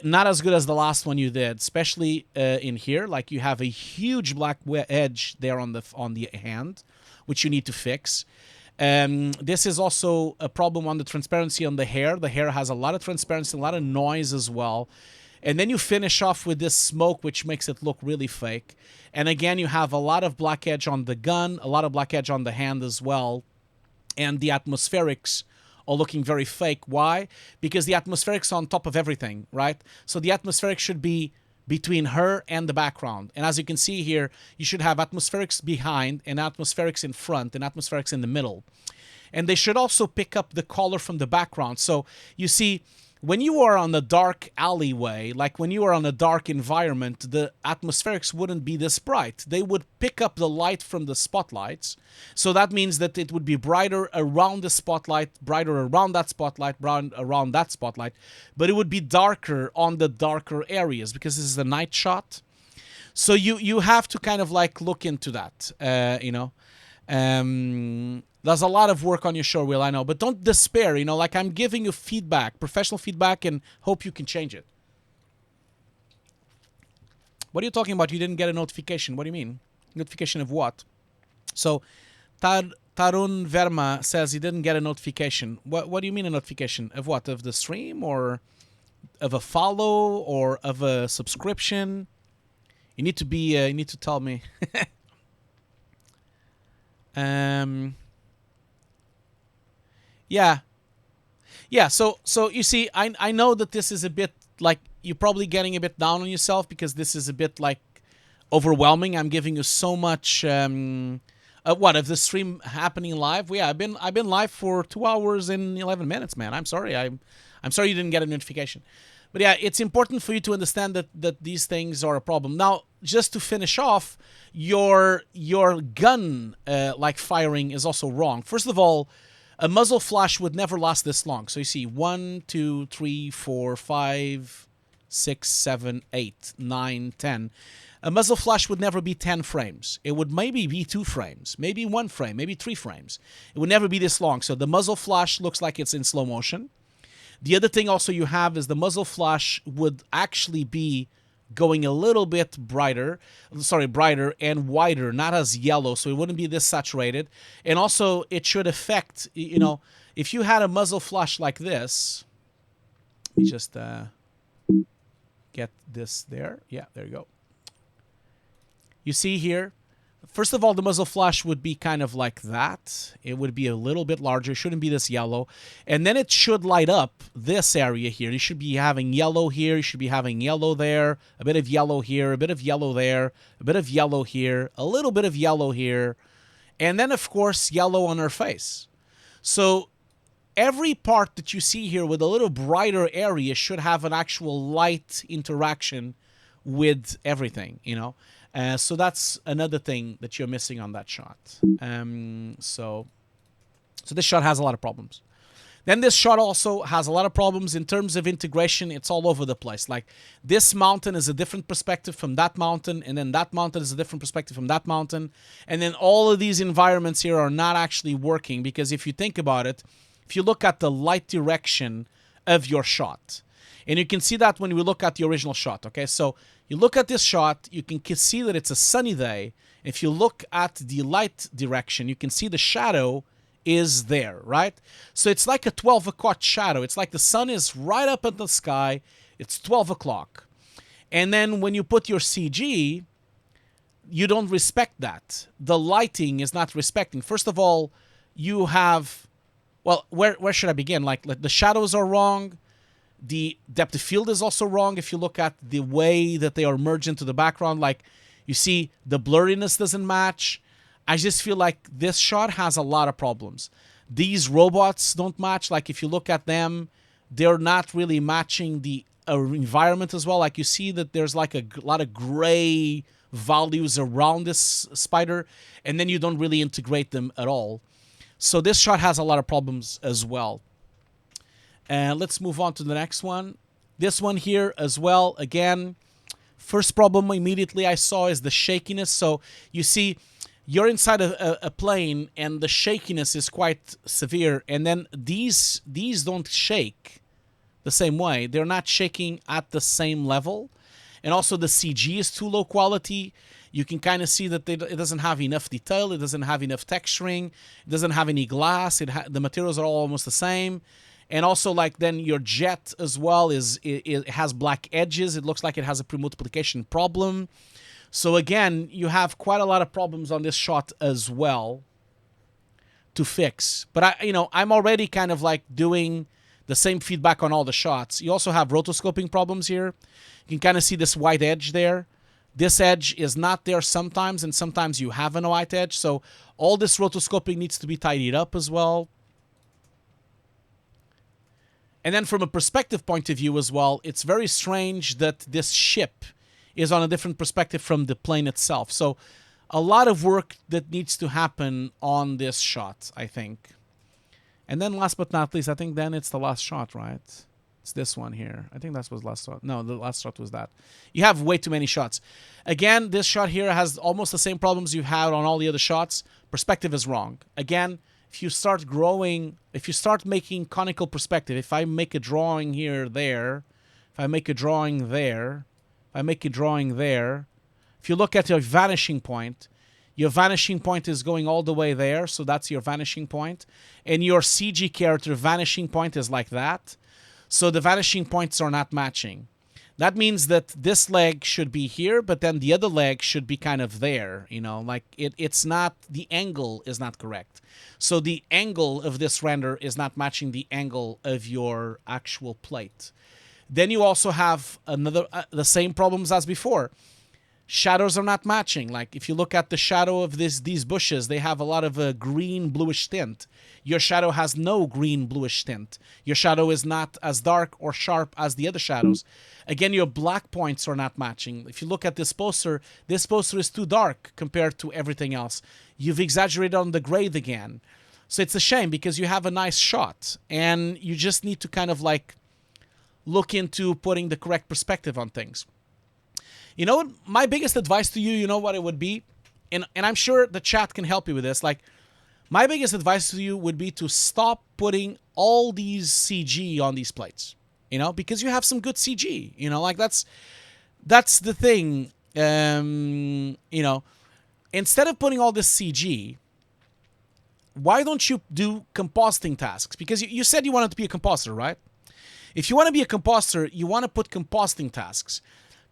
Not as good as the last one you did, especially in here. Like you have a huge black edge there on the hand, which you need to fix. This is also a problem on the transparency on the hair. The hair has a lot of transparency, a lot of noise as well. And then you finish off with this smoke, which makes it look really fake. And again, you have a lot of black edge on the gun, a lot of black edge on the hand as well. And the atmospherics are looking very fake. Why? Because the atmospherics are on top of everything, right? So the atmospherics should be between her and the background. And as you can see here, you should have atmospherics behind and atmospherics in front and atmospherics in the middle. And they should also pick up the color from the background. So you see, when you are on a dark alleyway, like when you are on a dark environment, the atmospherics wouldn't be this bright. They would pick up the light from the spotlights. So that means that it would be brighter around the spotlight, brighter around that spotlight, brighter around that spotlight. But it would be darker on the darker areas because this is a night shot. So you have to kind of like look into that, you know. There's a lot of work on your show reel, I know, but don't despair, you know, like I'm giving you feedback, professional feedback, and hope you can change it. What are you talking about? You didn't get a notification. What do you mean? Notification of what? So, Tarun Verma says he didn't get a notification. What do you mean a notification? Of what? Of the stream, or of a follow, or of a subscription? You need to be, you need to tell me. Yeah, so you see, I know that this is a bit like you're probably getting a bit down on yourself because this is a bit like overwhelming. I'm giving you so much what of the stream happening live? Well, yeah, I've been live for 2 hours and 11 minutes, man. I'm sorry. I'm sorry you didn't get a notification. But yeah, it's important for you to understand that these things are a problem. Now, just to finish off, your gun like firing is also wrong. First of all, a muzzle flash would never last this long. So you see 1, 2, 3, 4, 5, 6, 7, 8, 9, 10. A muzzle flash would never be 10 frames. It would maybe be 2 frames, maybe 1 frame, maybe 3 frames. It would never be this long. So the muzzle flash looks like it's in slow motion. The other thing also you have is the muzzle flash would actually be going a little bit brighter and wider, not as yellow, so it wouldn't be this saturated. And also, it should affect, you know, if you had a muzzle flash like this, let me just get this there. Yeah, there you go. You see here, first of all, the muzzle flash would be kind of like that. It would be a little bit larger. It shouldn't be this yellow. And then it should light up this area here. You should be having yellow here. You should be having yellow there. A bit of yellow here. A bit of yellow there. A bit of yellow here. A little bit of yellow here. And then, of course, yellow on her face. So every part that you see here with a little brighter area should have an actual light interaction with everything, you know. So that's another thing that you're missing on that shot. So this shot has a lot of problems. Then this shot also has a lot of problems in terms of integration. It's all over the place. Like this mountain is a different perspective from that mountain, and then that mountain is a different perspective from that mountain. And then all of these environments here are not actually working, because if you think about it, if you look at the light direction of your shot, and you can see that when we look at the original shot, okay? So you look at this shot, you can see that it's a sunny day. If you look at the light direction, you can see the shadow is there, right? So it's like a 12 o'clock shadow. It's like the sun is right up in the sky. It's 12 o'clock. And then when you put your CG, you don't respect that. The lighting is not respecting. First of all, you have, well, where should I begin? Like the shadows are wrong. The depth of field is also wrong. If you look at the way that they are merged into the background, like you see the blurriness doesn't match. I just feel like this shot has a lot of problems. These robots don't match. Like if you look at them, they're not really matching the environment as well. Like you see that there's like a lot of gray values around this spider, and then you don't really integrate them at all. So this shot has a lot of problems as well. And let's move on to the next one. This one here as well. Again, first problem immediately I saw is the shakiness. So you see, you're inside a plane and the shakiness is quite severe, and then these don't shake the same way. They're not shaking at the same level, and also the CG is too low quality. You can kind of see that it doesn't have enough detail, it doesn't have enough texturing, it doesn't have any glass, the materials are all almost the same. And also, like, then your jet as well it has black edges. It looks like it has a pre-multiplication problem. So again, you have quite a lot of problems on this shot as well to fix. But I'm already kind of like doing the same feedback on all the shots. You also have rotoscoping problems here. You can kind of see this white edge there. This edge is not there sometimes, and sometimes you have a white edge. So all this rotoscoping needs to be tidied up as well. And then from a perspective point of view as well, it's very strange that this ship is on a different perspective from the plane itself. So a lot of work that needs to happen on this shot, I think. And then last but not least, I think then it's the last shot, right? It's this one here. I think that was last shot. No, the last shot was that. You have way too many shots. Again, this shot here has almost the same problems you've had on all the other shots. Perspective is wrong. Again, if you start making conical perspective, if I make a drawing here, there, if I make a drawing there, if I make a drawing there, if you look at your vanishing point is going all the way there, so that's your vanishing point. And your CG character vanishing point is like that. So the vanishing points are not matching. That means that this leg should be here, but then the other leg should be kind of there, like it's not, the angle is not correct. So the angle of this render is not matching the angle of your actual plate. Then you also have the same problems as before. Shadows are not matching. Like if you look at the shadow of these bushes, they have a lot of a green bluish tint. Your shadow has no green bluish tint. Your shadow is not as dark or sharp as the other shadows. Again, your black points are not matching. If you look at this poster is too dark compared to everything else. You've exaggerated on the grade again. So it's a shame because you have a nice shot and you just need to kind of like look into putting the correct perspective on things. You know what? My biggest advice to you, you know what it would be? And I'm sure the chat can help you with this. Like, my biggest advice to you would be to stop putting all these CG on these plates. Because you have some good CG. Like that's the thing. Instead of putting all this CG, why don't you do compositing tasks? Because you said you wanted to be a compositor, right? If you want to be a compositor, you want to put compositing tasks.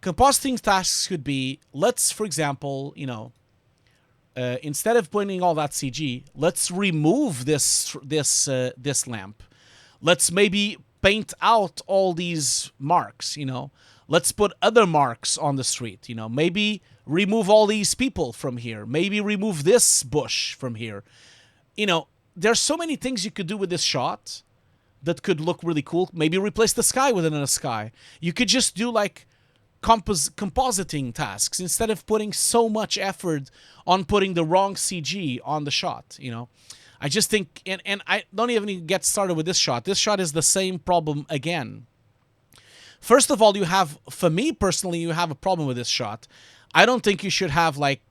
Compositing tasks could be, let's, for example, instead of putting all that CG, let's remove this lamp. Let's maybe paint out all these marks, Let's put other marks on the street, Maybe remove all these people from here. Maybe remove this bush from here. There's so many things you could do with this shot that could look really cool. Maybe replace the sky with another sky. You could just do like compositing tasks instead of putting so much effort on putting the wrong CG on the shot. I just think, and I don't even get started with this shot. This shot is the same problem again. First of all, you have, for me personally, you have a problem with this shot. I don't think you should have like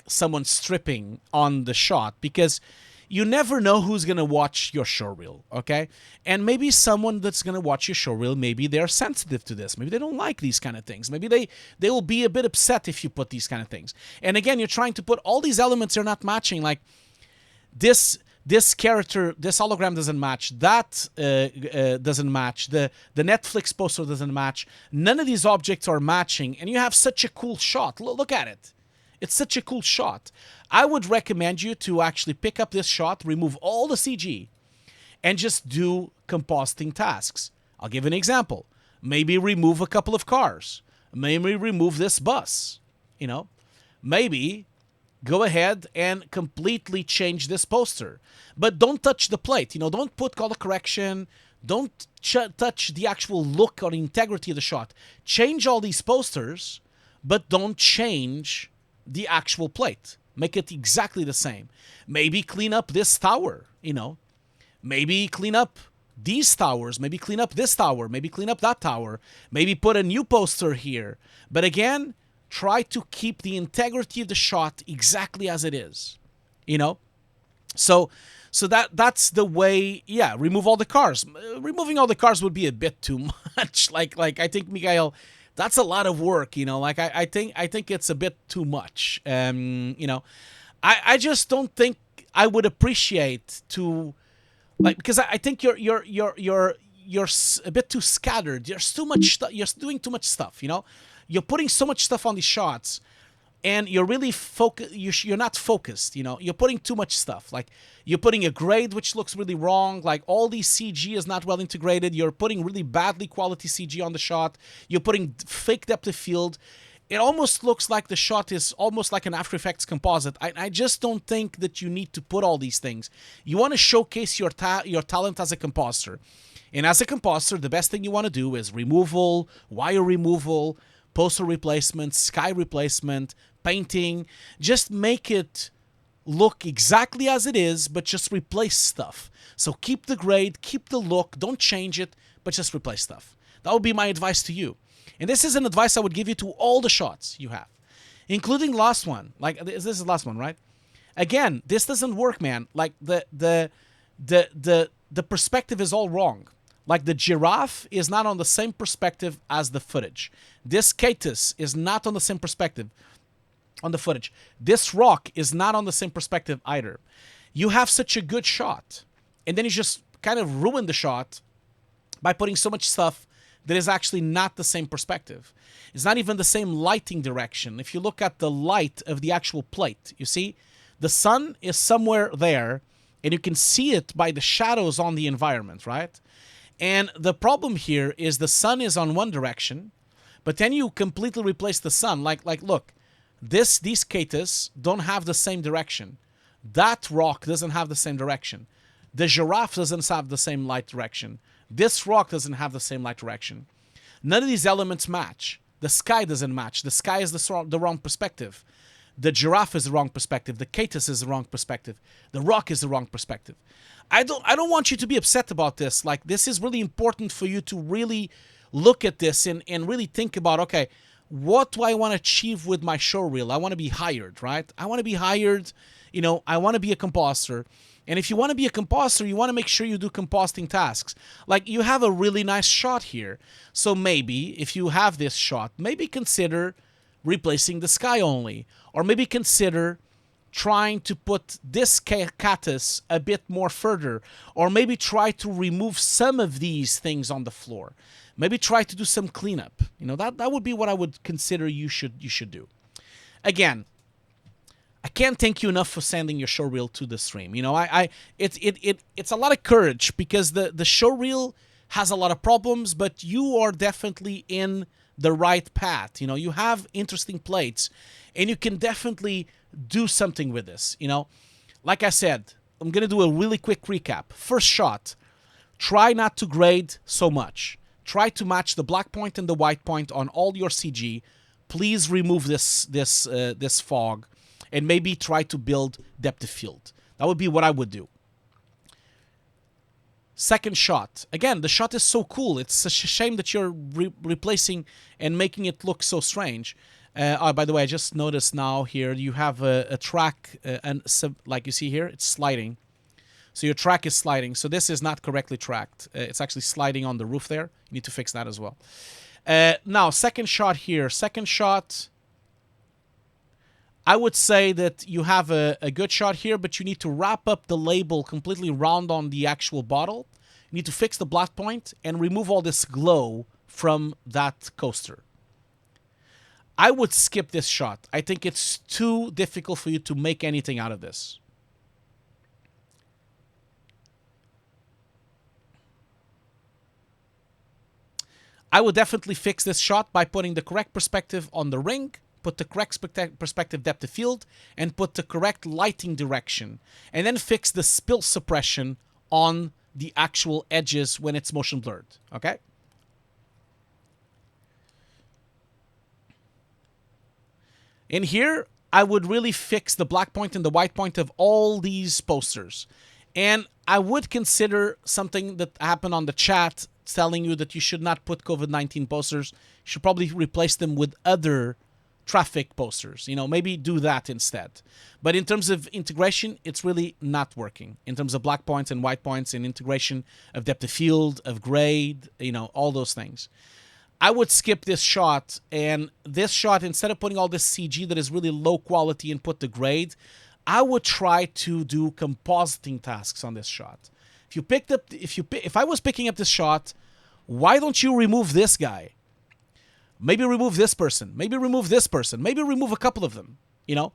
someone stripping on the shot, because you never know who's going to watch your showreel, okay? And maybe someone that's going to watch your showreel, maybe they're sensitive to this. Maybe they don't like these kind of things. Maybe they will be a bit upset if you put these kind of things. And again, you're trying to put all these elements, they're not matching. Like this character, this hologram doesn't match. That doesn't match. The Netflix poster doesn't match. None of these objects are matching. And you have such a cool shot. Look at it. It's such a cool shot. I would recommend you to actually pick up this shot, remove all the CG, and just do compositing tasks. I'll give an example. Maybe remove a couple of cars. Maybe remove this bus. You know, maybe go ahead and completely change this poster. But don't touch the plate. You know, don't put color correction. Don't touch the actual look or integrity of the shot. Change all these posters, but don't change the actual plate. Make it exactly the same. Maybe clean up this tower, you know. Maybe clean up these towers. Maybe clean up this tower. Maybe clean up that tower. Maybe put a new poster here. But again, try to keep the integrity of the shot exactly as it is, you know. So that's the way. Yeah, remove all the cars. Removing all the cars would be a bit too much. Like I think, Mikhail, that's a lot of work, you know. Like I think it's a bit too much. You know, I just don't think I would appreciate to, like, because I think you're a bit too scattered. There's too much. You're doing too much stuff, you know. You're putting so much stuff on these shots, and you're really you're not focused, you know. You're putting too much stuff. Like, you're putting a grade which looks really wrong. Like, all these CG is not well integrated. You're putting really badly quality CG on the shot. You're putting fake depth of field. It almost looks like the shot is almost like an After Effects composite. I just don't think that you need to put all these things. You want to showcase your talent as a compositor. And as a compositor, the best thing you want to do is removal, wire removal, poster replacement, sky replacement, painting. Just make it look exactly as it is, but just replace stuff. So keep the grade, keep the look, don't change it, but just replace stuff. That would be my advice to you. And this is an advice I would give you to all the shots you have, including last one. Like, this is the last one, right? Again, this doesn't work, man. Like, the perspective is all wrong. Like, the giraffe is not on the same perspective as the footage. This cactus is not on the same perspective on the footage. This rock is not on the same perspective either. You have such a good shot, and then you just kind of ruin the shot by putting so much stuff that is actually not the same perspective. It's not even the same lighting direction. If you look at the light of the actual plate, you see, the sun is somewhere there, and you can see it by the shadows on the environment, right? And the problem here is the sun is on one direction, but then you completely replace the sun. Like look, these cactus don't have the same direction. That rock doesn't have the same direction. The giraffe doesn't have the same light direction. This rock doesn't have the same light direction. None of these elements match. The sky doesn't match. The sky is the wrong perspective. The giraffe is the wrong perspective. The cactus is the wrong perspective. The rock is the wrong perspective. I don't want you to be upset about this. Like, this is really important for you to really look at this and really think about, okay, what do I want to achieve with my showreel? I want to be hired, right? I want to be hired. You know, I want to be a compositor. And if you want to be a compositor, you want to make sure you do compositing tasks. Like, you have a really nice shot here. So maybe, if you have this shot, maybe consider replacing the sky only. Or maybe consider trying to put this cactus a bit more further. Or maybe try to remove some of these things on the floor. Maybe try to do some cleanup. You know, that would be what I would consider you should do. Again, I can't thank you enough for sending your showreel to the stream. You know, it's a lot of courage, because the showreel has a lot of problems, but you are definitely in the right path. You know, you have interesting plates, and you can definitely do something with this. You know, like I said, I'm gonna do a really quick recap. First shot, try not to grade so much. Try to match the black point and the white point on all your CG. Please remove this fog. And maybe try to build depth of field. That would be what I would do. Second shot. Again, the shot is so cool. It's a shame that you're replacing and making it look so strange. By the way, I just noticed now here you have a track, like you see here, it's sliding. So your track is sliding. So this is not correctly tracked. It's actually sliding on the roof there. You need to fix that as well. Now, second shot here. Second shot, I would say that you have a good shot here, but you need to wrap up the label completely round on the actual bottle. You need to fix the black point and remove all this glow from that coaster. I would skip this shot. I think it's too difficult for you to make anything out of this. I would definitely fix this shot by putting the correct perspective on the ring, put the correct perspective depth of field, and put the correct lighting direction. And then fix the spill suppression on the actual edges when it's motion blurred. Okay? In here, I would really fix the black point and the white point of all these posters. And I would consider something that happened on the chat telling you that you should not put COVID-19 posters. You should probably replace them with other traffic posters. You know, maybe do that instead. But in terms of integration, it's really not working. In terms of black points and white points and integration of depth of field, of grade, you know, all those things. I would skip this shot, and this shot, instead of putting all this CG that is really low quality and put the grade, I would try to do compositing tasks on this shot. If I was picking up this shot, why don't you remove this guy? Maybe remove this person. Maybe remove this person. Maybe remove a couple of them. You know,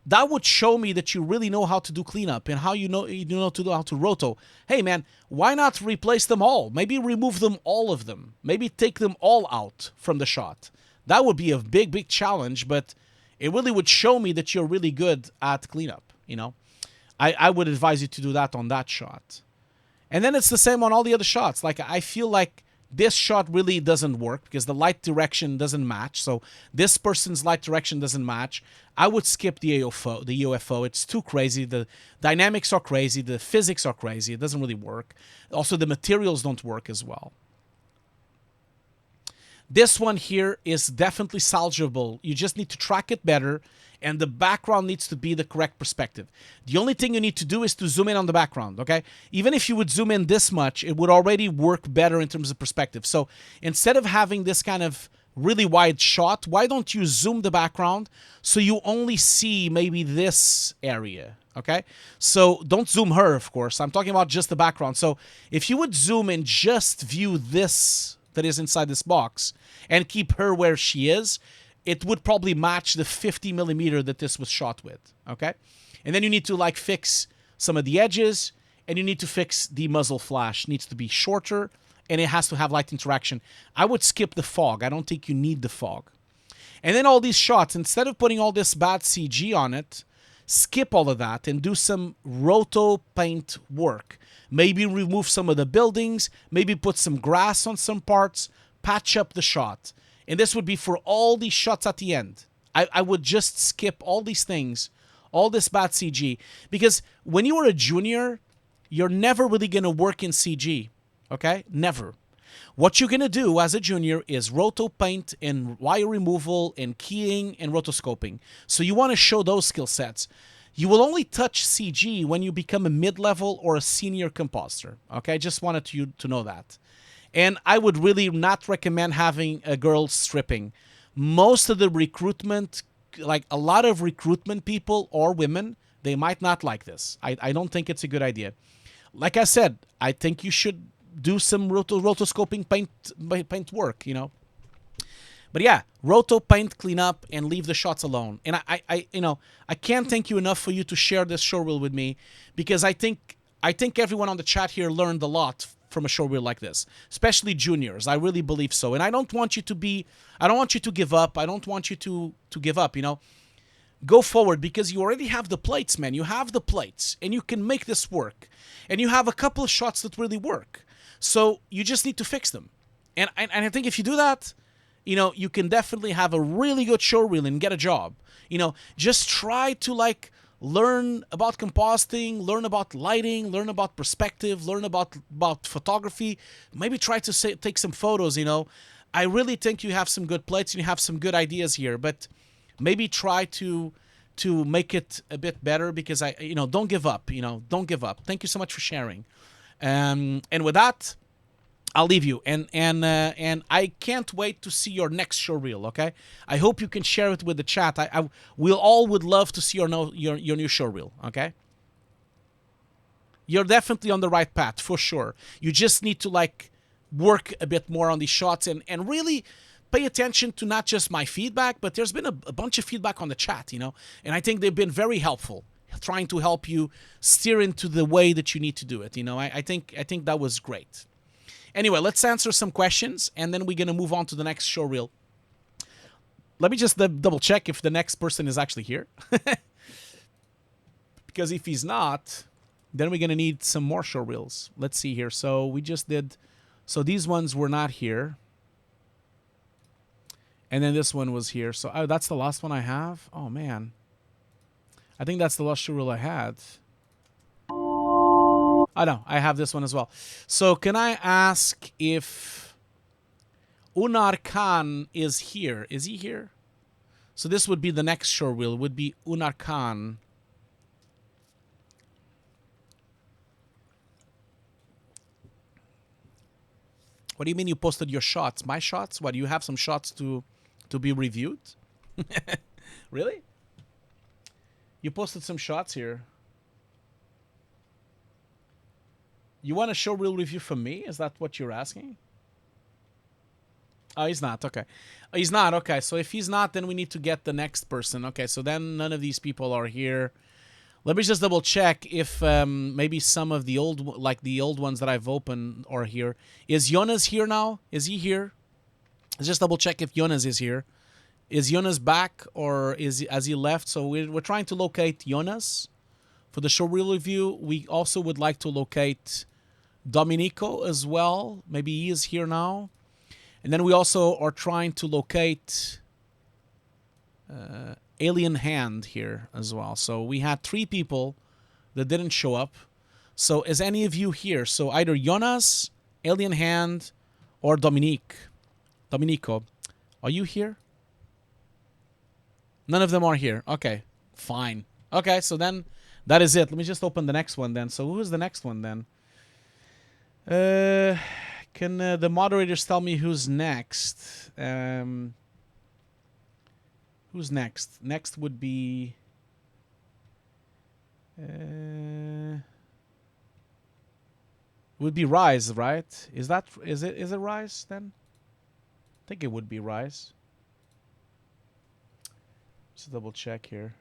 that would show me that you really know how to do cleanup and how you know how to roto. Hey man, why not replace them all? Maybe remove them, all of them. Maybe take them all out from the shot. That would be a big challenge, but it really would show me that you're really good at cleanup. You know, I would advise you to do that on that shot. And then it's the same on all the other shots. Like, I feel like this shot really doesn't work because the light direction doesn't match. So this person's light direction doesn't match. I would skip the UFO. It's too crazy. The dynamics are crazy. The physics are crazy. It doesn't really work. Also, the materials don't work as well. This one here is definitely salvageable. You just need to track it better, and the background needs to be the correct perspective. The only thing you need to do is to zoom in on the background, okay? Even if you would zoom in this much, it would already work better in terms of perspective. So instead of having this kind of really wide shot, why don't you zoom the background so you only see maybe this area, okay? So don't zoom her, of course. I'm talking about just the background. So if you would zoom and just view this that is inside this box and keep her where she is, it would probably match the 50 millimeter that this was shot with, okay? And then you need to like fix some of the edges, and you need to fix the muzzle flash. It needs to be shorter, and it has to have light interaction. I would skip the fog. I don't think you need the fog. And then all these shots, instead of putting all this bad CG on it, skip all of that and do some roto paint work. Maybe remove some of the buildings, maybe put some grass on some parts, patch up the shot. And this would be for all these shots at the end. I would just skip all these things, all this bad CG. Because when you are a junior, you're never really going to work in CG. Okay? Never. What you're going to do as a junior is roto paint and wire removal and keying and rotoscoping. So you want to show those skill sets. You will only touch CG when you become a mid-level or a senior compositor. Okay? Just wanted you to know that. And I would really not recommend having a girl stripping. Most of the recruitment, like a lot of recruitment people or women, they might not like this. I don't think it's a good idea. Like I said, I think you should do some rotoscoping paint work, you know. But yeah, roto paint, clean up, and leave the shots alone. And I can't thank you enough for you to share this showreel with me, because I think everyone on the chat here learned a lot from a showreel like this, especially juniors. I really believe so. And I don't want you to give up. I don't want you to give up, you know. Go forward, because you already have the plates, man. You have the plates, and you can make this work. And you have a couple of shots that really work. So you just need to fix them. And I think if you do that, you know, you can definitely have a really good showreel and get a job. You know, just try to like learn about compositing, learn about lighting, learn about perspective, learn about photography. Maybe try to take some photos, you know. I really think you have some good plates and you have some good ideas here, but maybe try to make it a bit better, because don't give up, don't give up. Thank you so much for sharing. And with that, I'll leave you, and I can't wait to see your next showreel. Okay, I hope you can share it with the chat. We'll all would love to see your new showreel. Okay, you're definitely on the right path for sure. You just need to like work a bit more on these shots and really pay attention to not just my feedback, but there's been a bunch of feedback on the chat, and I think they've been very helpful, trying to help you steer into the way that you need to do it. I think that was great. Anyway, let's answer some questions, and then we're going to move on to the next showreel. Let me just double check if the next person is actually here. Because if he's not, then we're going to need some more showreels. Let's see here. So we just did... So these ones were not here. And then this one was here. So that's the last one I have? Oh, man. I think that's the last showreel I had. Oh, no, I have this one as well. So can I ask if Unar Khan is here? Is he here? So this would be the next showreel. Would be Unar Khan. What do you mean you posted your shots? My shots? What, do you have some shots to be reviewed? Really? You posted some shots here. You want a showreel review from me? Is that what you're asking? Oh, he's not. Okay. Oh, he's not. Okay. So if he's not, then we need to get the next person. Okay. So then none of these people are here. Let me just double check if maybe some of the old ones that I've opened are here. Is Jonas here now? Is he here? Let's just double check if Jonas is here. Is Jonas back, or has he left? So we're trying to locate Jonas for the showreel review. We also would like to locate Domenico as well. Maybe he is here now. And then we also are trying to locate Alien Hand here as well. So we had 3 people that didn't show up. So is any of you here? So either Jonas, Alien Hand, or Domenico. Are you here? None of them are here. Okay, fine. Okay, so then that is it. Let me just open the next one then. So who is the next one then? Can the moderators tell me who's next? Who's next? Next would be... would be Rise, right? Is it Rise then? I think it would be Rise. Just double check here.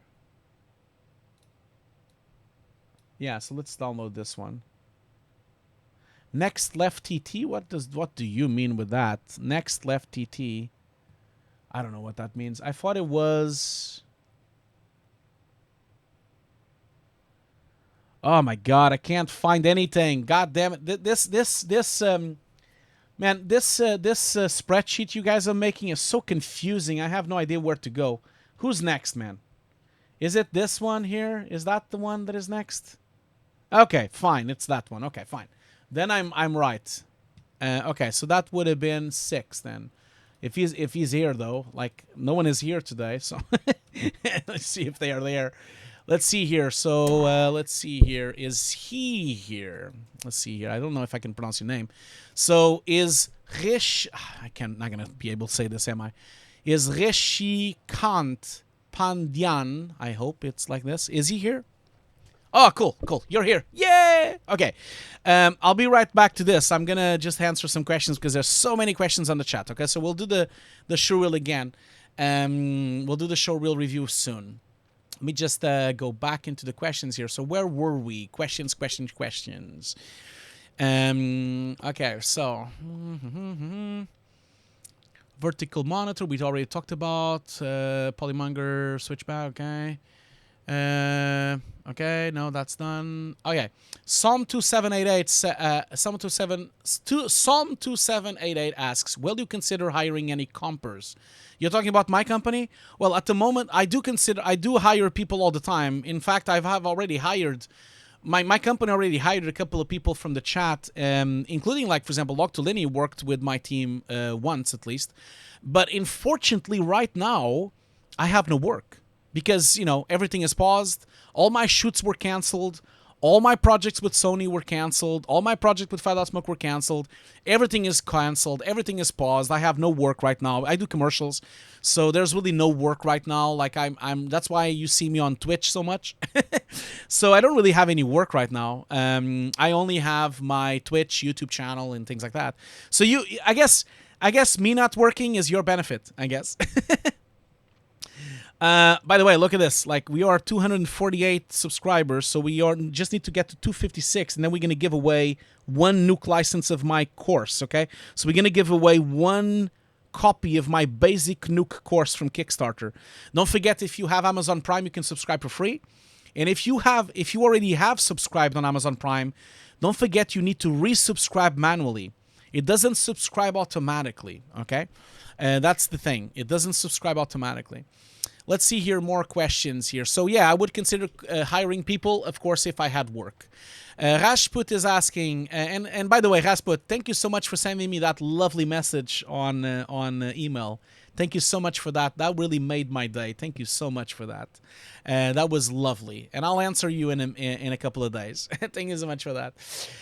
Yeah, so let's download this one. Next left TT? What do you mean with that? Next left TT. I don't know what that means. I thought it was... Oh my god, I can't find anything. God damn it. This spreadsheet you guys are making is so confusing. I have no idea where to go. Who's next, man? Is it this one here? Is that the one that is next? Okay, fine. It's that one. Okay, fine. Then I'm right. Okay, so that would have been 6 then. If he's here though, like no one is here today, so let's see if they are there. Let's see here. So let's see here. Is he here? Let's see here. I don't know if I can pronounce your name. So is not gonna be able to say this, am I? Is Rishikhant Pandian? I hope it's like this. Is he here? Oh, cool. You're here. Yay! Okay. I'll be right back to this. I'm gonna just answer some questions because there's so many questions on the chat. Okay, so we'll do the showreel again. We'll do the showreel review soon. Let me just go back into the questions here. So where were we? Questions. Okay, so vertical monitor we already talked about. Polymonger switchback. Okay. Okay, Okay, no, that's done. Okay, Psalm 2788. Psalm 2788 asks, "Will you consider hiring any compers?" You're talking about my company? Well, at the moment, I do hire people all the time. In fact, I have already hired. My company already hired a couple of people from the chat, including, like, for example, Loctolini worked with my team once at least. But unfortunately, right now, I have no work because, everything is paused. All my shoots were canceled. All my projects with Sony were canceled. All my projects with Five Dot Smoke were canceled. Everything is canceled. Everything is paused. I have no work right now. I do commercials, so there's really no work right now. Like that's why you see me on Twitch so much. So I don't really have any work right now. I only have my Twitch, YouTube channel, and things like that. So I guess me not working is your benefit, I guess. By the way, look at this. Like, we are 248 subscribers, so we just need to get to 256, and then we're going to give away one Nuke license of my course, okay? So we're going to give away one copy of my basic Nuke course from Kickstarter. Don't forget, if you have Amazon Prime, you can subscribe for free. And if you already have subscribed on Amazon Prime, don't forget you need to resubscribe manually. It doesn't subscribe automatically, okay? That's the thing. It doesn't subscribe automatically. Let's see here, more questions here. So yeah, I would consider hiring people, of course, if I had work. Rashput is asking, and by the way, Rashput, thank you so much for sending me that lovely message on email. Thank you so much for that. That really made my day. Thank you so much for that. That was lovely, and I'll answer you in a couple of days. Thank you so much for that.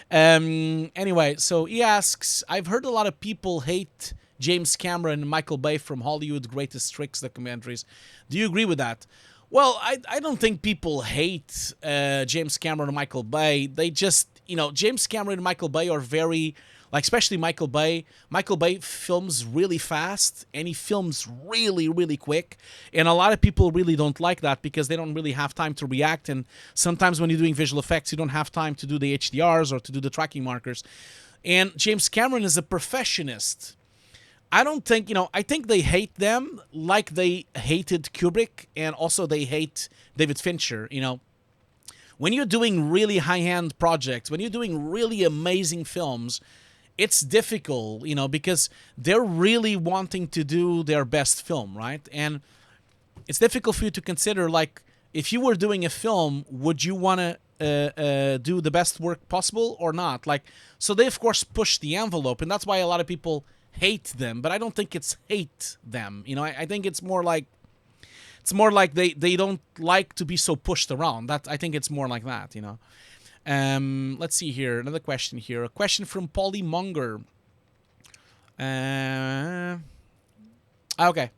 Anyway, so he asks, I've heard a lot of people hate James Cameron and Michael Bay from Hollywood Greatest Tricks documentaries. Do you agree with that? Well, I don't think people hate James Cameron and Michael Bay. They just, James Cameron and Michael Bay are very, like, especially Michael Bay. Michael Bay films really fast, and he films really, really quick. And a lot of people really don't like that because they don't really have time to react. And sometimes when you're doing visual effects, you don't have time to do the HDRs or to do the tracking markers. And James Cameron is a perfectionist. I don't think, I think they hate them like they hated Kubrick, and also they hate David Fincher. When you're doing really high-end projects, when you're doing really amazing films, it's difficult, because they're really wanting to do their best film, right? And it's difficult for you to consider, like, if you were doing a film, would you want to do the best work possible or not? Like, so they, of course, push the envelope, and that's why a lot of people hate them, but I don't think it's hate them. I think it's more like they don't like to be so pushed around. That I think it's more like that. Let's see here, another question here. A question from Polymonger. Okay.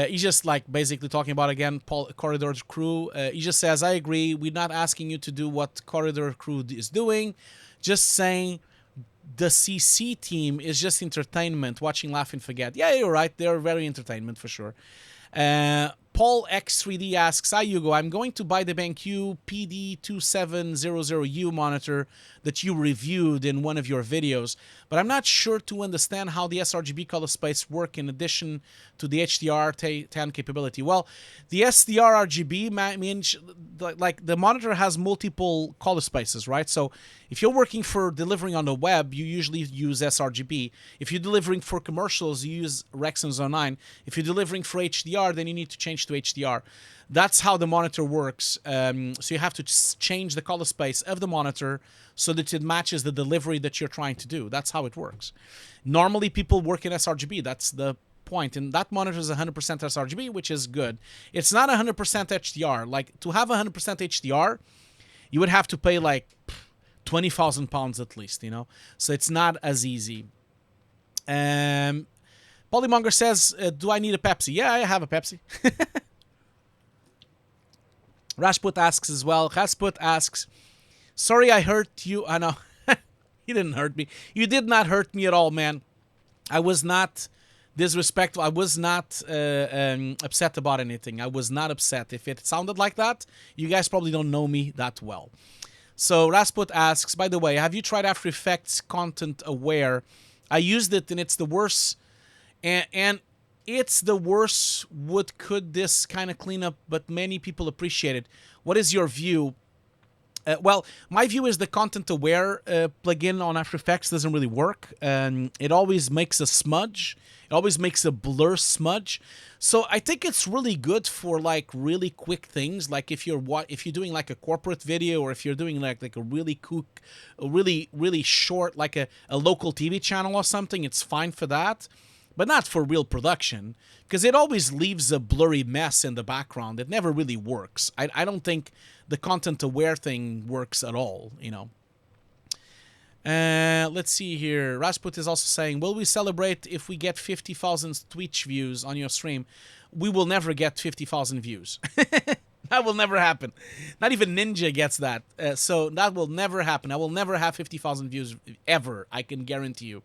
He's just like basically talking about, again, Corridor Crew. He just says, I agree. We're not asking you to do what Corridor Crew is doing. Just saying the CC team is just entertainment, watching, laugh, and forget. Yeah, you're right. They're very entertainment for sure. Paul X3D asks, hi Hugo, I'm going to buy the BenQ PD2700U monitor that you reviewed in one of your videos, but I'm not sure to understand how the sRGB color space work in addition to the HDR10 capability. Well, the SDR RGB means like the monitor has multiple color spaces, right? So if you're working for delivering on the web, you usually use sRGB. If you're delivering for commercials, you use Rexon 09. If you're delivering for HDR, then you need to change to HDR. That's how the monitor works. So you have to change the color space of the monitor so that it matches the delivery that you're trying to do. That's how it works. Normally, people work in sRGB. That's the point. And that monitor is 100% sRGB, which is good. It's not 100% HDR. Like, to have 100% HDR, you would have to pay like 20,000 pounds at least, So it's not as easy. Polymonger says, do I need a Pepsi? Yeah, I have a Pepsi. Rashput asks as well. Rashput asks, sorry I hurt you. I know. You didn't hurt me. You did not hurt me at all, man. I was not disrespectful. I was not upset about anything. I was not upset. If it sounded like that, you guys probably don't know me that well. So Rashput asks, by the way, have you tried After Effects Content Aware? I used it and it's the worst. And it's the worst. What could this kind of clean up? But many people appreciate it. What is your view? Well, my view is the content-aware plugin on After Effects doesn't really work. It always makes a smudge. It always makes a blur smudge. So I think it's really good for like really quick things, like if you're doing like a corporate video, or if you're doing like a really really short, like a local TV channel or something. It's fine for that, but not for real production, because it always leaves a blurry mess in the background. It never really works. I don't think the content-aware thing works at all, you know. Let's see here. Rasput is also saying, will we celebrate if we get 50,000 Twitch views on your stream? We will never get 50,000 views. That will never happen. Not even Ninja gets that. So that will never happen. I will never have 50,000 views ever. I can guarantee you.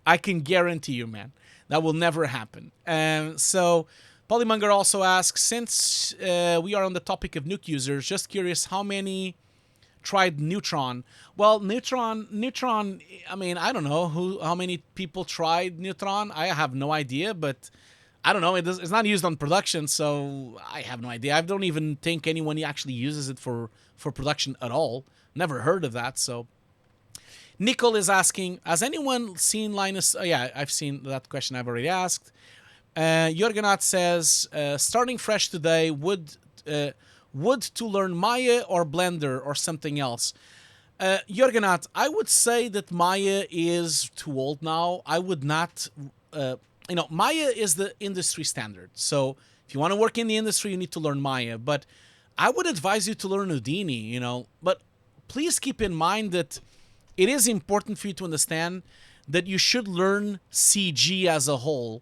I can guarantee you, man. That will never happen. So Polymonger also asks, since we are on the topic of Nuke users, just curious how many tried Neutron. Well, Neutron, I mean, I don't know how many people tried Neutron. I have no idea, but I don't know. It's not used on production, so I have no idea. I don't even think anyone actually uses it for production at all. Never heard of that, so. Nicole is asking, has anyone seen Linus? Oh, yeah, I've seen that question. I've already asked. Jorgenat says, starting fresh today, would to learn Maya or Blender or something else? Jorgenat, I would say that Maya is too old now. I would not, Maya is the industry standard. So if you want to work in the industry, you need to learn Maya. But I would advise you to learn Houdini, But please keep in mind that it is important for you to understand that you should learn CG as a whole.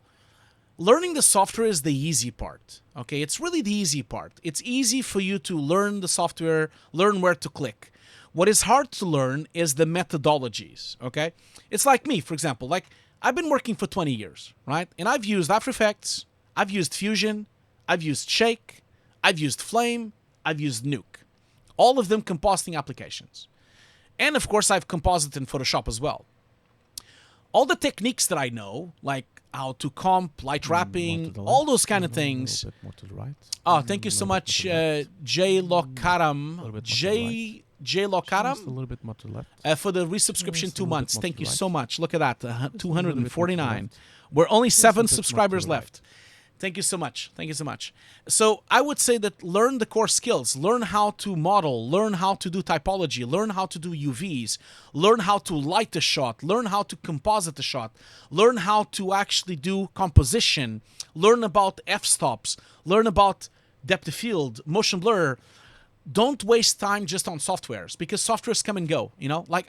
Learning the software is the easy part, okay? It's really the easy part. It's easy for you to learn the software, learn where to click. What is hard to learn is the methodologies, okay? It's like me, for example. Like, I've been working for 20 years, right? And I've used After Effects, I've used Fusion, I've used Shake, I've used Flame, I've used Nuke. All of them compositing applications. And, of course, I've composited in Photoshop as well. All the techniques that I know, like how to comp, light wrapping, all those kind of things. A little bit more to the right. Oh, thank you so much, Jay Lokaram. Jay Lokaram? A little bit more to the left. For the resubscription, 2 months. Thank you right. so much. Look at that, 249. We're only 7 subscribers left. Thank you so much. Thank you so much. So I would say that learn the core skills. Learn how to model. Learn how to do typology. Learn how to do UVs. Learn how to light a shot. Learn how to composite a shot. Learn how to actually do composition. Learn about f-stops. Learn about depth of field, motion blur. Don't waste time just on softwares, because softwares come and go. Like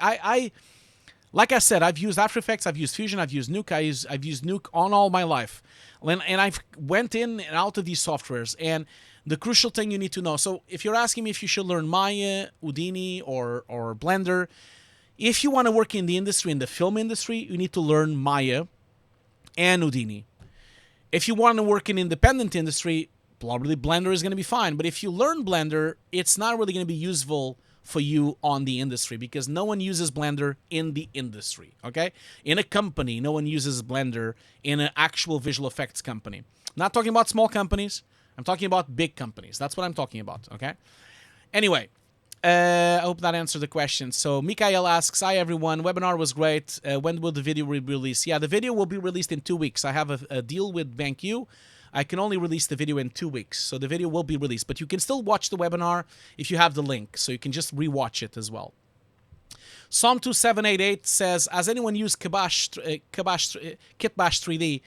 I said, I've used After Effects, I've used Fusion, I've used Nuke, I've used Nuke on all my life. And I've went in and out of these softwares. And the crucial thing you need to know, so if you're asking me if you should learn Maya, Houdini, or Blender, if you want to work in the industry, in the film industry, you need to learn Maya and Houdini. If you want to work in independent industry, probably Blender is going to be fine. But if you learn Blender, it's not really going to be useful for you on the industry, because no one uses Blender in the industry, okay? In a company, no one uses Blender in an actual visual effects company. Not talking about small companies. I'm talking about big companies. That's what I'm talking about, okay? Anyway, I hope that answered the question. So Mikael asks, hi everyone, webinar was great. When will the video be released? Yeah, the video will be released in 2 weeks. I have a deal with BankU. I can only release the video in 2 weeks, so the video will be released. But you can still watch the webinar if you have the link, so you can just rewatch it as well. Psalm2788 says, has anyone used Kitbash 3D?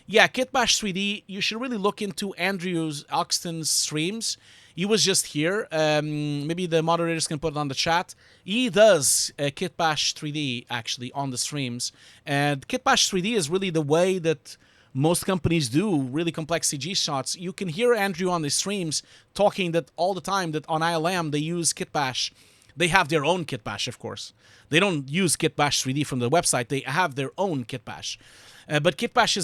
Yeah, Kitbash 3D, you should really look into Agustin's streams. He was just here. Maybe the moderators can put it on the chat. He does Kitbash 3D, actually, on the streams. And Kitbash 3D is really the way that most companies do really complex CG shots. You can hear Andrew on the streams talking that all the time that on ILM they use Kitbash. They have their own Kitbash, of course. They don't use Kitbash 3D from the website. They have their own Kitbash. But Kitbash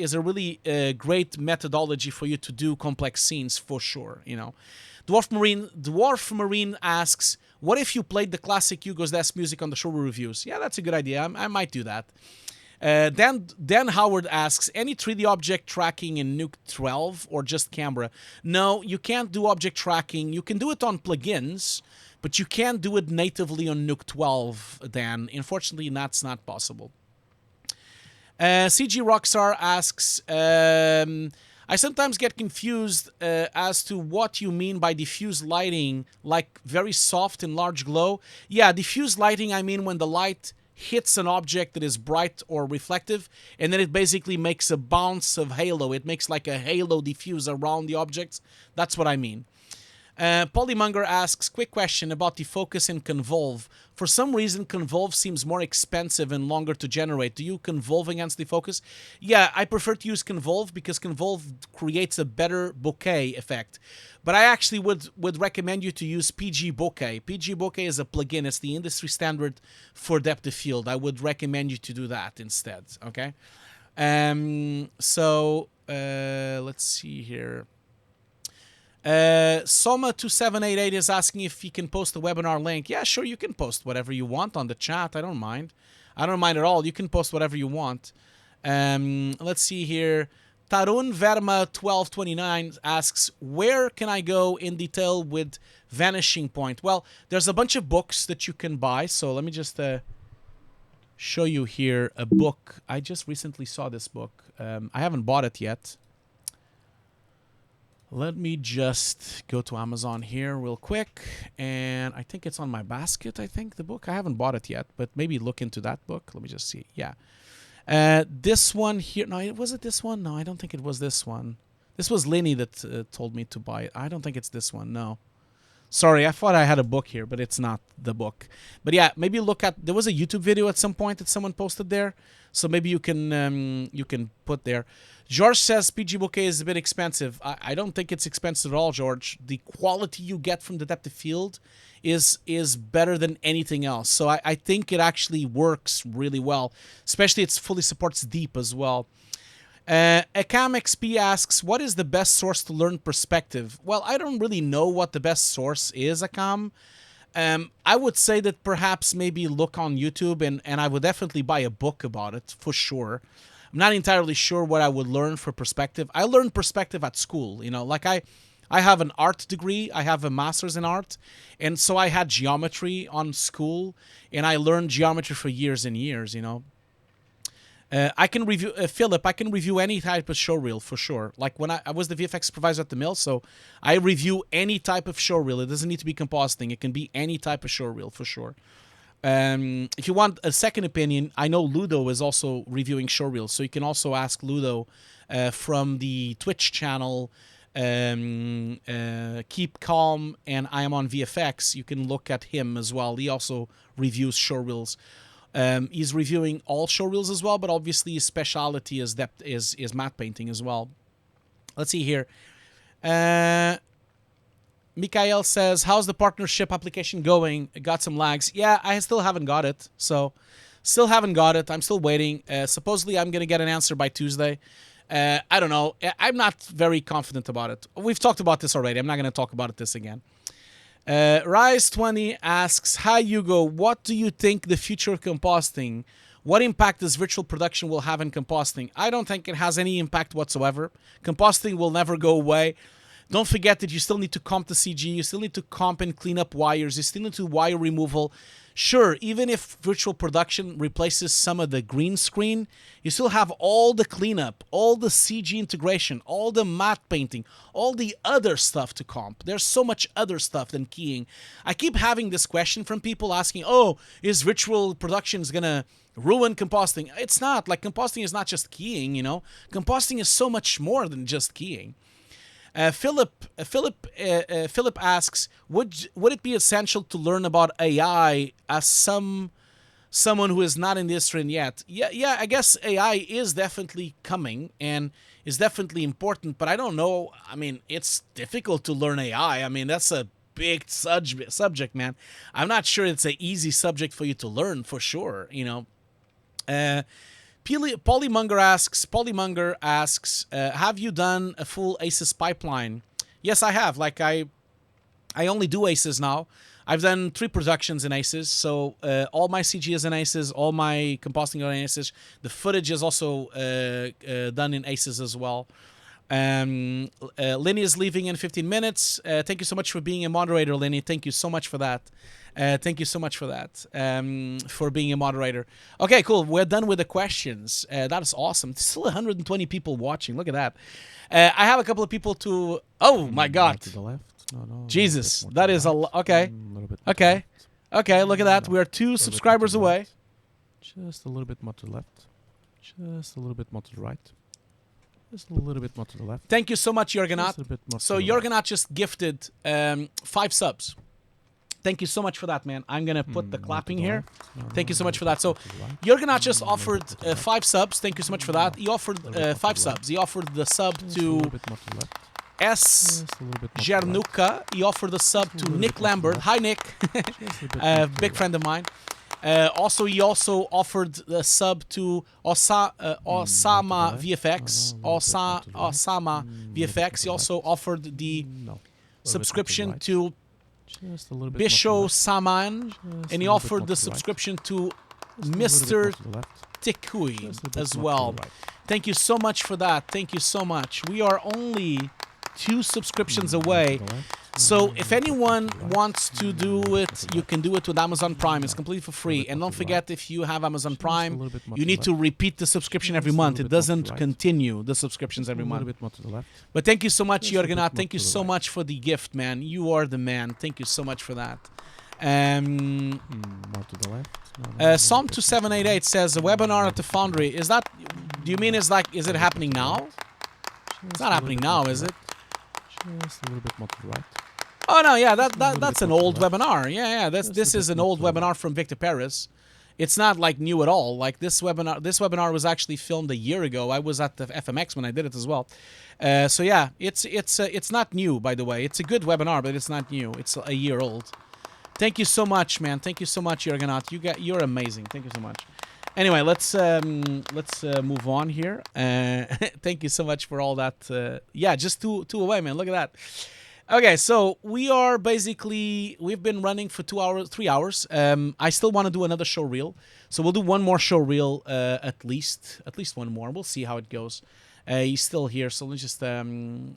is a really great methodology for you to do complex scenes, for sure. Dwarf Marine asks, what if you played the classic Hugo's Desk music on the Showreel Reviews? Yeah, that's a good idea. I might do that. Dan Howard asks, any 3D object tracking in Nuke 12 or just camera? No, you can't do object tracking. You can do it on plugins, but you can't do it natively on Nuke 12, Dan. Unfortunately, that's not possible. CG Rockstar asks, I sometimes get confused as to what you mean by diffuse lighting, like very soft and large glow. Yeah, diffuse lighting, I mean when the light hits an object that is bright or reflective, and then it basically makes a bounce of halo. It makes like a halo diffuse around the objects. That's what I mean. Polymonger asks, quick question about the focus in Convolve. For some reason, Convolve seems more expensive and longer to generate. Do you Convolve against the focus? Yeah, I prefer to use Convolve because Convolve creates a better bokeh effect. But I actually would recommend you to use PG Bokeh. PG Bokeh is a plugin. It's the industry standard for depth of field. I would recommend you to do that instead, okay? Let's see here. Soma2788 is asking if you can post the webinar link. Yeah, sure, you can post whatever you want on the chat. I don't mind. I don't mind at all. You can post whatever you want. Let's see here. Tarun Verma 1229 asks, where can I go in detail with Vanishing Point? Well, there's a bunch of books that you can buy. So let me just show you here a book. I just recently saw this book. I haven't bought it yet. Let me just go to Amazon here real quick. And I think it's on my basket, I think, the book. I haven't bought it yet, but maybe look into that book. Let me just see. Yeah. This one here. No, was it this one? No, I don't think it was this one. This was Lenny that told me to buy it. I don't think it's this one. No. Sorry, I thought I had a book here, but it's not the book. But yeah, maybe look at... There was a YouTube video at some point that someone posted there. So maybe you can put there. George says PG Bokeh is a bit expensive. I don't think it's expensive at all, George. The quality you get from the depth of field is better than anything else. So I think it actually works really well. Especially it fully supports deep as well. Akam XP asks, what is the best source to learn perspective? Well, I don't really know what the best source is, Akam. I would say that perhaps maybe look on YouTube, and I would definitely buy a book about it, for sure. I'm not entirely sure what I would learn for perspective. I learned perspective at school, you know, like I have an art degree, I have a master's in art, and so I had geometry on school, and I learned geometry for years and years, you know. I can review, Philip, I can review any type of showreel for sure. Like when I was the VFX supervisor at the mill, so I review any type of showreel. It doesn't need to be compositing. It can be any type of showreel for sure. If you want a second opinion, I know Ludo is also reviewing showreels, so you can also ask Ludo from the Twitch channel, Keep Calm, and I am on VFX. You can look at him as well. He also reviews showreels. He's reviewing all showreels as well, but obviously his specialty is matte painting as well. Let's see here. Mikael says, how's the partnership application going? Got some lags. Yeah, I still haven't got it. So, still haven't got it. I'm still waiting. Supposedly, I'm going to get an answer by Tuesday. I don't know. I'm not very confident about it. We've talked about this already. I'm not going to talk about this again. Rise20 asks, hi Hugo, what do you think the future of compositing? What impact does virtual production will have in compositing? I don't think it has any impact whatsoever. Compositing will never go away. Don't forget that you still need to comp the CG, you still need to comp and clean up wires, you still need to wire removal. Sure, even if virtual production replaces some of the green screen, you still have all the cleanup, all the CG integration, all the matte painting, all the other stuff to comp. There's so much other stuff than keying. I keep having this question from people asking, oh, is virtual production gonna ruin compositing? It's not. Like, compositing is not just keying, you know? Compositing is so much more than just keying. Philip asks, would it be essential to learn about AI as someone who is not in the industry yet? Yeah, I guess AI is definitely coming and is definitely important, but I don't know. I mean, it's difficult to learn AI. I mean, that's a big subject, man. I'm not sure it's an easy subject for you to learn, for sure, you know. Polymonger asks, have you done a full ACES pipeline? Yes, I have. Like I I only do Aces now. I've done 3 productions in Aces, so all my CG is in Aces, all my compositing are in Aces. The footage is also done in Aces as well. Lenny is leaving in 15 minutes. Thank you so much for being a moderator, Lenny. Thank you so much for that. Thank you so much for that, for being a moderator. Okay, cool. We're done with the questions. That is awesome. There's still 120 people watching. Look at that. I have a couple of people to... Oh, my God. To the left. No, Jesus, that is a lot. Okay. Okay. Okay, look at that. We are 2 subscribers away. Just a little bit more to the left. Just a little bit more to the right. Just a little bit more to the left. Thank you so much, Jorgenat. Just a bit more So to the right. Jorgenat just gifted 5 subs. Thank you so much for that, man. I'm going to put the clapping here. Thank you so much for that. So Jorgenat just offered 5 subs. Thank you so much for that. He offered 5 subs. He offered the sub Just a to little bit more to the left. S. Just a little bit more to the right. Jernuka. He offered the sub to little Nick bit more to the Lambert. left. Hi, Nick. Just a bit more to the Big right. friend of mine. He also offered the sub to Osama VFX. Osama VFX. He also offered the No. subscription right. to Just a little bit more to the Bisho left. Saman. Just And a he little bit offered more the to the right. subscription to Just a little bit Mr. more to the left. Tikui Just a bit as more to the well. right. Thank you so much for that. Thank you so much. We are only 2 subscriptions More to away. the left. So if anyone right. wants to do it, you can do it with Amazon Prime. It's completely for free. And don't forget, if you have Amazon Just a Prime, little bit more you to the need to left. repeat the subscription every Just a month. little It bit more to the doesn't right. continue the subscriptions every A little month. bit more to the left. But thank you so much, Just a bit Jorgenat. more Thank you to the so right. much for the gift, man. You are the man. Thank you so much for that. More to the left. No, Psalm 2788 says a webinar at the Foundry. Is that? Do you mean is it happening now? It's not happening now, is it? Just a little bit more to the right. Oh no, yeah, little that's bit an more to old the left. webinar. Yeah, Just a this bit is an more old to the webinar right. from Victor Paris. It's not like new at all. Like this webinar was actually filmed a year ago. I was at the FMX when I did it as well. So yeah, it's not new, by the way. It's a good webinar, but it's not new. It's a year old. Thank you so much, man. Thank you so much, Jorgenat. You're amazing. Thank you so much. Anyway, let's move on here. Thank you so much for all that. Yeah, just two away, man. Look at that. Okay, so we've been running for 3 hours. I still want to do another show reel, so we'll do one more show reel at least one more. We'll see how it goes. He's still here, so let's just okay.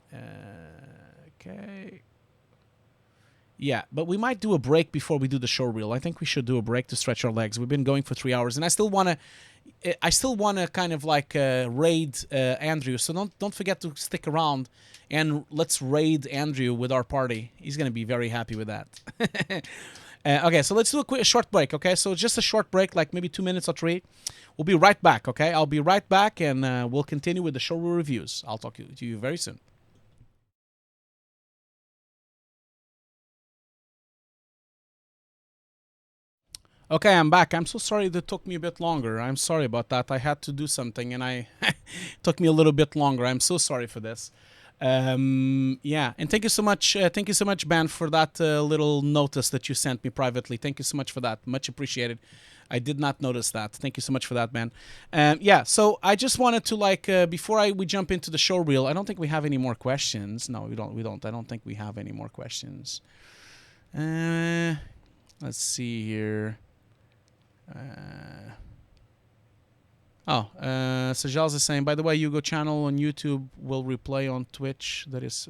Yeah, but we might do a break before we do the show reel. I think we should do a break to stretch our legs. We've been going for 3 hours, and I still wanna kind of like raid Andrew. So don't forget to stick around, and let's raid Andrew with our party. He's gonna be very happy with that. Okay, so let's do a short break. Okay, so just a short break, like maybe 2 minutes or 3. We'll be right back. Okay, I'll be right back, and we'll continue with the Showreel Reviews. I'll talk to you very soon. Okay, I'm back. I'm so sorry that took me a bit longer. I'm sorry about that. I had to do something, and it took me a little bit longer. I'm so sorry for this. Yeah, and thank you so much. Thank you so much, Ben, for that little notice that you sent me privately. Thank you so much for that. Much appreciated. I did not notice that. Thank you so much for that, man. Yeah, so I just wanted to before we jump into the show reel. I don't think we have any more questions. No, we don't. I don't think we have any more questions. Let's see here. Sajals is saying, by the way, Hugo channel on YouTube will replay on Twitch. That is,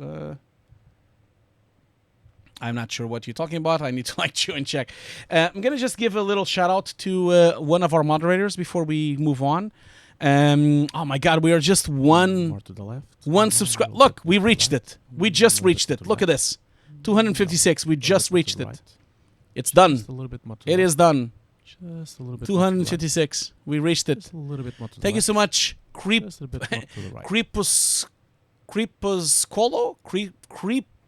I'm not sure what you're talking about. I need to chew and check. I'm gonna just give a little shout out to one of our moderators before we move on. Oh my God, we are just More to the left. one subscribe. Look, we reached it. We just reached it. Look at this, 256. We just reached it. It's done. Just a little bit more to the It left. is done. Just a little bit more to the right. 256. We reached it. Just a little bit more to the Thank you left. so much, Just a bit more to the right.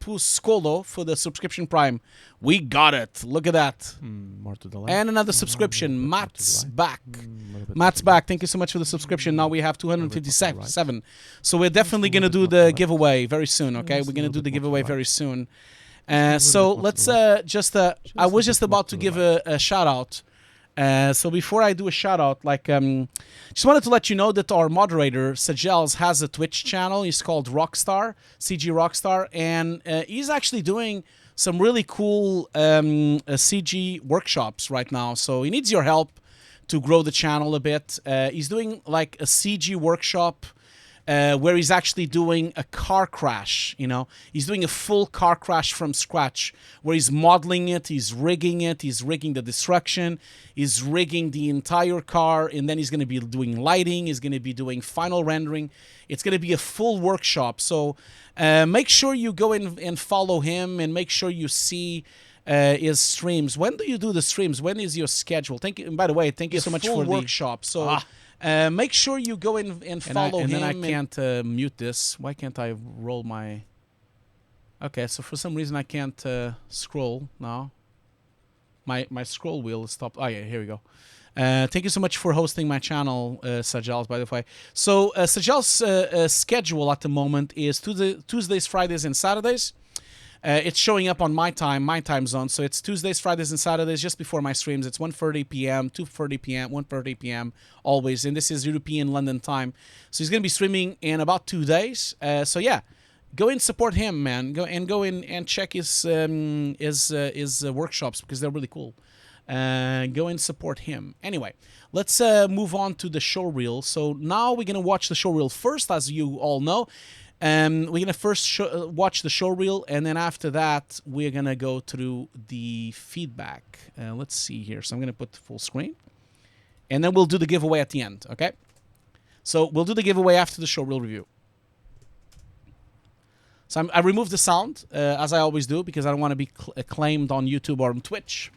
Creepuscolo for the subscription Prime. We got it. Look at that. More to the left. And another subscription. Matt's back. Little bit Matt's more to the back. Thank you so much for the subscription. Now we have 257. So we're definitely going to do the giveaway very soon, okay? We're going to do the giveaway very soon. So let's just... I was just about to give a shout out. So before I do a shout out, just wanted to let you know that our moderator, Sajels, has a Twitch channel. He's called Rockstar, CG Rockstar, and he's actually doing some really cool CG workshops right now. So he needs your help to grow the channel a bit. He's doing like a CG workshop where he's actually doing a car crash, you know. He's doing a full car crash from scratch, where he's modeling it, he's rigging the destruction, he's rigging the entire car, and then he's going to be doing lighting, he's going to be doing final rendering. It's going to be a full workshop. So make sure you go in and follow him, and make sure you see his streams. When do you do the streams? When is your schedule? Thank you. And by the way, thank you so much for the workshop. So make sure you go in and follow him. And then I can't mute this. Why can't I roll my... Okay, so for some reason I can't scroll now. My scroll wheel is stopped. Oh yeah, here we go. Thank you so much for hosting my channel, Sajals, by the way. So Sajals' schedule at the moment is Tuesdays, Fridays, and Saturdays. It's showing up on my time zone. So it's Tuesdays, Fridays, and Saturdays just before my streams. It's 1:30 p.m., 2:30 p.m., 1:30 p.m. always. And this is European London time. So he's going to be streaming in about 2 days. So yeah, go and support him, man. Go in and check his workshops, because they're really cool. Go and support him. Anyway, let's move on to the showreel. So now we're going to watch the showreel first, as you all know. We're going to first watch the showreel, and then after that, we're going to go through the feedback. Let's see here. So I'm going to put the full screen, and then we'll do the giveaway at the end, okay? So we'll do the giveaway after the showreel review. So I removed the sound, as I always do, because I don't want to be claimed on YouTube or on Twitch.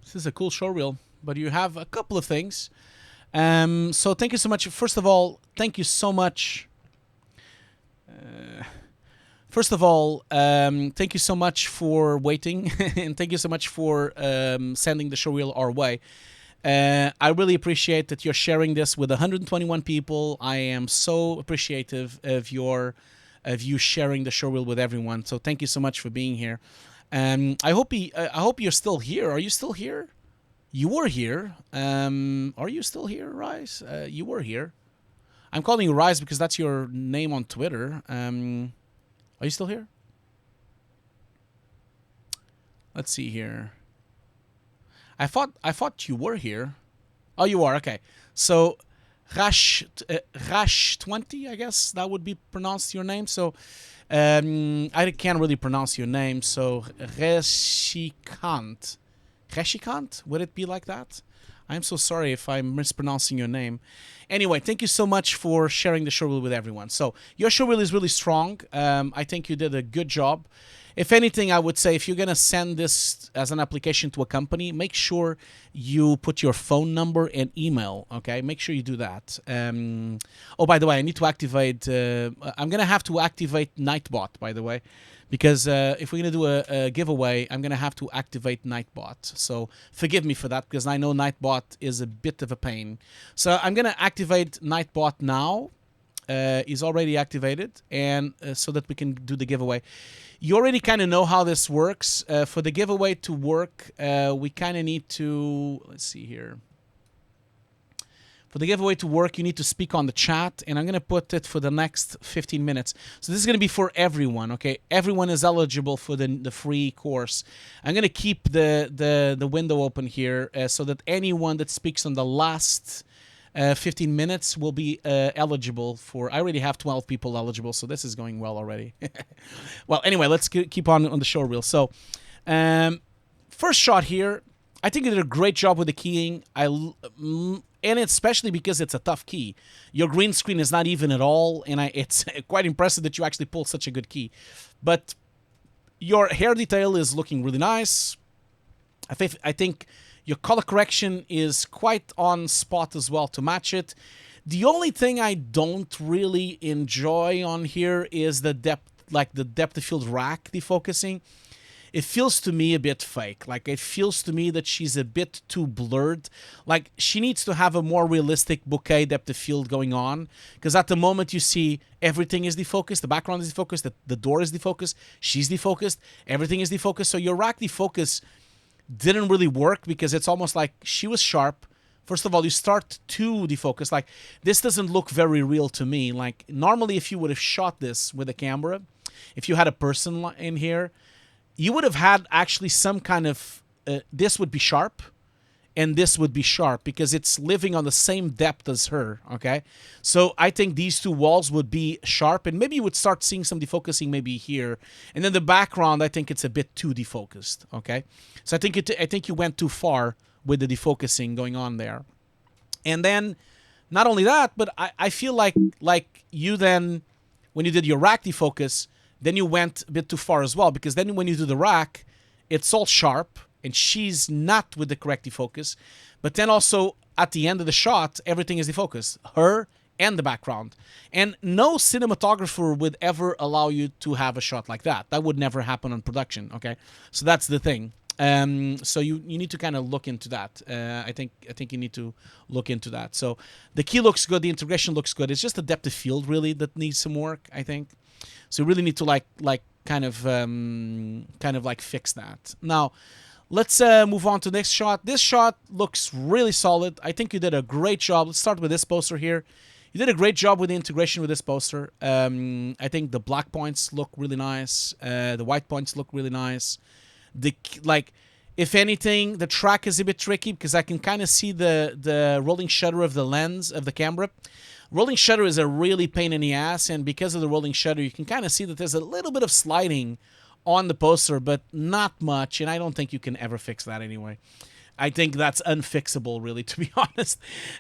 This is a cool showreel, but you have a couple of things. So thank you so much. First of all, thank you so much. Thank you so much for waiting, and thank you so much for sending the showreel our way. I really appreciate that you're sharing this with 121 people. I am so appreciative of you sharing the showreel with everyone. So thank you so much for being here. I hope you're still here. Are you still here? You were here. Are you still here, Rise? You were here. I'm calling you Rise because that's your name on Twitter. Are you still here? Let's see here. I thought you were here. Oh, you are. Okay. So Rash 20, I guess that would be pronounced your name. So I can't really pronounce your name. So Rishikhant. Rishikhant? Would it be like that? I'm so sorry if I'm mispronouncing your name. Anyway, thank you so much for sharing the showreel with everyone. So your showreel is really strong. I think you did a good job. If anything, I would say if you're going to send this as an application to a company, make sure you put your phone number and email, okay? Make sure you do that. Oh, by the way, I need to activate... I'm going to have to activate Nightbot, by the way, because if we're going to do a giveaway, I'm going to have to activate Nightbot. So forgive me for that, because I know Nightbot is a bit of a pain. So I'm going to activate Nightbot now. Is already activated, and so that we can do the giveaway. You already kind of know how this works. For the giveaway to work, we kind of need to... Let's see here. For the giveaway to work, you need to speak on the chat, and I'm going to put it for the next 15 minutes. So this is going to be for everyone, okay? Everyone is eligible for the free course. I'm going to keep the window open here so that anyone that speaks on the last 15 minutes will be eligible for... I already have 12 people eligible, so this is going well already. Well, anyway, let's keep on the showreel. So, first shot here, I think you did a great job with the keying. And especially because it's a tough key. Your green screen is not even at all, and it's quite impressive that you actually pulled such a good key. But your hair detail is looking really nice. I think your color correction is quite on spot as well to match it. The only thing I don't really enjoy on here is the depth, like the depth of field rack defocusing. it feels to me a bit fake. Like, it feels to me that she's a bit too blurred. Like, she needs to have a more realistic bokeh depth of field going on, because at the moment you see everything is defocused, the background is defocused, the door is defocused, she's defocused, everything is defocused. So your rack defocus didn't really work, because it's almost like she was sharp. First of all, you start to defocus. Like, this doesn't look very real to me. Like, normally if you would have shot this with a camera, if you had a person in here, you would have had actually some kind of, this would be sharp, and this would be sharp, because it's living on the same depth as her, okay? So I think these two walls would be sharp, and maybe you would start seeing some defocusing maybe here. And then the background, I think it's a bit too defocused, okay? So I think you went too far with the defocusing going on there. And then, not only that, but I feel like you then, when you did your rack defocus, then you went a bit too far as well, because then when you do the rack, it's all sharp, and she's not with the correct defocus. But then also, at the end of the shot, everything is defocused. Her and the background. And no cinematographer would ever allow you to have a shot like that. That would never happen on production, okay? So that's the thing. So you need to kind of look into that. I think you need to look into that. So the key looks good, the integration looks good. It's just the depth of field really that needs some work, I think. So you really need to kind of fix that. Now, let's move on to the next shot. This shot looks really solid. I think you did a great job. Let's start with this poster here. You did a great job with the integration with this poster. I think the black points look really nice. The white points look really nice. If anything, the track is a bit tricky, because I can kind of see the rolling shutter of the lens of the camera. Rolling shutter is a really pain in the ass, and because of the rolling shutter, you can kind of see that there's a little bit of sliding on the poster, but not much, and I don't think you can ever fix that anyway. I think that's unfixable, really, to be honest.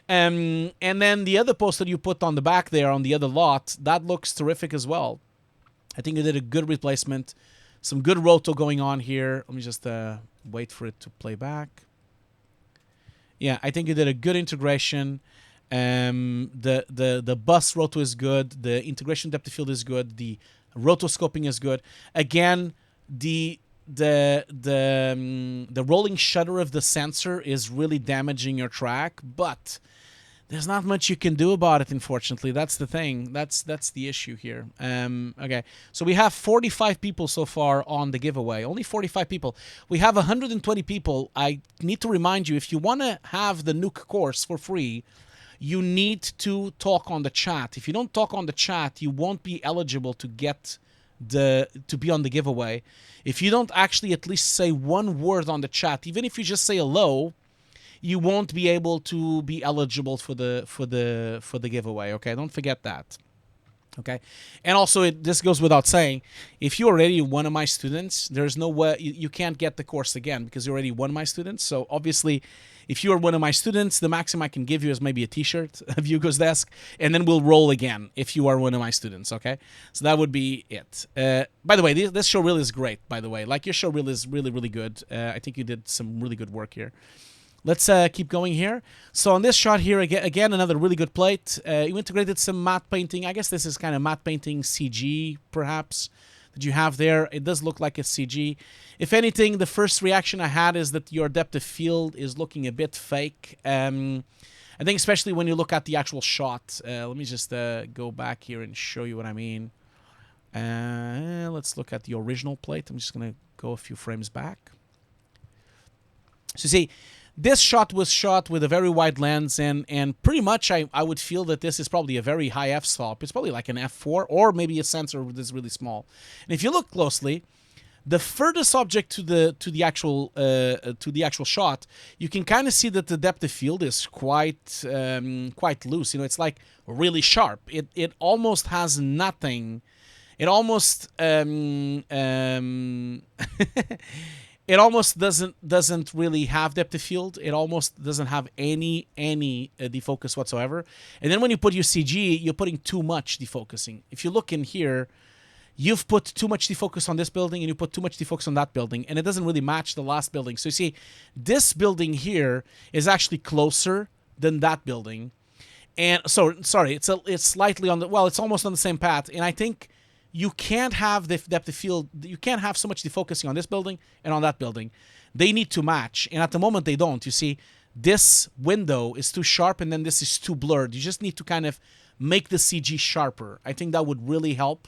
And then the other poster you put on the back there on the other lot, that looks terrific as well. I think you did a good replacement. Some good roto going on here. Let me just wait for it to play back. Yeah, I think you did a good integration. The bus roto is good. The integration depth of field is good. The rotoscoping is good. Again, the rolling shutter of the sensor is really damaging your track, but there's not much you can do about it, unfortunately. That's the thing. That's the issue here. Okay, so we have 45 people so far on the giveaway. Only 45 people. We have 120 people. I need to remind you, if you want to have the Nuke course for free, you need to talk on the chat. If you don't talk on the chat, you won't be eligible to get to be on the giveaway. If you don't actually at least say one word on the chat, even if you just say hello, you won't be able to be eligible for the giveaway. Okay, don't forget that. Okay, and also this goes without saying, if you're already one of my students, there's no way you can't get the course again, because you're already one of my students. So obviously, if you are one of my students, the maximum I can give you is maybe a t-shirt of Hugo's desk, and then we'll roll again if you are one of my students, okay? So that would be it. By the way, this showreel is great, by the way. Like, your showreel is really, really good. I think you did some really good work here. Let's keep going here. So on this shot here, again, another really good plate. You integrated some matte painting. I guess this is kind of matte painting CG, perhaps, that you have there. It does look like a CG. If anything, the first reaction I had is that your depth of field is looking a bit fake. I think especially when you look at the actual shot. Let me just go back here and show you what I mean. Let's look at the original plate. I'm just going to go a few frames back. So see, this shot was shot with a very wide lens, and pretty much I would feel that this is probably a very high f-stop. It's probably like an f4, or maybe a sensor that's really small. And if you look closely, the furthest object to the actual shot, you can kind of see that the depth of field is quite loose. You know, it's like really sharp. It almost has nothing. It almost it almost doesn't really have depth of field. It almost doesn't have any defocus whatsoever. And then when you put your CG, you're putting too much defocusing. If you look in here, you've put too much defocus on this building, and you put too much defocus on that building, and it doesn't really match the last building. So you see, this building here is actually closer than that building. And so, sorry, it's slightly on the, well, it's almost on the same path. And I think you can't have the depth of field. You can't have so much defocusing on this building and on that building. They need to match, and at the moment they don't. You see, this window is too sharp, and then this is too blurred. You just need to kind of make the CG sharper. I think that would really help.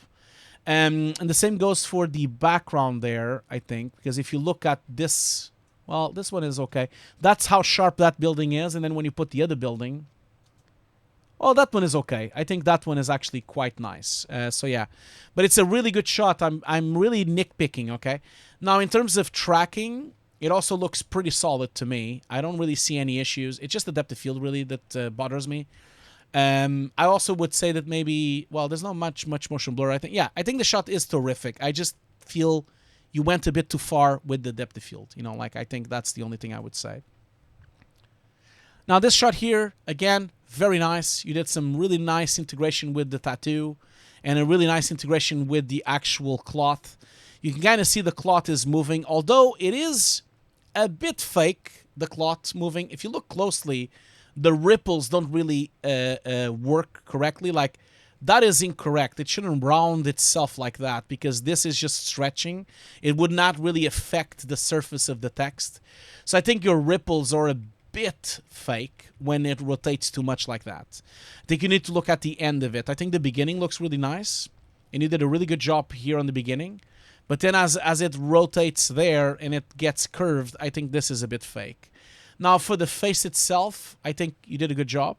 And the same goes for the background there, I think, because if you look at this, well, this one is okay. That's how sharp that building is, and then when you put the other building, oh, that one is okay. I think that one is actually quite nice. So yeah, but it's a really good shot. I'm really nitpicking, okay? Now, in terms of tracking, it also looks pretty solid to me. I don't really see any issues. It's just the depth of field, really, that bothers me. I also would say that maybe, well, there's not much motion blur. I think the shot is terrific. I just feel you went a bit too far with the depth of field. You know, like, I think that's the only thing I would say. Now, this shot here, again, very nice. You did some really nice integration with the tattoo and a really nice integration with the actual cloth. You can kind of see the cloth is moving, although it is a bit fake, the cloth moving. If you look closely, the ripples don't really work correctly. Like, that is incorrect. It shouldn't round itself like that because this is just stretching. It would not really affect the surface of the text. So I think your ripples are a bit fake when it rotates too much like that. I think you need to look at the end of it. I think the beginning looks really nice, and you did a really good job here on the beginning. But then as it rotates there and it gets curved, I think this is a bit fake. Now, for the face itself, I think you did a good job.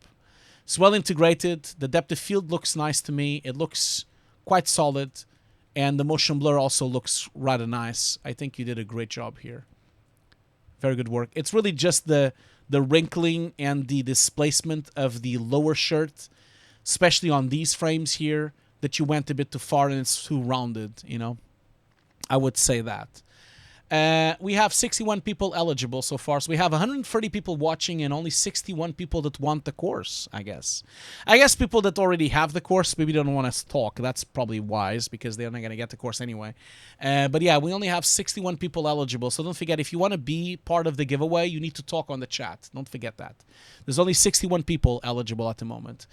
It's well integrated. The depth of field looks nice to me. It looks quite solid. And the motion blur also looks rather nice. I think you did a great job here. Very good work. It's really just the wrinkling and the displacement of the lower shirt, especially on these frames here, that you went a bit too far and it's too rounded, you know. I would say that. We have 61 people eligible so far. So we have 130 people watching and only 61 people that want the course, I guess. I guess people that already have the course maybe don't want to talk. That's probably wise because they're not going to get the course anyway. But yeah, we only have 61 people eligible. So don't forget, if you want to be part of the giveaway, you need to talk on the chat. Don't forget that. There's only 61 people eligible at the moment.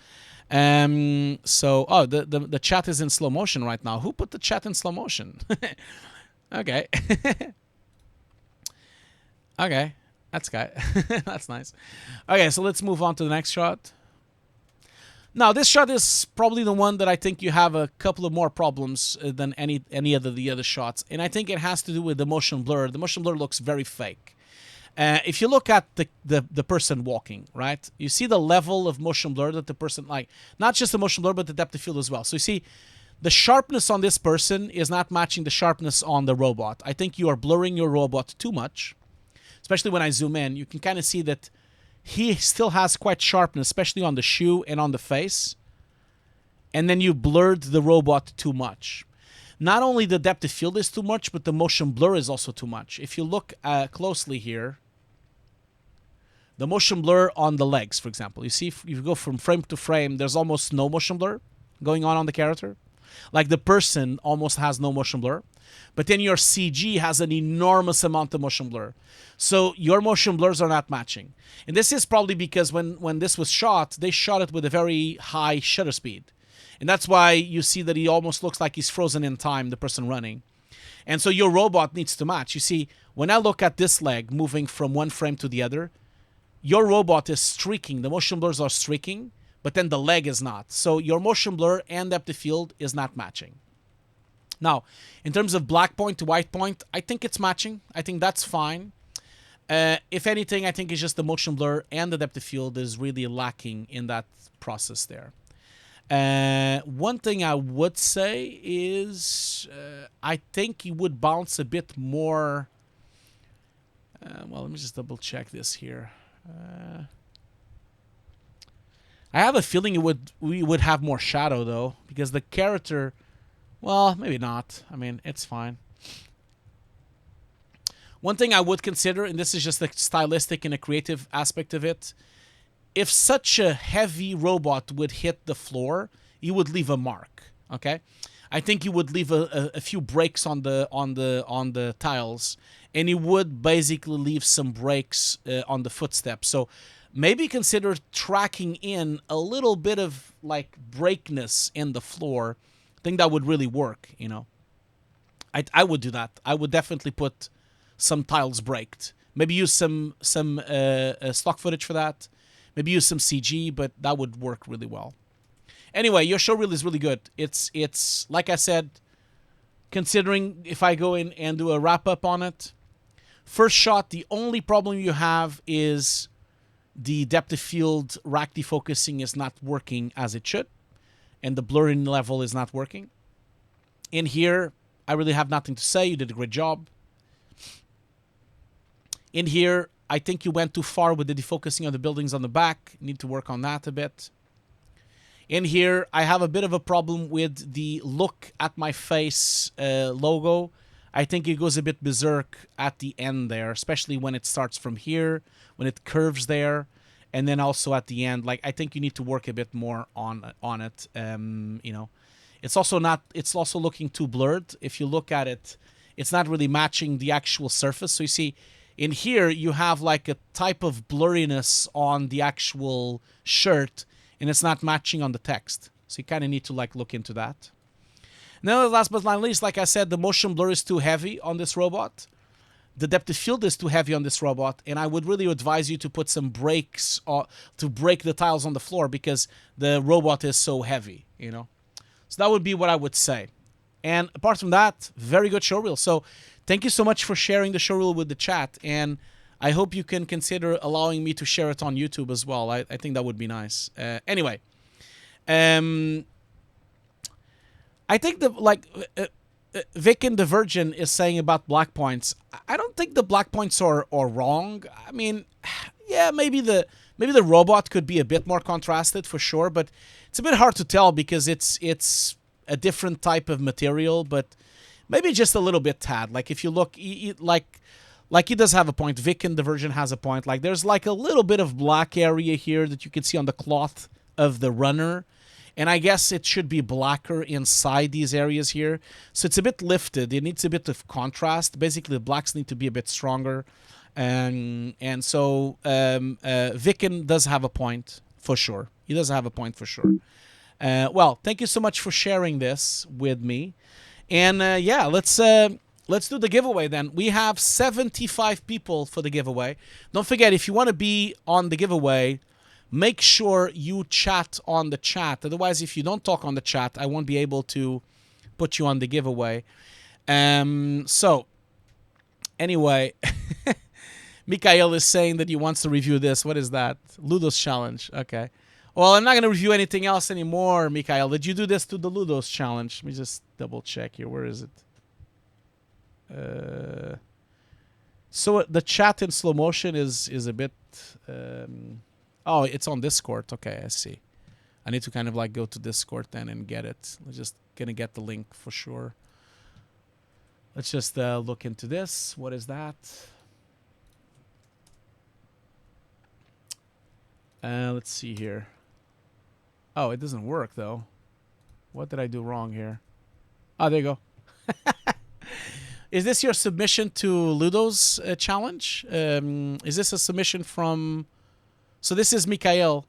So, oh, the chat is in slow motion right now. Who put the chat in slow motion? Okay. Okay, that's good. That's nice. Okay, so let's move on to the next shot. Now, this shot is probably the one that I think you have a couple of more problems than any of the other shots, and I think it has to do with the motion blur. The motion blur looks very fake. If you look at the person walking, right, you see the level of motion blur that the person, like, not just the motion blur, but the depth of field as well. So you see the sharpness on this person is not matching the sharpness on the robot. I think you are blurring your robot too much. Especially when I zoom in, you can kind of see that he still has quite sharpness, especially on the shoe and on the face. And then you blurred the robot too much. Not only the depth of field is too much, but the motion blur is also too much. If you look closely here, the motion blur on the legs, for example. You see, if you go from frame to frame, there's almost no motion blur going on the character. Like, the person almost has no motion blur. But then your CG has an enormous amount of motion blur. So your motion blurs are not matching. And this is probably because when this was shot, they shot it with a very high shutter speed. And that's why you see that he almost looks like he's frozen in time, the person running. And so your robot needs to match. You see, when I look at this leg moving from one frame to the other, your robot is streaking. The motion blurs are streaking, but then the leg is not. So your motion blur and depth of field is not matching. Now, in terms of black point to white point, I think it's matching. I think that's fine. If anything, I think it's just the motion blur and the depth of field is really lacking in that process there. One thing I would say is I think you would bounce a bit more. Well, let me just double check this here. I have a feeling we would have more shadow though, because the character. Well, maybe not. I mean, it's fine. One thing I would consider, and this is just the stylistic and a creative aspect of it, if such a heavy robot would hit the floor, you would leave a mark. Okay, I think you would leave a few breaks on the tiles, and you would basically leave some breaks on the footsteps. So maybe consider tracking in a little bit of like breakness in the floor I think that would really work, you know. I would do that. I would definitely put some tiles braked. Maybe use some stock footage for that. Maybe use some CG, but that would work really well. Anyway, your showreel is really good. It's like I said, considering if I go in and do a wrap up on it, first shot, the only problem you have is the depth of field rack defocusing is not working as it should, and the blurring level is not working. In here, I really have nothing to say. You did a great job. In here, I think you went too far with the defocusing of the buildings on the back. You need to work on that a bit. In here, I have a bit of a problem with the look at my face logo. I think it goes a bit berserk at the end there, especially when it starts from here, when it curves there, and then also at the end. Like, I think you need to work a bit more on it. You know, it's also looking too blurred. If you look at it, it's not really matching the actual surface. So you see, in here, you have like a type of blurriness on the actual shirt, and it's not matching on the text. So you kind of need to like look into that. Now, last but not least, like I said, the motion blur is too heavy on this robot. The depth of field is too heavy on this robot, and I would really advise you to put some brakes to break the tiles on the floor because the robot is so heavy, you know. So that would be what I would say. And apart from that, very good showreel. So thank you so much for sharing the showreel with the chat, and I hope you can consider allowing me to share it on YouTube as well. I think that would be nice. Anyway, I think Vic and the Virgin is saying about black points. I don't think the black points are wrong. I mean, yeah, maybe the robot could be a bit more contrasted for sure, but it's a bit hard to tell because it's a different type of material, but maybe just a little bit tad. Like if you look, like he does have a point. Vic and the Virgin has a point. Like there's like a little bit of black area here that you can see on the cloth of the runner. And I guess it should be blacker inside these areas here. So it's a bit lifted. It needs a bit of contrast. Basically, the blacks need to be a bit stronger. And so Vicken does have a point for sure. He does have a point for sure. Well, thank you so much for sharing this with me. And yeah, let's do the giveaway then. We have 75 people for the giveaway. Don't forget, if you want to be on the giveaway, make sure you chat on the chat. Otherwise, if you don't talk on the chat, I won't be able to put you on the giveaway. So, anyway, Mikhail is saying that he wants to review this. What is that? Ludo's challenge. Okay. Well, I'm not going to review anything else anymore, Mikhail. Did you do this to the Ludo's challenge? Let me just double check here. Where is it? So the chat in slow motion is a bit... oh, it's on Discord. Okay, I see. I need to kind of like go to Discord then and get it. We're just going to get the link for sure. Let's just look into this. What is that? Let's see here. Oh, it doesn't work though. What did I do wrong here? Oh, there you go. Is this your submission to Ludo's challenge? Is this a submission from... So this is Mikhail.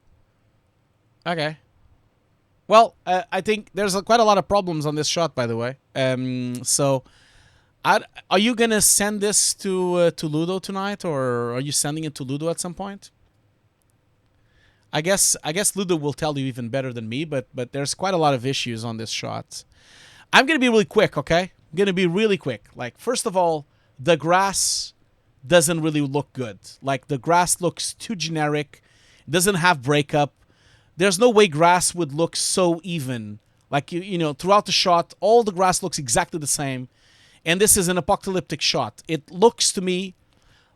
Okay. Well, I think there's quite a lot of problems on this shot, by the way. So, are you gonna send this to Ludo tonight, or are you sending it to Ludo at some point? I guess Ludo will tell you even better than me, but there's quite a lot of issues on this shot. I'm gonna be really quick, okay? I'm gonna be really quick. Like, first of all, the grass doesn't really look good. Like, the grass looks too generic. It doesn't have breakup. There's no way grass would look so even. Like, you know, throughout the shot, all the grass looks exactly the same. And this is an apocalyptic shot. It looks to me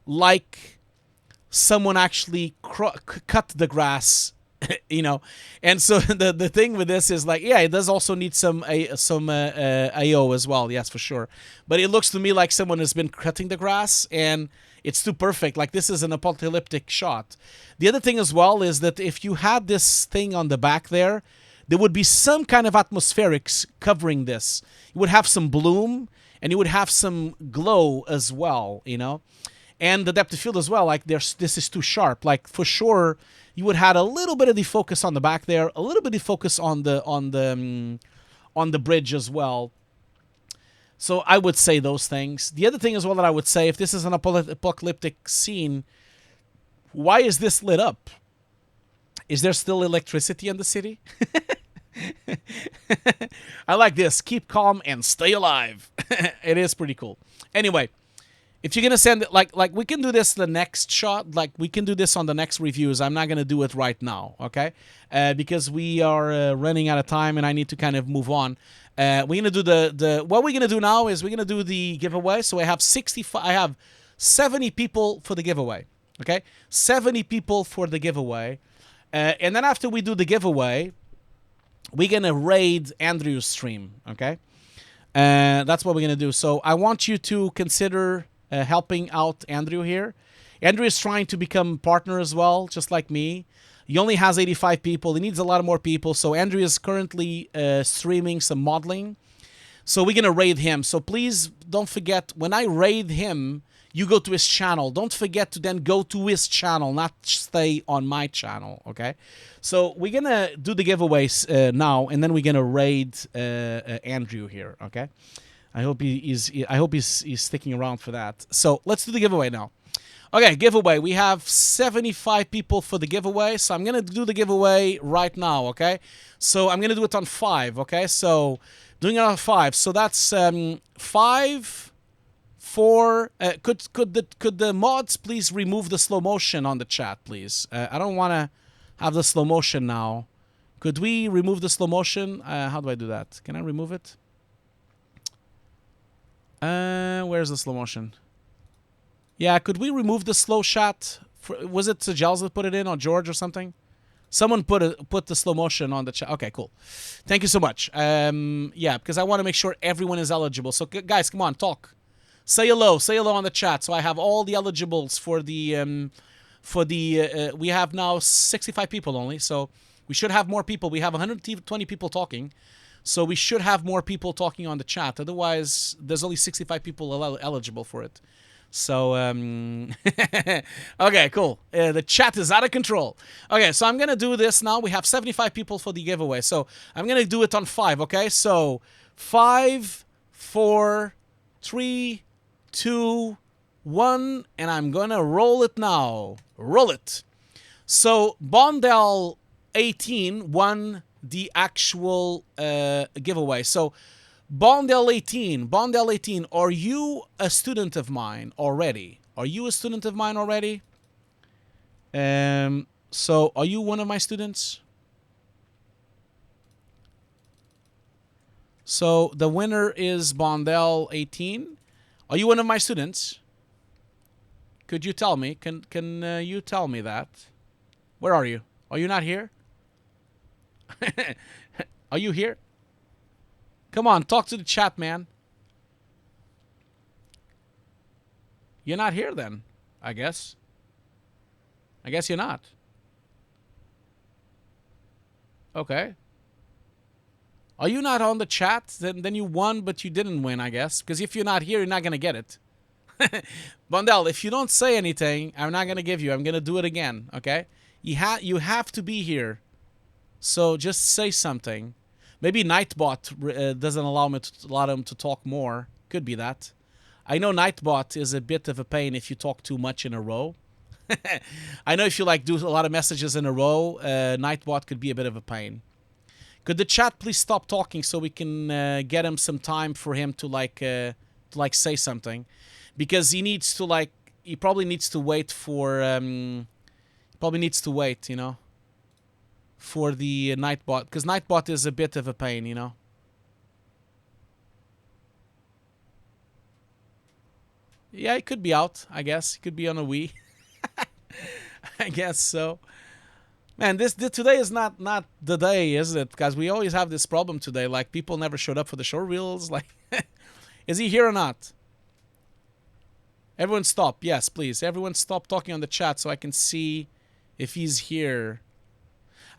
like someone actually cut the grass, you know. And so the thing with this is like, yeah, it does also need some AO as well, yes, for sure. But it looks to me like someone has been cutting the grass, and it's too perfect. Like, this is an apocalyptic shot. The other thing as well is that if you had this thing on the back there, there would be some kind of atmospherics covering this. You would have some bloom, and you would have some glow as well, you know. And the depth of field as well, like this is too sharp. Like, for sure, you would have a little bit of the focus on the back there, a little bit of focus on on the bridge as well. So I would say those things. The other thing as well that I would say, if this is an apocalyptic scene, why is this lit up? Is there still electricity in the city? I like this. Keep calm and stay alive. It is pretty cool. Anyway, if you're gonna send it, like we can do this the next shot. Like we can do this on the next reviews. I'm not gonna do it right now, okay? Because we are running out of time and I need to kind of move on. We're gonna do the what we're gonna do now is we're gonna do the giveaway. So I have 65. I have 70 people for the giveaway. Okay, 70 people for the giveaway, and then after we do the giveaway, we're gonna raid Andrew's stream. Okay, that's what we're gonna do. So I want you to consider helping out Andrew here. Andrew is trying to become partner as well, just like me. He only has 85 people. He needs a lot more people. So Andrew is currently streaming some modeling. So we're gonna raid him. So please don't forget, when I raid him, you go to his channel. Don't forget to then go to his channel, not stay on my channel, okay? So we're gonna do the giveaways now, and then we're gonna raid Andrew here, okay? I hope he's sticking around for that. So let's do the giveaway now. Okay, giveaway. We have 75 people for the giveaway, so I'm gonna do the giveaway right now, okay? So I'm gonna do it on 5, okay? So doing it on 5. So that's 5. 4. Could the mods please remove the slow motion on the chat, please? I don't want to have the slow motion now. Could we remove the slow motion? How do I do that? Can I remove it? Where's the slow motion? Yeah, could we remove the slow shot? Was it Giles that put it in, or George or something? Someone put the slow motion on the chat. Okay, cool. Thank you so much. Yeah, because I want to make sure everyone is eligible. So guys, come on, talk. Say hello on the chat. So I have all the eligibles for the we have now 65 people only, so we should have more people. We have 120 people talking, so we should have more people talking on the chat. Otherwise, there's only 65 people eligible for it. So okay, cool. The chat is out of control. Okay, so I'm gonna do this now. We have 75 people for the giveaway, so I'm gonna do it on 5. Okay, so 5, 4, 3, 2, 1, and I'm gonna roll it now. Roll it. So Bondel 18 won the actual giveaway. So Bondel 18, are you a student of mine already? Are you a student of mine already? So are you one of my students? So the winner is Bondel 18. Are you one of my students? Could you tell me? Can you tell me that? Where are you? Are you not here? Are you here? Come on, talk to the chat, man. You're not here then, I guess. I guess you're not. Okay. Are you not on the chat? Then you won, but you didn't win, I guess. Because if you're not here, you're not going to get it. Bondel, if you don't say anything, I'm not going to give you. I'm going to do it again, okay? You have to be here. So just say something. Maybe Nightbot doesn't allow him to talk more. Could be that. I know Nightbot is a bit of a pain if you talk too much in a row. I know if you do a lot of messages in a row, Nightbot could be a bit of a pain. Could the chat please stop talking so we can get him some time for him to say something, because he needs to he probably needs to wait for you know, for the Nightbot, because Nightbot is a bit of a pain, you know. Yeah, it could be out, I guess. It could be on a Wii. I guess so. Man, today is not the day, is it? Because we always have this problem today. Like, people never showed up for the showreels. Like, is he here or not? Everyone stop. Yes, please. Everyone stop talking on the chat so I can see if he's here.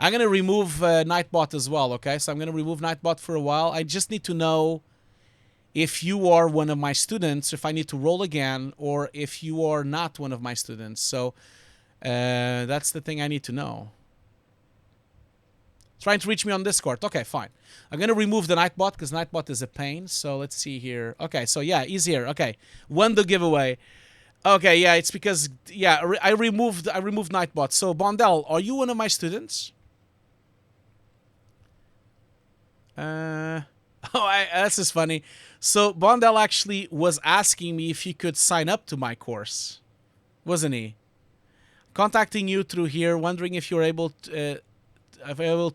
I'm going to remove Nightbot as well, okay? So I'm going to remove Nightbot for a while. I just need to know if you are one of my students, if I need to roll again, or if you are not one of my students. So that's the thing I need to know. Trying to reach me on Discord. Okay, fine. I'm going to remove the Nightbot because Nightbot is a pain. So let's see here. Okay, so yeah, easier. Okay, won the giveaway. Okay, yeah, it's because, yeah, I removed Nightbot. So, Bondel, are you one of my students? This is funny. So, Bondel actually was asking me if he could sign up to my course. Wasn't he? Contacting you through here, wondering if you're able to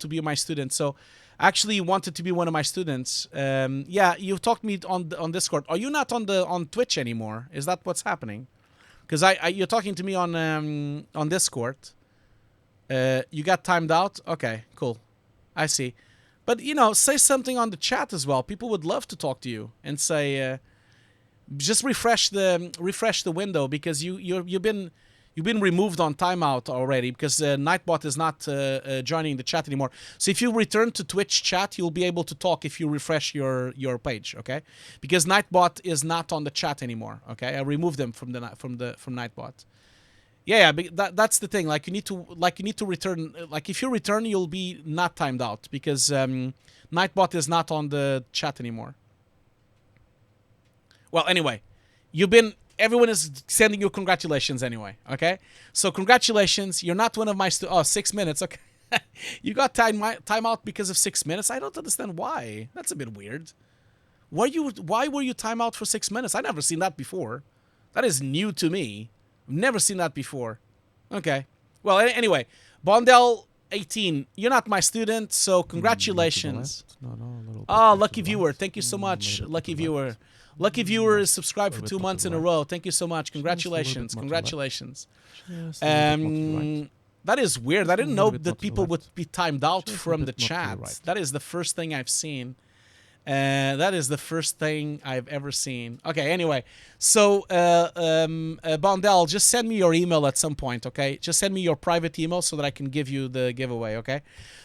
be my student. So, actually wanted to be one of my students. Yeah, you talked to me on Discord. Are you not on Twitch anymore? Is that what's happening? Because you're talking to me on Discord. You got timed out? Okay, cool. I see. But, you know, say something on the chat as well. People would love to talk to you and say, just refresh the window because you've been removed on timeout already because Nightbot is not joining the chat anymore. So if you return to Twitch chat, you'll be able to talk if you refresh your page, okay? Because Nightbot is not on the chat anymore, okay? I removed them from Nightbot. Yeah, that's the thing. Like you need to return. Like if you return, you'll be not timed out because Nightbot is not on the chat anymore. Well, anyway, everyone is sending you congratulations anyway, okay? So congratulations. You're not one of my 6 minutes, okay? You got time out because of 6 minutes? I don't understand why. That's a bit weird. Why were you time out for 6 minutes? I never seen that before. That is new to me. Never seen that before. Okay. Well, anyway, Bondel 18, you're not my student, so congratulations. Oh, lucky viewer. Thank you so much, lucky viewer. Lucky viewer is subscribed for 2 months in a row. Thank you so much. Congratulations. Congratulations. That is weird. I didn't know that people would be timed out from the chat. That is the first thing I've seen. That is the first thing I've ever seen. Okay, anyway. So, Bondel, just send me your email at some point, okay? Just send me your private email so that I can give you the giveaway, okay?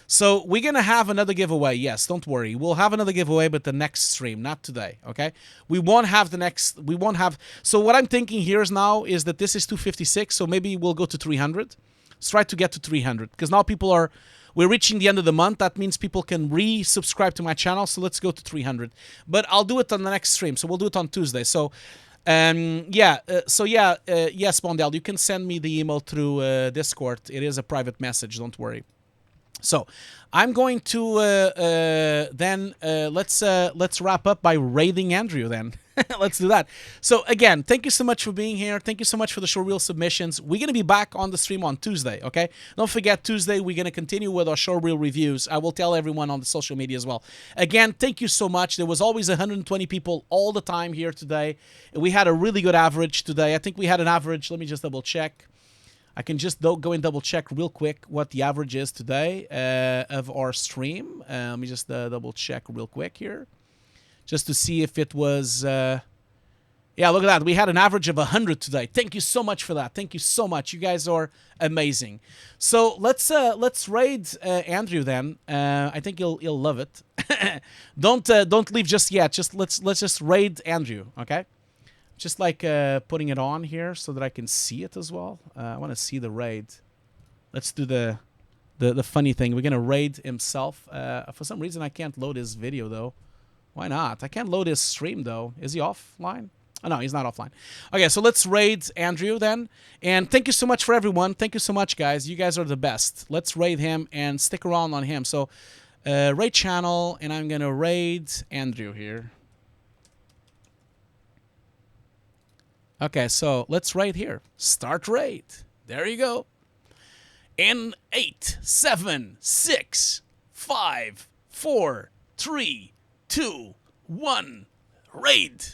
So, we're going to have another giveaway. Yes, don't worry. We'll have another giveaway, but the next stream, not today, okay? We won't have so what I'm thinking here is now is that this is 256, so maybe we'll go to 300. Let's try to get to 300, because now we're reaching the end of the month. That means people can resubscribe to my channel. So let's go to 300. But I'll do it on the next stream. So we'll do it on Tuesday. So, yes, Bondel, you can send me the email through Discord. It is a private message. Don't worry. So, I'm going to let's wrap up by raiding Andrew then. Let's do that. So again, thank you so much for being here. Thank you so much for the showreel submissions. We're going to be back on the stream on Tuesday, okay? Don't forget, Tuesday, we're going to continue with our showreel reviews. I will tell everyone on the social media as well. Again, thank you so much. There was always 120 people all the time here today. We had a really good average today. I think we had an average. Let me just double check. I can just go and double check real quick what the average is today of our stream. Let me just double check real quick here, just to see if it was. Yeah, look at that. We had an average of 100 today. Thank you so much for that. Thank you so much. You guys are amazing. So let's raid Andrew then. I think you'll love it. Don't leave just yet. Let's just raid Andrew. Okay. Just like putting it on here so that I can see it as well. I want to see the raid. Let's do the funny thing. We're gonna raid himself. For some reason I can't load his video though. Why not? I can't load his stream though. Is he offline? Oh no, he's not offline. Okay, so let's raid Andrew then. And thank you so much for everyone. Thank you so much, guys. You guys are the best. Let's raid him and stick around on him. So raid channel, and I'm gonna raid Andrew here. Okay, so let's raid here. Start raid. There you go. In 8, 7, 6, 5, 4, 3, 2, 1. Raid.